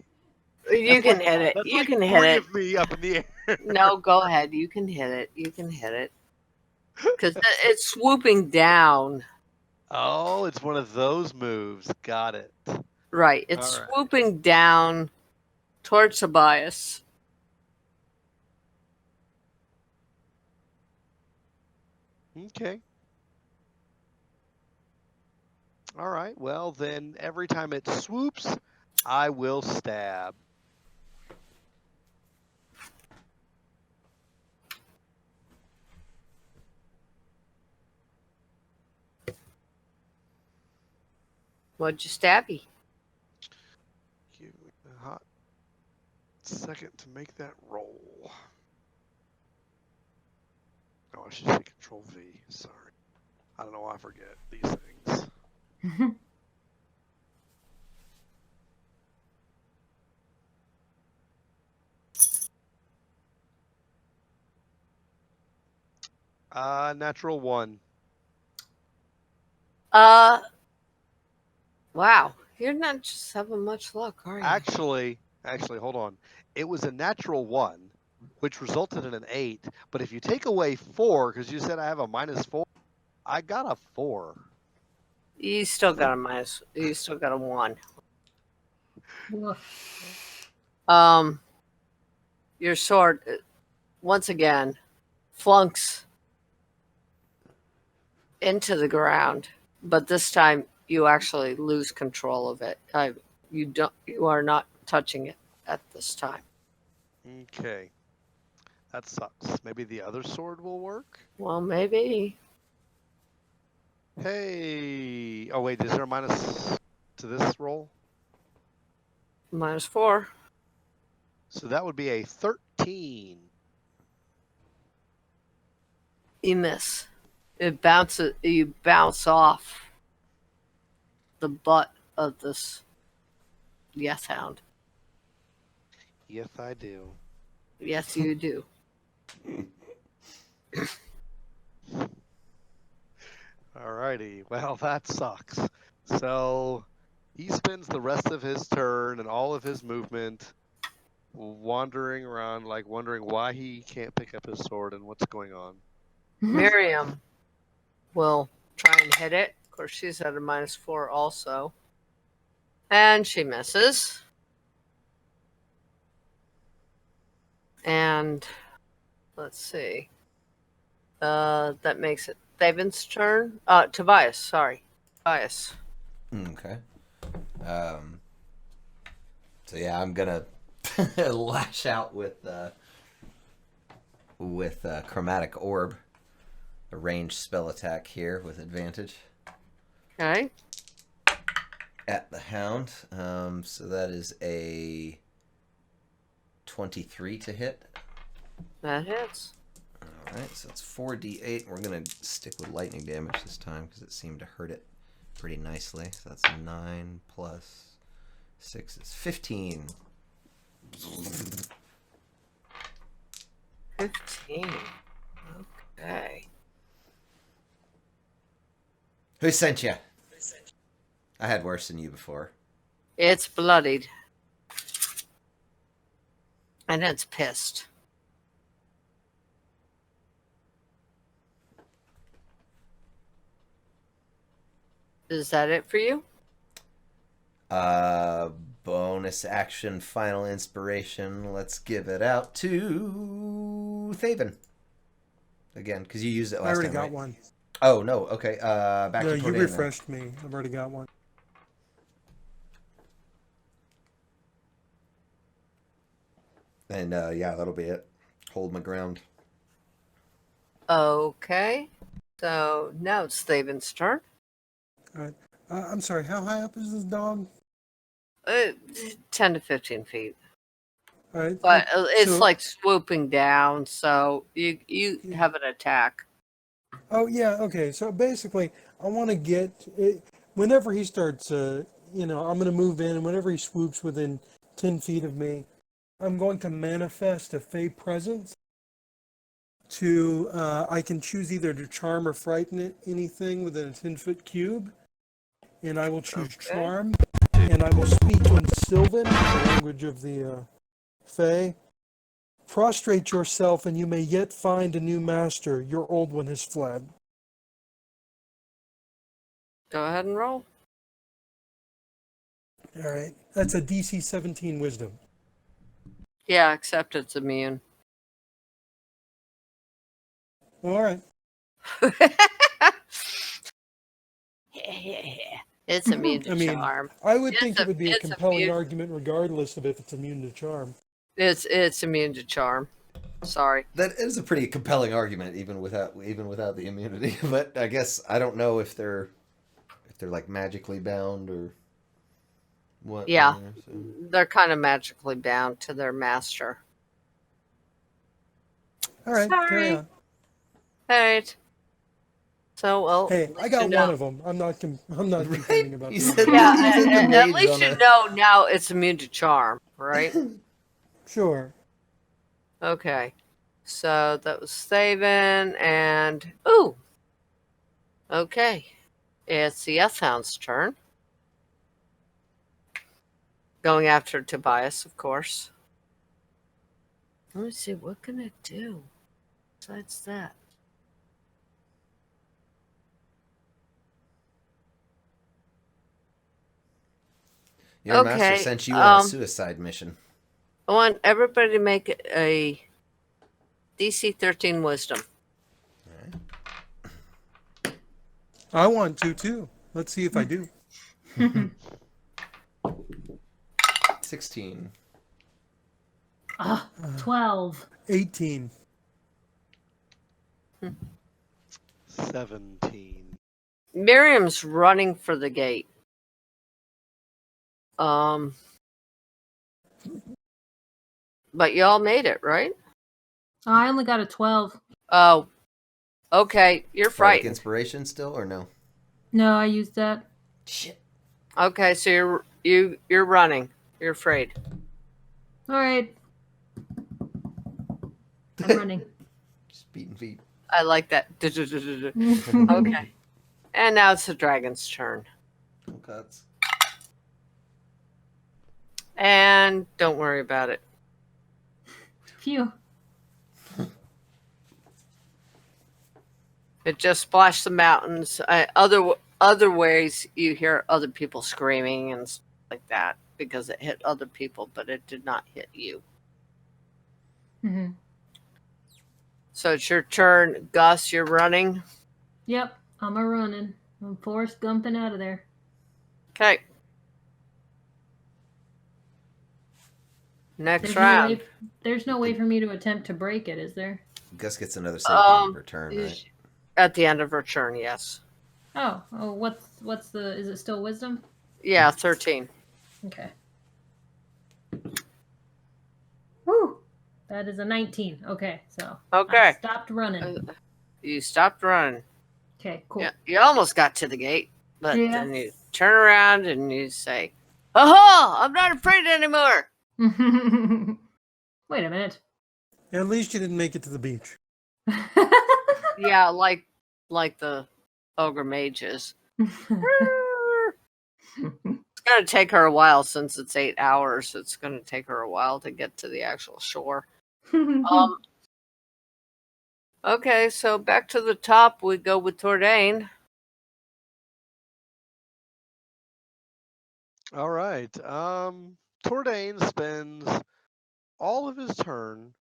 You That's can like- hit it. That's You like can three hit it. of me up in the air. No, go ahead. You can hit it. You can hit it. Because it's swooping down. Oh, it's one of those moves. Got it. Right. It's All right. swooping down towards Tobias. Okay. All right. Well, then every time it swoops, I will stab. What'd you stabby? Give me a hot second to make that roll. Oh, I should say Control V. Sorry. I don't know why I forget these things. Natural 1. Wow. You're not just having much luck, are you? Actually, hold on. It was a natural 1, which resulted in an 8. But if you take away 4, because you said I have a -4, I got a 4. You still got a minus. You still got a 1. Woof. Your sword, once again, flunks into the ground, but this time you actually lose control of it. You are not touching it at this time. Okay. That sucks. Maybe the other sword will work? Well, maybe. Hey. Oh, wait. Is there a minus to this roll? -4. So that would be a 13. You miss. It bounces. You bounce off the butt of this Yes Hound. Yes, I do. Yes, you do. Alrighty. Well, that sucks. So he spends the rest of his turn and all of his movement wandering around, like wondering why he can't pick up his sword and what's going on. Miriam will try and hit it. Of course, she's at a -4 also. And she misses. And let's see. That makes it Thaven's turn. Tobias, sorry. Tobias. Okay. So yeah, I'm gonna lash out with chromatic orb, a ranged spell attack here with advantage Okay. at the hound. So that is a 23 to hit. That hits. Alright, so it's 4d8. We're going to stick with lightning damage this time because it seemed to hurt it pretty nicely. So that's 9 plus 6 is 15. 15. Okay. Who sent you? I had worse than you before. It's bloodied. And it's pissed. Is that it for you? Bonus action, final inspiration. Let's give it out to Thaven. Again, because you used it I last already time, got right? one. Oh, no. Okay. Back No, to you Tordain then. refreshed me. I've already got one. And yeah, that'll be it. Hold my ground. Okay. So now it's Thaven's turn. All right. I'm sorry. How high up is this dog? 10 to 15 feet. All right. But it's so- like swooping down, so you have an attack. Oh yeah. Okay. So basically, I want to get it, whenever he starts. I'm going to move in, and whenever he swoops within 10 feet of me, I'm going to manifest a Fey presence. I can choose either to charm or frighten anything within a 10-foot cube, and I will choose Okay. charm, and I will speak in Sylvan, the language of the Fey. Prostrate yourself, and you may yet find a new master. Your old one has fled. Go ahead and roll. All right, that's a DC 17 Wisdom. Yeah, except it's immune. All right. It's immune to I mean, charm. I would It's think a- it would be a it's compelling immune. argument, regardless of if it's immune to charm. It's immune to charm. Sorry. That is a pretty compelling argument, even without the immunity. But I guess I don't know if they're like magically bound or what. Yeah. So. They're kind of magically bound to their master. All right, carry Sorry. on. Alright. So, well. Hey, at I least got you know. one of them. I'm not complaining about You the said- other. Yeah, You said the at mage least on you a- know now it's immune to charm, right? Sure. Okay. So that was Thaven and ooh. Okay. It's the S-Hound's turn. Going after Tobias, of course. Let me see, what can it do besides that? Your master Okay, sent you on a um, suicide mission. I want everybody to make a DC 13 Wisdom. I want to too. Let's see if I do. 16. 12. 18. 17. Miriam's running for the gate. But y'all made it, right? Oh, I only got a 12. Oh, okay. You're Bardic frightened. inspiration still or no? No, I used that. Shit. Okay, so you're running. You're afraid. All right. I'm running. Just beating feet. I like that. Okay. And now it's the dragon's turn. No cuts. And don't worry about it. Phew. It just splashed the mountains. Other ways you hear other people screaming and stuff like that because it hit other people, but it did not hit you. hmm So it's your turn, Gus. You're running. Yep, I'm a running. I'm Forrest Gumping out of there. Okay. Next There's round. No way, there's no way for me to attempt to break it, is there? Gus gets another save game per turn, right? At the end of her turn, yes. Oh, what's the? Is it still wisdom? Yeah, 13. Okay. Whew. That is a 19. Okay, so I Okay. stopped running. You stopped running. Okay, cool. Yeah, you almost got to the gate, but Yeah. then you turn around and you say, "Aha! I'm not afraid anymore." Wait a minute. At least you didn't make it to the beach. Yeah, like the ogre mages. It's gonna take her a while since it's 8 hours. It's gonna take her a while to get to the actual shore. Okay, so back to the top we go with Tordain. All right. Tordain spends all of his turn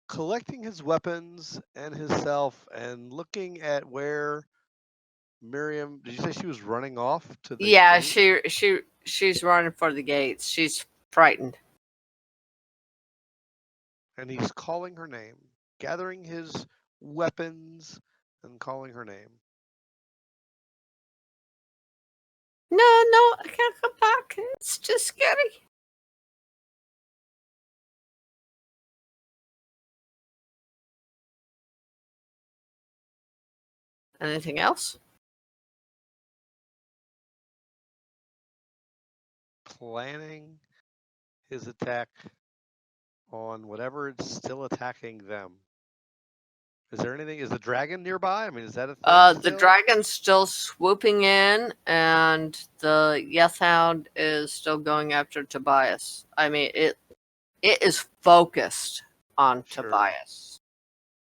collecting his weapons and himself and looking at where Miriam. Did you say she was running off to the? Yeah, gate? she's running for the gates. She's frightened. And he's calling her name, gathering his weapons and calling her name. No, I can't come back. It's just scary. Anything else? Planning his attack on whatever is still attacking them. Is there anything? Is the dragon nearby? I mean, is that a thing? The still? dragon's still swooping in, and the Yethhound is still going after Tobias. I mean, it is focused on Sure. Tobias.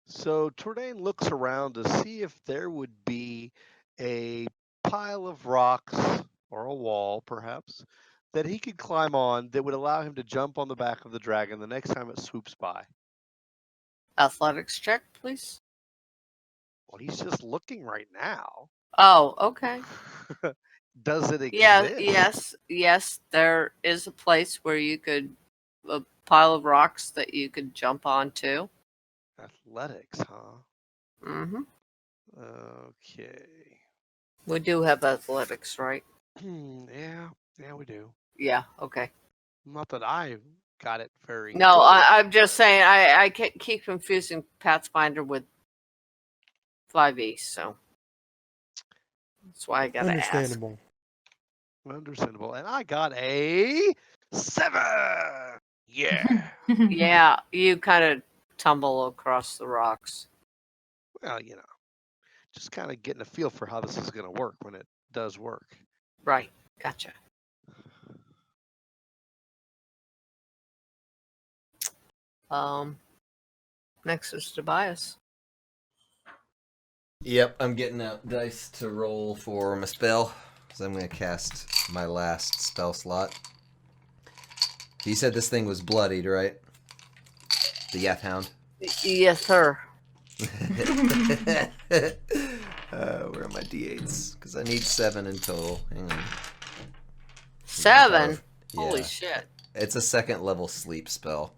So Tordain looks around to see if there would be a pile of rocks or a wall, perhaps, that he could climb on that would allow him to jump on the back of the dragon the next time it swoops by. Athletics check, please. Well, he's just looking right now. Oh, okay. Does it exist? Yeah, yes. There is a place where you could a pile of rocks that you could jump onto. Athletics, huh? Mm-hmm. Okay. We do have athletics, right? Yeah, we do. Yeah. Okay. Not that I got it very. No, good. I'm just saying I can't keep confusing Pathfinder with 5e, so that's why I gotta ask. Understandable. Understandable. And I got a 7. Yeah. Yeah, you kind of tumble across the rocks. Well, just kind of getting a feel for how this is going to work when it does work. Right. Gotcha. Next is Tobias. Yep, I'm getting out dice to roll for my spell, because I'm going to cast my last spell slot. You said this thing was bloodied, right? The Yethhound? Yes, sir. Where are my d8s? Because I need 7 in total. Hang on. 7? Yeah. Holy shit. It's a 2nd level sleep spell.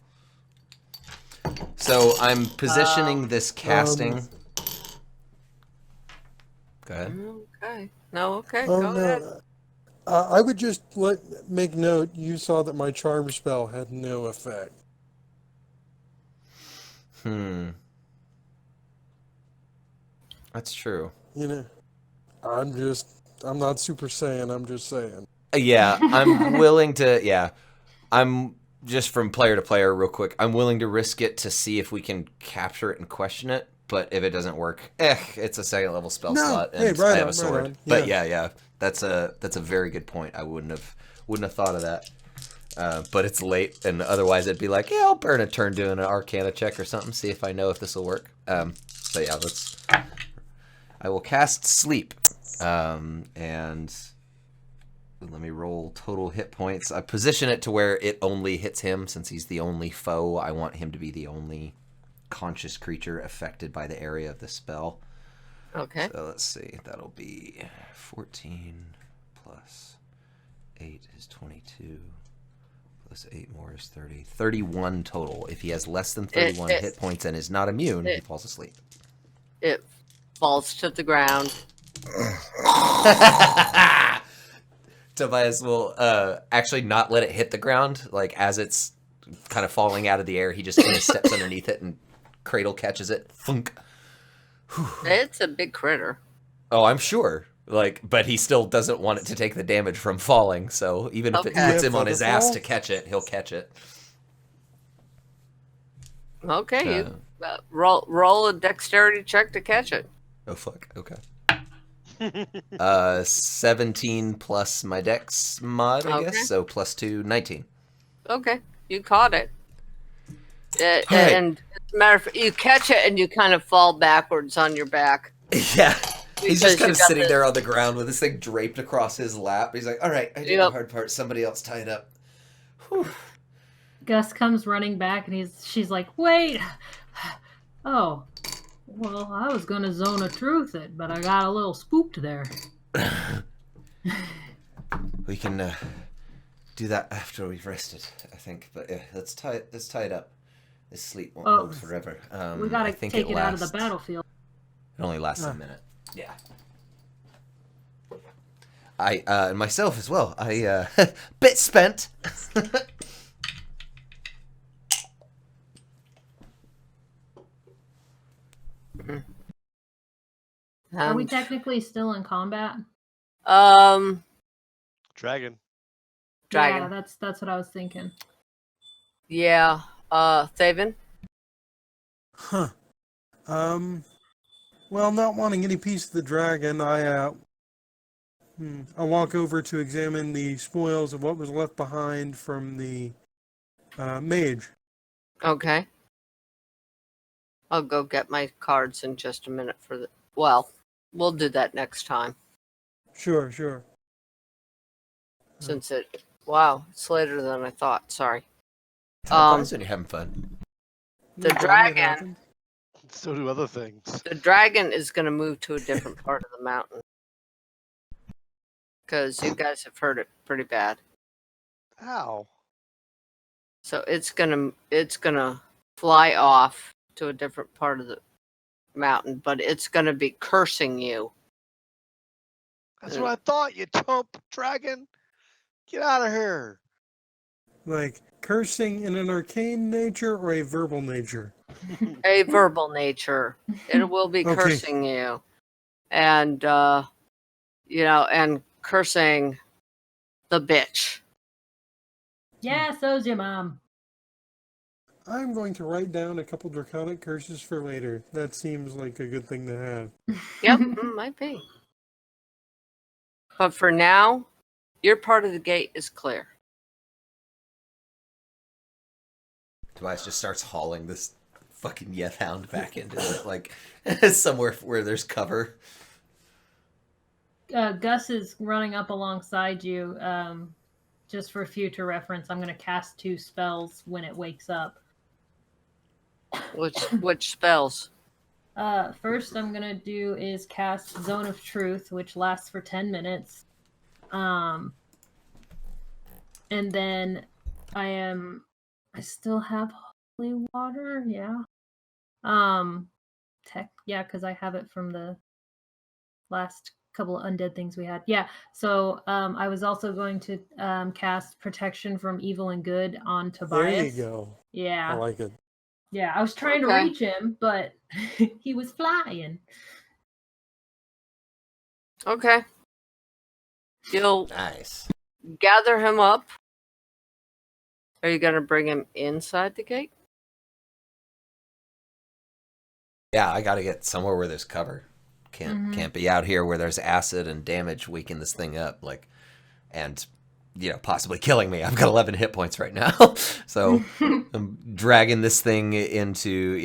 So I'm positioning this casting. Go ahead. Okay. No, okay. Oh Go ahead. no. I would just make note. You saw that my charm spell had no effect. That's true. I'm not Super Saiyan. I'm just saying. Yeah, I'm willing to. Yeah, I'm just from player to player, real quick. I'm willing to risk it to see if we can capture it and question it. But if it doesn't work, it's a 2nd level spell slot, and I have a sword. on. But yeah, that's a very good point. I wouldn't have thought of that. But it's late, and otherwise it'd be like, yeah, I'll burn a turn doing an Arcana check or something, see if I know if this will work. So yeah, I will cast Sleep, and let me roll total hit points. I position it to where it only hits him, since he's the only foe. I want him to be the only conscious creature affected by the area of the spell. Okay. So let's see, that'll be 14 plus 8 is 22. Plus 8 more is 30. 31 total. If he has less than 31 hit points and is not immune, he falls asleep. It falls to the ground. Tobias will actually not let it hit the ground. Like as it's kind of falling out of the air, he just kind of steps underneath it and Cradle catches it. Thunk. It's a big critter. Oh, I'm sure. Like, but he still doesn't want it to take the damage from falling. So even if it Okay. puts him Yeah, on his feather ass fall? to catch it, he'll catch it. Okay, you roll a dexterity check to catch it. Oh fuck. Okay. 17 plus my dex mod, I Okay. guess. So plus 2, 19. Okay, you caught it. Alright. And as a matter of fact, you catch it and you kind of fall backwards on your back. Yeah. He's just Because kind you of got sitting this- there on the ground with this thing draped across his lap. He's like, all right, I did the Yep. hard part. Somebody else tie it up. Whew. Gus comes running back, and she's like, "Wait! Oh, well, I was gonna zone of truth it, but I got a little spooked there." We can do that after we've rested, I think. But yeah, let's tie it up. This sleep won't Oh, hold forever. We I gotta think take it out of the lasts- battlefield. It only lasts a Ah. minute. Yeah. I myself as well. I bit spent. Are we And, technically still in combat? um, Dragon. dragon. Yeah, that's what I was thinking. Yeah. Thaven? Huh. Well, not wanting any piece of the dragon, I walk over to examine the spoils of what was left behind from the mage. Okay. I'll go get my cards in just a minute for the. Well, we'll do that next time Sure, sure. since it. Wow, it's later than I thought. Sorry. Sometimes when you're having fun. The Yeah, it dragon. happens. So do other things. The dragon is going to move to a different part of the mountain because you guys have heard it pretty bad. How? So it's gonna fly off to a different part of the mountain, but it's gonna be cursing you. That's what I thought, you chump dragon. Get out of here. Like cursing in an arcane nature or a verbal nature? A verbal nature. It will be Okay. cursing you. And and cursing the bitch. Yeah, so's your mom. I'm going to write down a couple draconic curses for later. That seems like a good thing to have. Yep, might be. But for now, your part of the gate is clear. Tobias just starts hauling this fucking Yeth Hound back into it, like somewhere where there's cover. Gus is running up alongside you. Just for future reference, I'm going to cast 2 spells when it wakes up. Which spells? First I'm going to do is cast Zone of Truth, which lasts for 10 minutes. And then I still have holy water, yeah. Because I have it from the last couple of undead things we had. Yeah, so I was also going to cast Protection from Evil and Good on Tobias. There you go. I Yeah, like it. yeah. I was trying to Okay. reach him, but he was flying. Okay. You'll Nice. gather him up. Are you gonna bring him inside the gate? Yeah, I gotta get somewhere where there's cover. Can't be out here where there's acid and damage weaken this thing up, like, and possibly killing me. I've got 11 hit points right now, so I'm dragging this thing into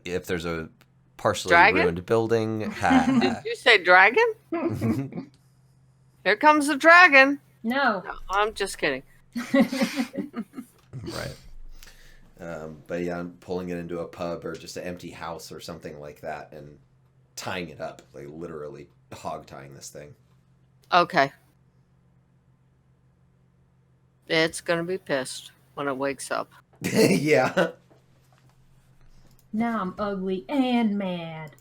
if there's a partially Dragon? ruined building. Did you say dragon? Here comes the dragon. No. No, I'm just kidding. Right. But yeah, I'm pulling it into a pub or just an empty house or something like that and tying it up, like literally hog tying this thing. Okay. It's gonna be pissed when it wakes up. Yeah. Now I'm ugly and mad.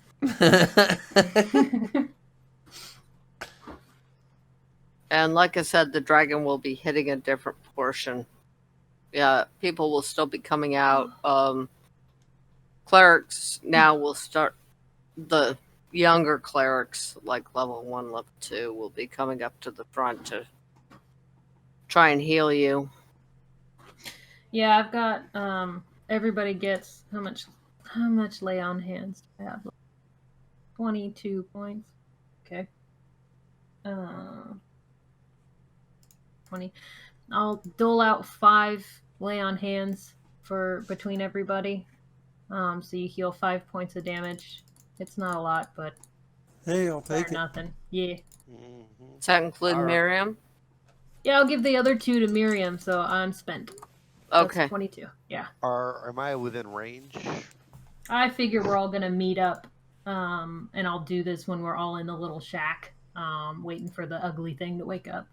And like I said, the dragon will be hitting a different portion. Yeah, people will still be coming out. Clerics now will start. The younger clerics, like level 1, level 2, will be coming up to the front to try and heal you. Yeah, I've got everybody gets how much lay on hands do I have? 22 points. Okay. 20. I'll dole out 5 lay on hands for between everybody. So you heal 5 points of damage. It's not a lot, but Hey, I'll better take it. nothing. Yeah. Mhm. Does that include All right. Miriam? Yeah, I'll give the other 2 to Miriam, so I'm spent. That's Okay. 22. Yeah. Am I within range? I figure we're all gonna meet up, and I'll do this when we're all in the little shack, waiting for the ugly thing to wake up.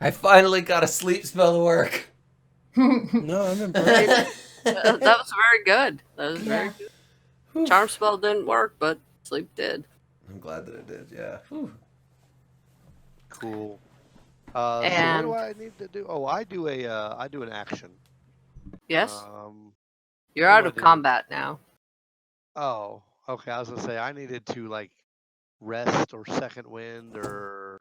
I finally got a sleep spell to work. No, I'm impressed. That was very good. That was very Yeah. good. Charm spell didn't work, but sleep did. I'm glad that it did. Yeah. Whew. Cool. So And- what do I need to do? Oh, I do an action. Yes? You're what out do I of do? combat now. Oh, okay. I was gonna say I needed to like rest or second wind or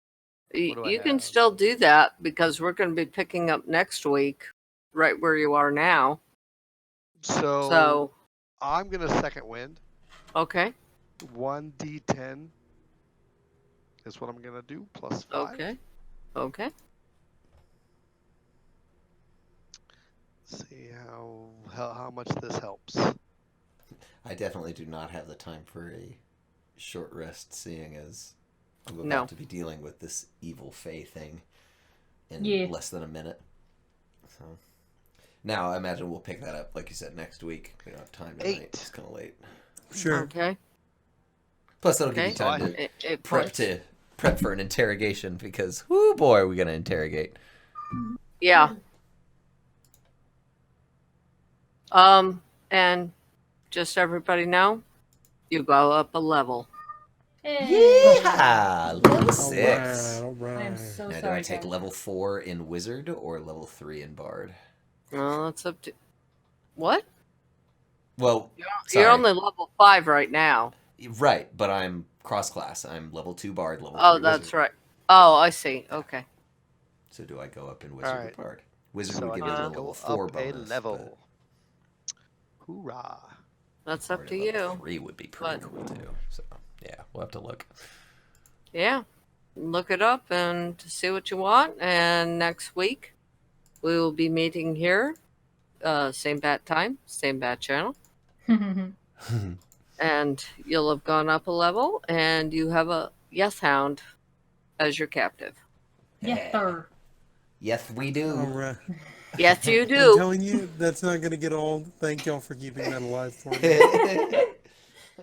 What do I You can have? still do that because we're going to be picking up next week right where you are now. So, I'm gonna second wind. okay. 1d10 is what I'm gonna do plus 5. Okay. Okay. See how much this helps. I definitely do not have the time for a short rest, seeing as I'm about No. to be dealing with this evil Fae thing in Yeah. less than a minute. So now I imagine we'll pick that up, like you said, next week. We don't have time tonight. 8. It's kind of late. Sure. Okay. Plus, that'll give Okay. you time So to Points. prep for an interrogation because, whoo boy, are we gonna interrogate? Yeah. And just so everybody know, you go up a level. Hey. Yeah, level All 6. right, all right. I am so Now, do sorry. I take guys. level 4 in Wizard or level 3 in Bard? Well, it's up to what? Well, You're sorry. only level 5 right now. Right, but I'm cross class. I'm level 2 Bard, level 3 Oh, that's Wizard. right. Oh, I see. Okay. So do I go up in Wizard Alright. or Bard? Wizard So would I give need me to a go level 4 up bonus. a level. Hoorah! That's But up to level you. 3 would be pretty But- cool too. So yeah, we'll have to look. Yeah. Look it up and see what you want. And next week, we will be meeting here. Same bat time, same bat channel. And you'll have gone up a level, and you have a Yes Hound as your captive. Yes, sir. Yes, we do. All right. Yes, you I'm do. telling you, that's not going to get old. Thank y'all for keeping that alive for me.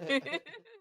do.